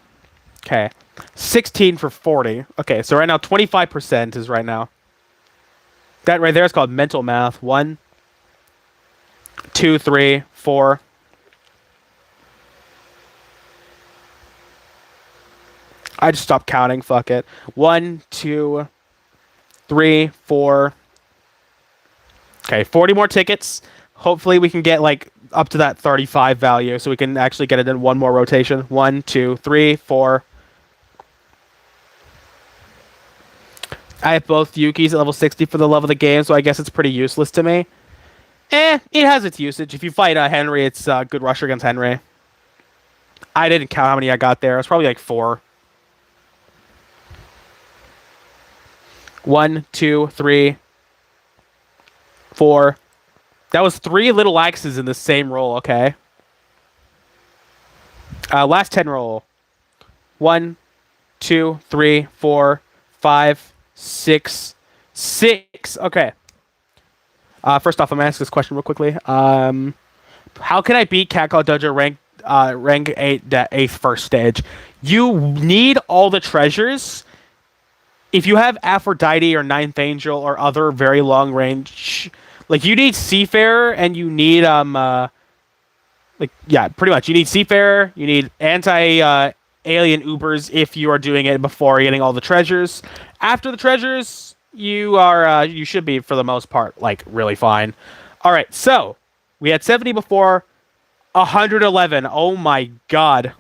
Okay. 16 for 40. Okay, so right now 25% is right now. That right there is called mental math. 1, 2, 3, 4. I just stopped counting. Fuck it. 1, 2, 3, 4. Okay, 40 more tickets. Hopefully we can get like up to that 35 value so we can actually get it in one more rotation. 1, 2, 3, 4. I have both Yukis at level 60 for the love of the game, so I guess it's pretty useless to me. It has its usage. If you fight Henry, it's a good rusher against Henry. I didn't count how many I got there. It's probably like 4. 1, 2, 3, 4. That was 3 little axes in the same roll, okay? Last 10 roll. 1, 2, 3, 4, 5, 6. 6. Okay. First off, I'm gonna ask this question real quickly. How can I beat Catcall Dojo rank 8 that 8th first stage? You need all the treasures. If you have Aphrodite or Ninth Angel or other very long range, like you need Seafarer and you need pretty much you need Seafarer, you need alien Ubers if you are doing it before getting all the treasures. After the treasures, you should be for the most part like really fine. All right, so we had 70 before, 111. Oh my god.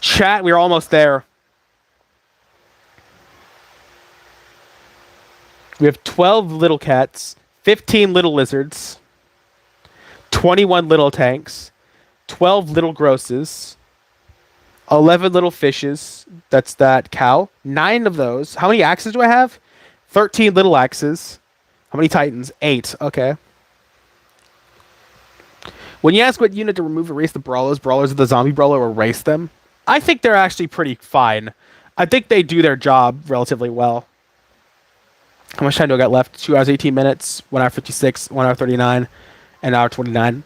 Chat, we're almost there. We have 12 little cats, 15 little lizards, 21 little tanks, 12 little grosses, 11 little fishes. That's that cow. 9 of those. How many axes do I have? 13 little axes. How many titans? 8. Okay. When you ask what unit to remove, erase the brawlers of the zombie brawler, or erase them, I think they're actually pretty fine. I think they do their job relatively well. How much time do I got left? 2 hours, 18 minutes, 1 hour 56, 1 hour 39, and hour 29.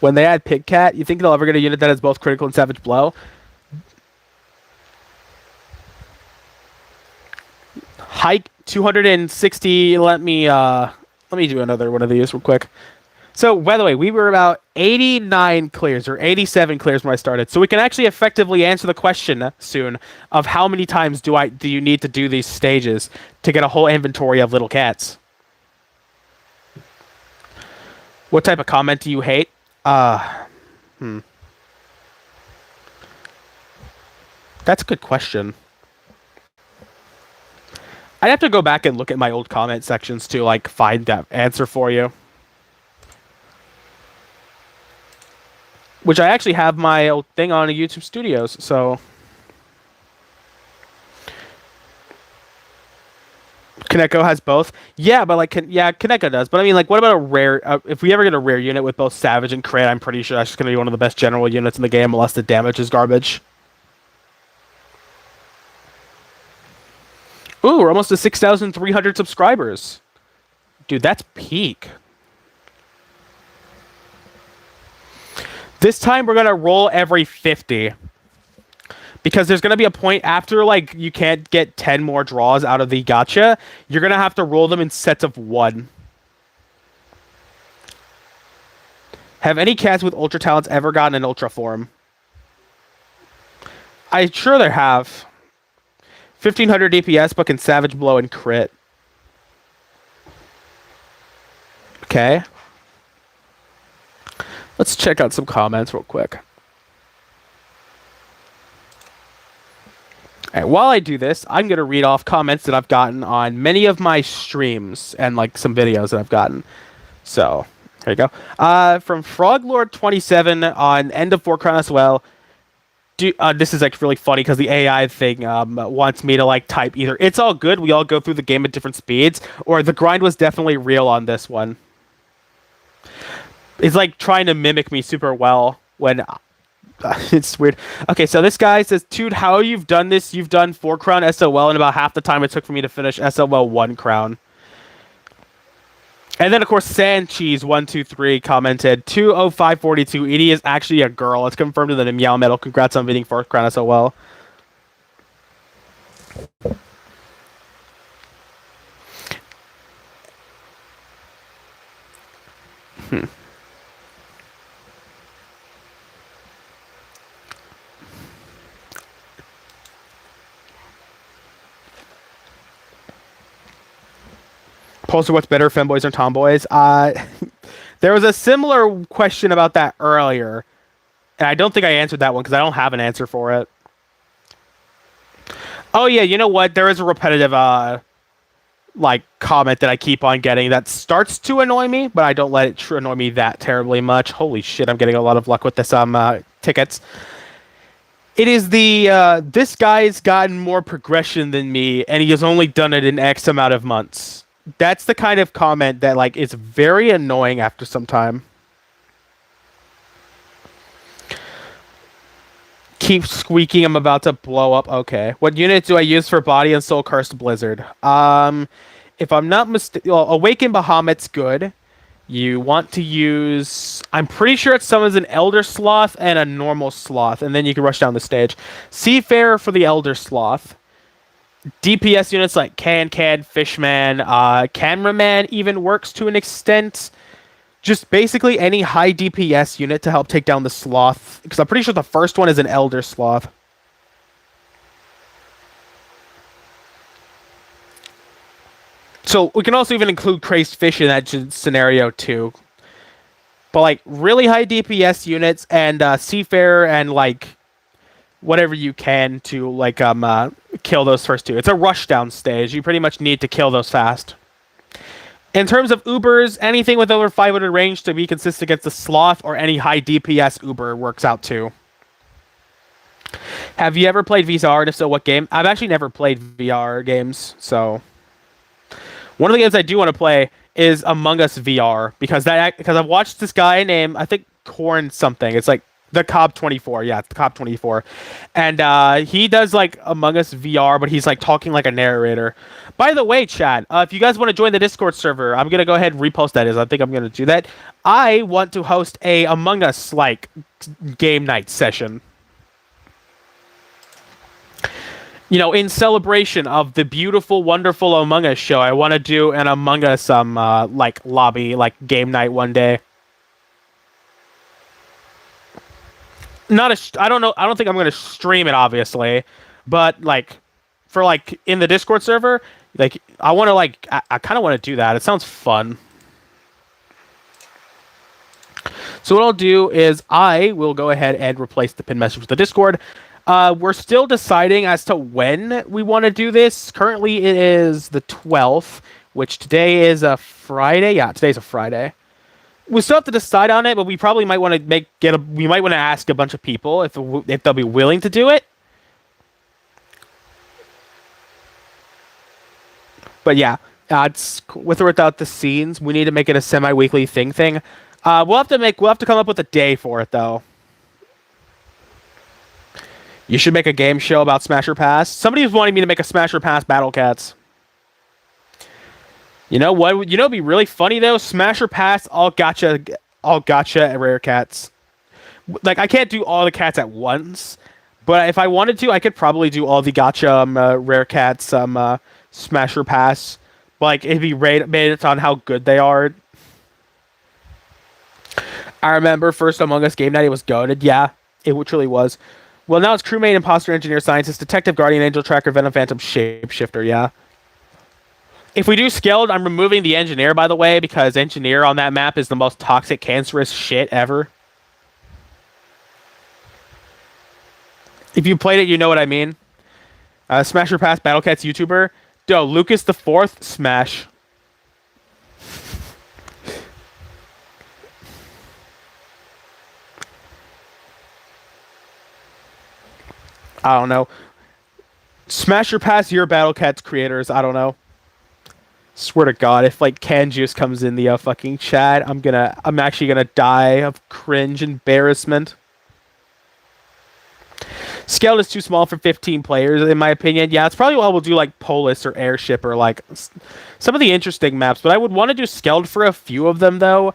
When they add Pig Cat, you think they'll ever get a unit that has both critical and savage blow? Hike 260. Let me do another one of these real quick. So, by the way, we were about 89 clears or 87 clears when I started. So we can actually effectively answer the question soon of how many times do you need to do these stages to get a whole inventory of little cats. What type of comment do you hate? That's a good question. I'd have to go back and look at my old comment sections to like find that answer for you. Which I actually have my old thing on YouTube Studios, so Kaneko has both. Yeah, but like, Kaneko does. But I mean, like, what about a rare? If we ever get a rare unit with both Savage and Crit, I'm pretty sure that's just gonna be one of the best general units in the game, unless the damage is garbage. Ooh, we're almost to 6,300 subscribers. Dude, that's peak. This time we're gonna roll every 50. Because there's gonna be a point after like you can't get 10 more draws out of the gacha, you're gonna have to roll them in sets of 1. Have any cats with ultra talents ever gotten an ultra form? I'm sure there have. 1500 DPS, but can savage blow and crit. Okay. Let's check out some comments real quick. Alright, while I do this, I'm going to read off comments that I've gotten on many of my streams and like some videos that I've gotten. So, here you go. From Froglord27 on End of 4 Crown as well. This is like really funny because the AI thing wants me to like type either it's all good, we all go through the game at different speeds, or the grind was definitely real on this one. It's like trying to mimic me super well when it's weird. Okay, so this guy says, dude, how you've done this? You've done 4 crown SOL in about half the time it took for me to finish SOL 1 crown. And then, of course, Sandcheese123 commented, 20542. Edie is actually a girl. It's confirmed in the Meow Medal. Congrats on beating 4th crown SOL. Poster, what's better, femboys or tomboys? There was a similar question about that earlier, and I don't think I answered that one because I don't have an answer for it. Oh yeah, you know what? There is a repetitive like comment that I keep on getting that starts to annoy me, but I don't let it annoy me that terribly much. Holy shit, I'm getting a lot of luck with this tickets. It is the this guy's gotten more progression than me, and he has only done it in X amount of months. That's the kind of comment that like is very annoying after some time. Keep squeaking, I'm about to blow up. Okay. What unit do I use for Body and Soul Cursed Blizzard? If I'm not mistaken, well, Awakened Bahamut's good. You want to use... I'm pretty sure it summons an Elder Sloth and a normal Sloth, and then you can rush down the stage. Seafarer for the Elder Sloth. DPS units like Fishman, Cameraman even works to an extent. Just basically any high DPS unit to help take down the Sloth. Because I'm pretty sure the first one is an Elder Sloth. So we can also even include Crazed Fish in that scenario too. But like really high DPS units and Seafarer and like whatever you can to like kill those first two. It's a rush down stage. You pretty much need to kill those fast. In terms of Ubers, anything with over 500 range to be consistent against the Sloth or any high DPS Uber works out too. Have you ever played VR? And if so, what game? I've actually never played VR games, so one of the games I do want to play is Among Us VR because I've watched this guy named I think Corn something. It's like the Cobb 24. Yeah, it's the Cobb 24, and he does like Among Us VR, but he's like talking like a narrator. By the way, Chad, if you guys want to join the Discord server, I'm gonna go ahead and repost that. I think I'm gonna do that. I want to host a Among Us like game night session. You know, in celebration of the beautiful, wonderful Among Us show, I want to do an Among Us like lobby, like game night one day. Not a, I don't know. I don't think I'm gonna stream it, obviously, but like for like in the Discord server, like I want to like I kind of want to do that. It sounds fun. So what I'll do is I will go ahead and replace the pin message with the Discord. We're still deciding as to when we want to do this. Currently, it is the 12th, which today is a Friday. Yeah, today's a Friday. We still have to decide on it, but we probably might want to we might want to ask a bunch of people if they'll be willing to do it. But yeah, it's with or without the scenes. We need to make it a semi-weekly thing. We'll have to come up with a day for it though. You should make a game show about Smasher Pass. Somebody was wanting me to make a Smasher Pass Battle Cats. You know what? You know, it'd be really funny though. Smasher Pass, all gotcha rare cats. Like I can't do all the cats at once, but if I wanted to, I could probably do all the gotcha rare cats Smasher Pass. Like it'd be based on how good they are. I remember first Among Us game night. It was goated. Yeah, it truly was. Well, now it's crewmate, imposter, engineer, scientist, detective, guardian, angel, tracker, venom, phantom, shapeshifter. Yeah. If we do skilled, I'm removing the engineer, by the way, because engineer on that map is the most toxic, cancerous shit ever. If you played it, you know what I mean. Smasher Pass Battle Cats YouTuber. Yo, Lucas the Fourth, smash. I don't know. Smash or pass your Battle Cats creators. I don't know. Swear to God, if like Can Juice comes in the fucking chat, I'm actually gonna die of cringe embarrassment. Scale is too small for 15 players, in my opinion. Yeah, it's probably why we'll do like Polis or Airship or like some of the interesting maps. But I would want to do Scaled for a few of them though,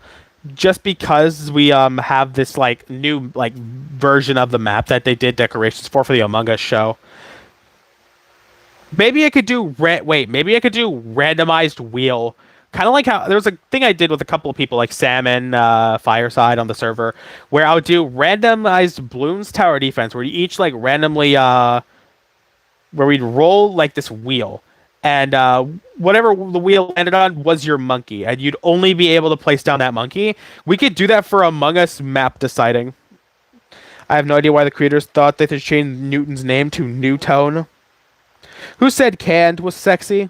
just because we have this like new like version of the map that they did decorations for the Among Us show. Maybe I could do maybe I could do randomized wheel. Kind of like how there was a thing I did with a couple of people like Sam and Fireside on the server where I would do randomized Bloons Tower Defense where you each like randomly where we'd roll like this wheel and whatever the wheel landed on was your monkey and you'd only be able to place down that monkey. We could do that for Among Us map deciding. I have no idea why the creators thought they should change Newton's name to Newtone. Who said canned was sexy?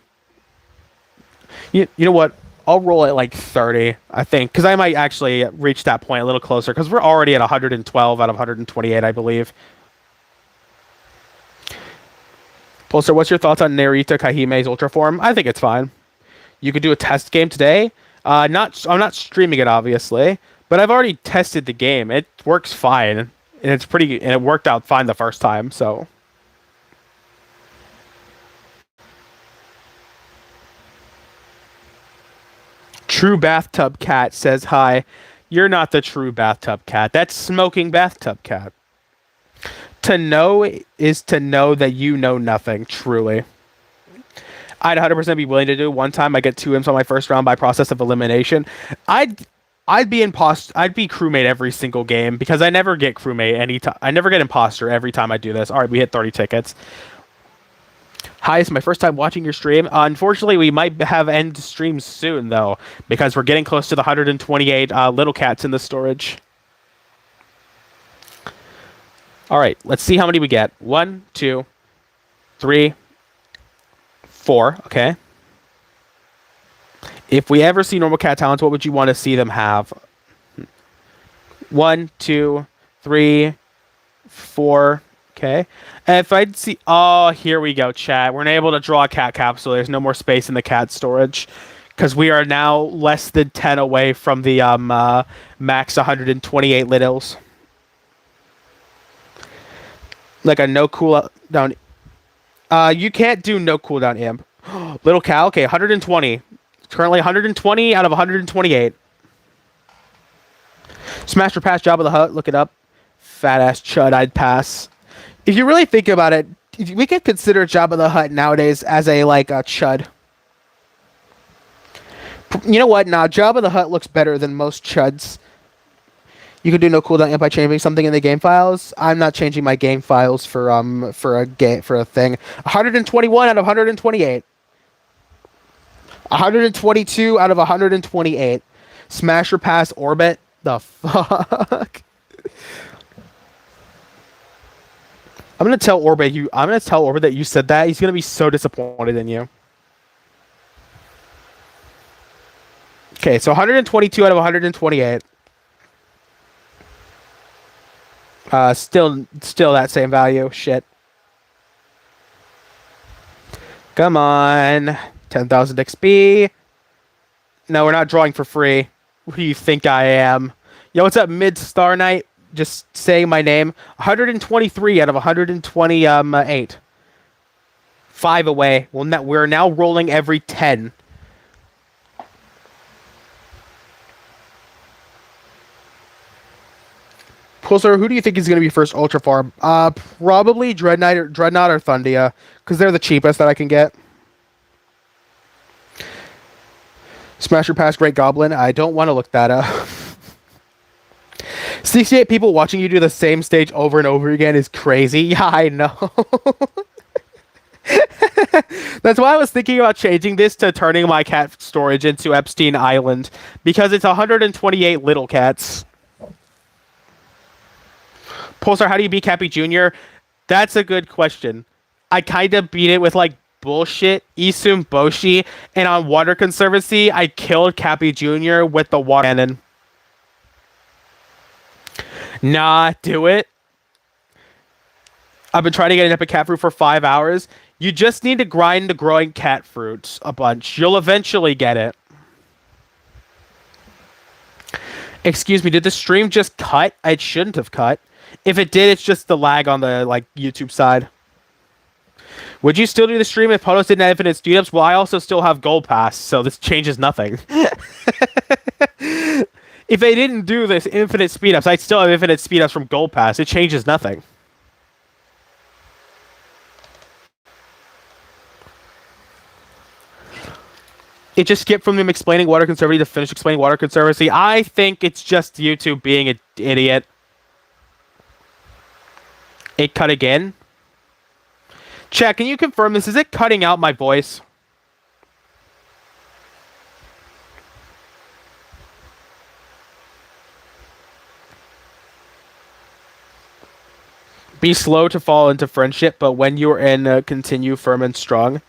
You know what? I'll roll at like 30, I think, because I might actually reach that point a little closer, because we're already at 112 out of 128, I believe. Pulsar, what's your thoughts on Narita Kahime's Ultra Form? I think it's fine. You could do a test game today. I'm not streaming it, obviously, but I've already tested the game. It works fine, and it worked out fine the first time, so... True Bathtub Cat says hi. You're not the true Bathtub Cat. That's Smoking Bathtub Cat. To know is to know that you know nothing, truly. I'd 100% be willing to do one time I get 2 imps on my first round by process of elimination. I'd be crewmate every single game because I never get crewmate anytime. I never get imposter every time I do this. All right, we hit 30 tickets. Hi, it's my first time watching your stream. Unfortunately, we might have end streams soon, though, because we're getting close to the 128 little cats in the storage. All right, let's see how many we get. 1, 2, 3, 4. Okay. If we ever see normal cat talents, what would you want to see them have? 1, 2, 3, 4. Okay. And if I'd see, oh, here we go, chat. We're unable to draw a cat capsule. There's no more space in the cat storage because we are now less than 10 away from the max 128 littles. Like a no cooldown. You can't do no cooldown imp. Little cow. Okay, 120. Currently 120 out of 128. Smash or pass Jabba the Hutt. Look it up. Fat ass chud. I'd pass. If you really think about it, we could consider Jabba the Hutt nowadays as a chud. You know what? Nah, Jabba the Hutt looks better than most chuds. You could do no cooldown imp by changing something in the game files. I'm not changing my game files for a thing. 121 out of 128. 122 out of 128. Smash or pass orbit. The fuck? I'm gonna tell Orbit that you said that. He's gonna be so disappointed in you. Okay, so 122 out of 128. Still that same value. Shit. Come on. 10,000 XP. No, we're not drawing for free. Who do you think I am? Yo, what's up, Mid Star Knight? Just saying my name. 123 out of 128. 5 away. Well, we're now rolling every 10. Pulsar, who do you think is going to be first Ultra Farm? Probably Dreadnought or Thundia, because they're the cheapest that I can get. Smasher Pass Great Goblin. I don't want to look that up. 68 people watching you do the same stage over and over again is crazy. Yeah, I know. That's why I was thinking about changing this to turning my cat storage into Epstein Island, because it's 128 little cats. Pulsar, how do you beat Cappy Jr.? That's a good question. I kind of beat it with like bullshit Isum Boshi, and on Water Conservancy, I killed Cappy Jr. with the water cannon. Nah, do it. I've been trying to get an epic cat fruit for 5 hours. You just need to grind the growing cat fruits a bunch. You'll eventually get it. Excuse me, did the stream just cut? It shouldn't have cut. If it did, it's just the lag on the YouTube side. Would you still do the stream if Potos didn't have infinite speed-ups? Well, I also still have Gold Pass, so this changes nothing. If they didn't do this infinite speed-ups, I'd still have infinite speed-ups from Gold Pass. It changes nothing. It just skipped from them explaining Water Conservancy to finish explaining Water Conservancy. I think it's just YouTube being an idiot. It cut again. Chat, can you confirm this? Is it cutting out my voice? Be slow to fall into friendship, but when you're in, continue firm and strong.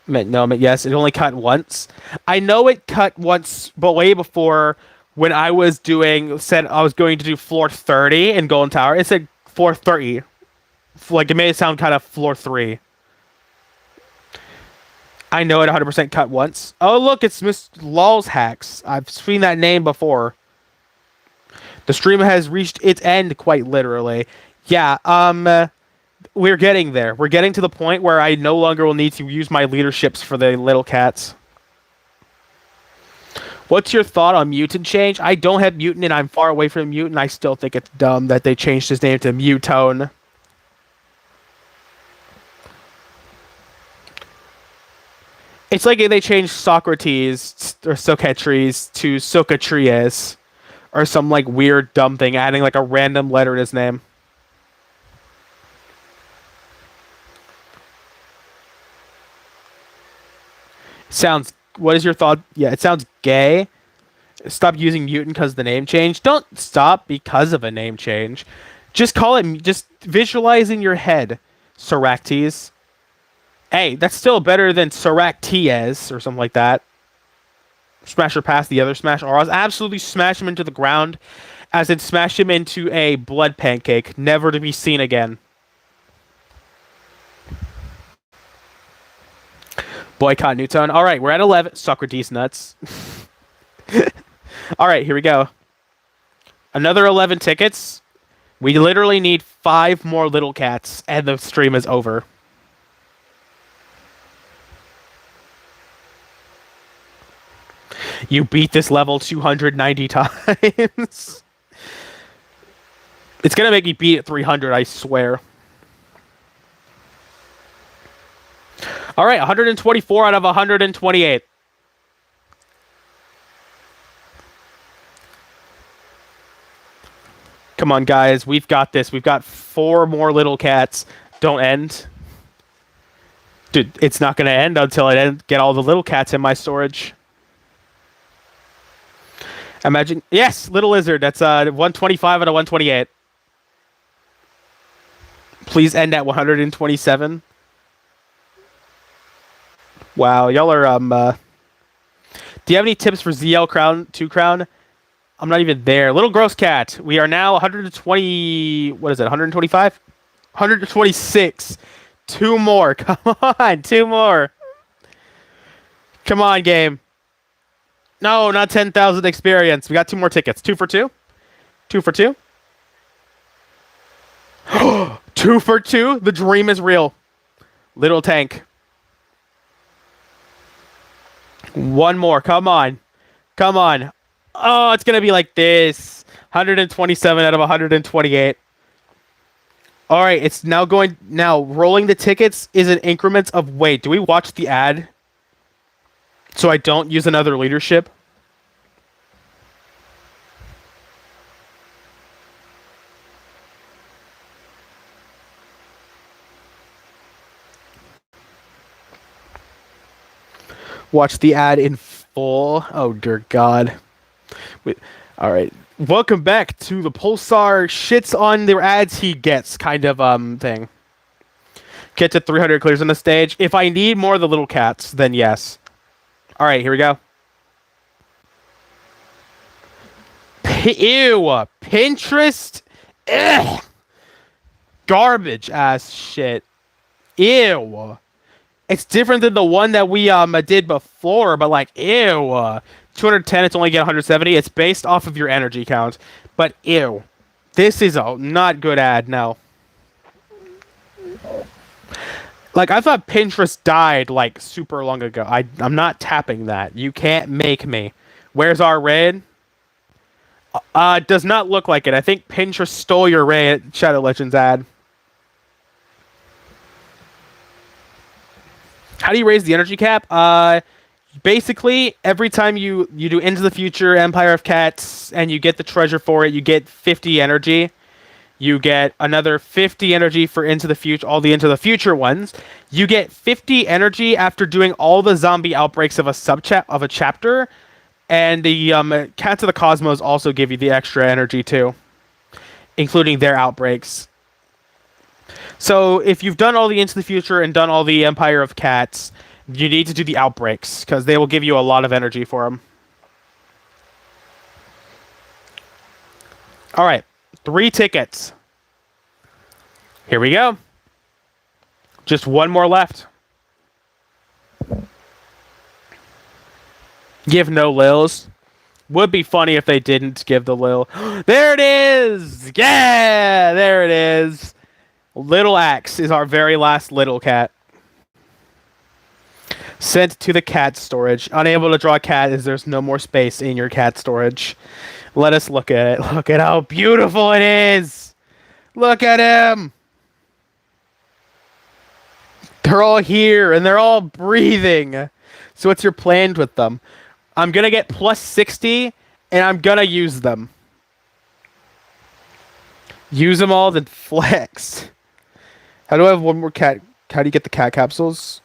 Yes, it only cut once. I know it cut once, but way before when I was said I was going to do floor 30 in Golden Tower. It said floor 30. Like, it made it sound kind of floor 3. I know it 100% cut once. Oh, look, it's Miss Law's Hacks. I've seen that name before. The stream has reached its end, quite literally. Yeah, we're getting there. We're getting to the point where I no longer will need to use my leaderships for the little cats. What's your thought on Mutant change? I don't have Mutant, and I'm far away from Mutant. I still think it's dumb that they changed his name to Mutone. It's like if they changed Socrates or Socrates to Socrates or some like weird dumb thing, adding like a random letter in his name. Sounds. What is your thought? Yeah, it sounds gay. Stop using mutant because the name change. Don't stop because of a name change. Just call it. Just visualize in your head, Soractes. Hey, that's still better than Soractes or something like that. Smash her past the other smash auras. Absolutely smash him into the ground, as in smash him into a blood pancake, never to be seen again. Boycott Newton. All right, we're at 11. Socrates nuts. All right, here we go. Another 11 tickets. We literally need 5 more little cats, and the stream is over. You beat this level 290 times. It's going to make me beat it 300, I swear. All right, 124 out of 128. Come on, guys. We've got this. We've got 4 more little cats. Don't end. Dude, it's not going to end until I get all the little cats in my storage. Imagine. Yes, little lizard. That's 125 out of 128. Please end at 127. Wow, y'all are do you have any tips for ZL Crown 2 Crown? I'm not even there. Little gross cat. We are now 120. What is it? 125? 126. 2 more. Come on, 2 more. Come on, game. No, not 10,000 experience. We got 2 more tickets. 2 for 2. 2 for 2. 2 for 2. The dream is real. Little tank. 1 more. Come on. Come on. Oh, it's going to be like this. 127 out of 128. All right, it's now going... Now, rolling the tickets is in increments of... Wait, do we watch the ad? So I don't use another leadership? Watch the ad in full. Oh, dear God. Wait, all right. Welcome back to the Pulsar shits on the ads he gets kind of thing. Get to 300 clears on the stage. If I need more of the little cats, then yes. All right, here we go. Ew. Pinterest. Ugh. Garbage ass shit. Ew. It's different than the one that we did before, but like, ew. 210, it's only get 170. It's based off of your energy count. But ew. This is a not good ad, no. Like, I thought Pinterest died, like, super long ago. I'm not tapping that. You can't make me. Where's our raid? Does not look like it. I think Pinterest stole your raid Shadow Legends ad. How do you raise the energy cap? Basically, every time you do Into the Future, Empire of Cats, and you get the treasure for it, you get 50 energy. You get another 50 energy for Into the Future, all the Into the Future ones. You get 50 energy after doing all the zombie outbreaks of a chapter, and the Cats of the Cosmos also give you the extra energy too, including their outbreaks. So if you've done all the Into the Future and done all the Empire of Cats, you need to do the outbreaks, because they will give you a lot of energy for them. Alright, 3 tickets. Here we go. Just 1 more left. Give no lils. Would be funny if they didn't give the lil. There it is! Yeah! There it is. Little Axe is our very last little cat. Sent to the cat storage. Unable to draw a cat as there's no more space in your cat storage. Let us look at it. Look at how beautiful it is. Look at him. They're all here and they're all breathing. So what's your plan with them? I'm going to get plus 60 and I'm going to use them. Use them all, then flex. How do I have 1 more cat? How do you get the cat capsules?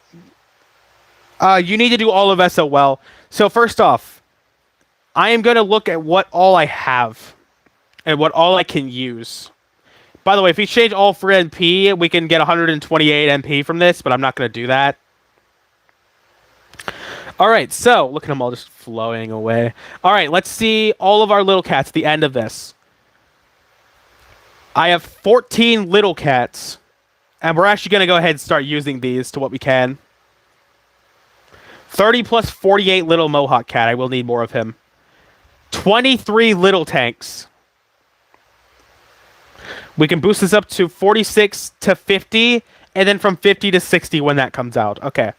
You need to do all of SOL. So first off, I am going to look at what all I have and what all I can use. By the way, if we change all for NP, we can get 128 NP from this, but I'm not going to do that. All right, so look at them all just flowing away. All right, let's see all of our little cats at the end of this. I have 14 little cats, and we're actually going to go ahead and start using these to what we can. 30 plus 48 little Mohawk cat. I will need more of him. 23 little tanks. We can boost this up to 46 to 50, and then from 50 to 60 when that comes out. Okay.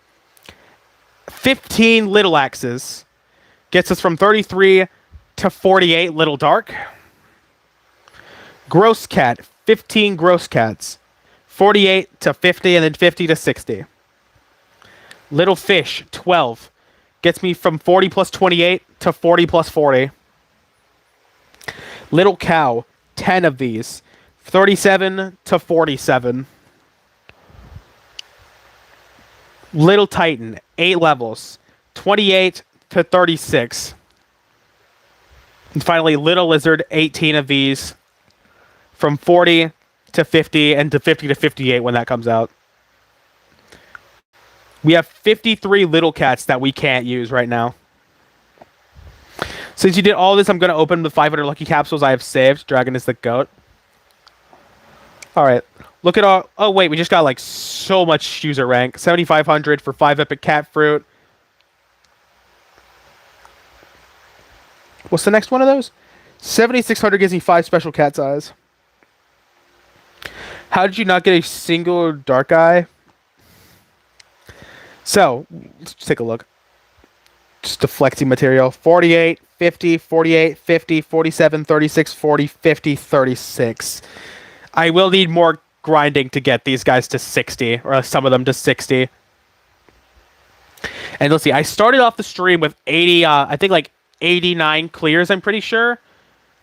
15 little axes. Gets us from 33 to 48 little dark. Gross cat. 15 gross cats. 48 to 50, and then 50 to 60. Little fish. 12. Gets me from 40 plus 28 to 40 plus 40. Little cow. 10 of these. 37 to 47. Little Titan, 8 levels. 28 to 36. And finally, Little Lizard, 18 of these. From 40 to 50 and to 50 to 58 when that comes out. We have 53 little cats that we can't use right now. Since you did all this, I'm going to open the 500 lucky capsules I have saved. Dragon is the goat. All right. Look at all... Oh, wait. We just got, like, so much user rank. 7,500 for 5 epic cat fruit. What's the next one of those? 7,600 gives me 5 special cat's eyes. How did you not get a single dark eye? So, let's take a look. Just deflecting material. 48, 50, 48, 50, 47, 36, 40, 50, 36. I will need more grinding to get these guys to 60, or some of them to 60. And let's see, I started off the stream with 80, I think like 89 clears, I'm pretty sure.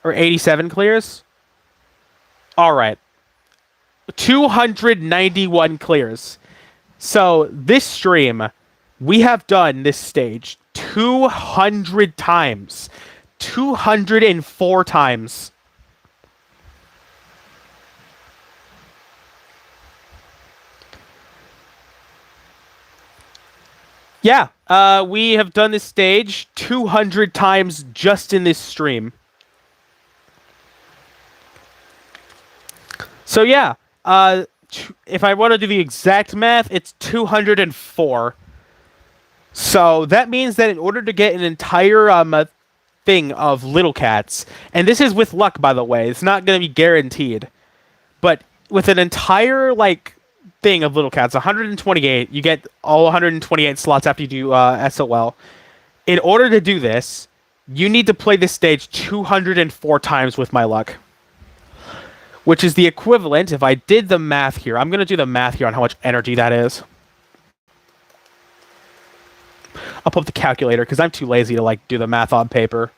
Or 87 clears. Alright. 291 clears. So, this stream, we have done this stage 200 times. 204 times. Yeah, we have done this stage 200 times just in this stream. So yeah, if I want to do the exact math, it's 204. So that means that in order to get an entire thing of little cats, and this is with luck, by the way, it's not going to be guaranteed, but with an entire, like, thing of little cats, 128, you get all 128 slots after you do SOL. In order to do this, you need to play this stage 204 times with my luck. Which is the equivalent, if I did the math here, I'm going to do the math here on how much energy that is. I'll pull up the calculator because I'm too lazy to like do the math on paper.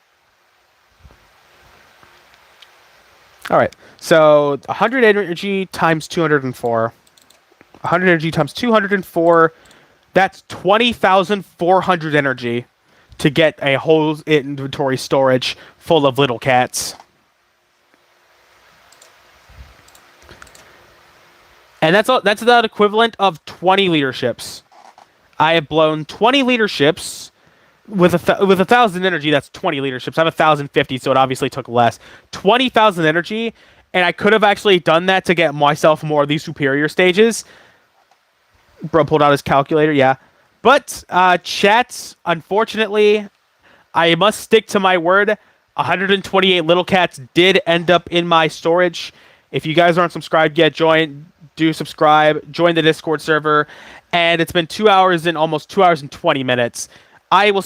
Alright, so 100 energy times 204. 100 energy times 204, that's 20,400 energy to get a whole inventory storage full of little cats. And that's the equivalent of 20 leaderships. I have blown 20 leaderships with 1,000 energy. That's 20 leaderships. I have 1,050, so it obviously took less. 20,000 energy, and I could have actually done that to get myself more of these superior stages. Bro pulled out his calculator, yeah. But, chat, unfortunately, I must stick to my word. 128 little cats did end up in my storage. If you guys aren't subscribed yet, do subscribe, join the Discord server. And it's been 2 hours and almost 2 hours and 20 minutes. I will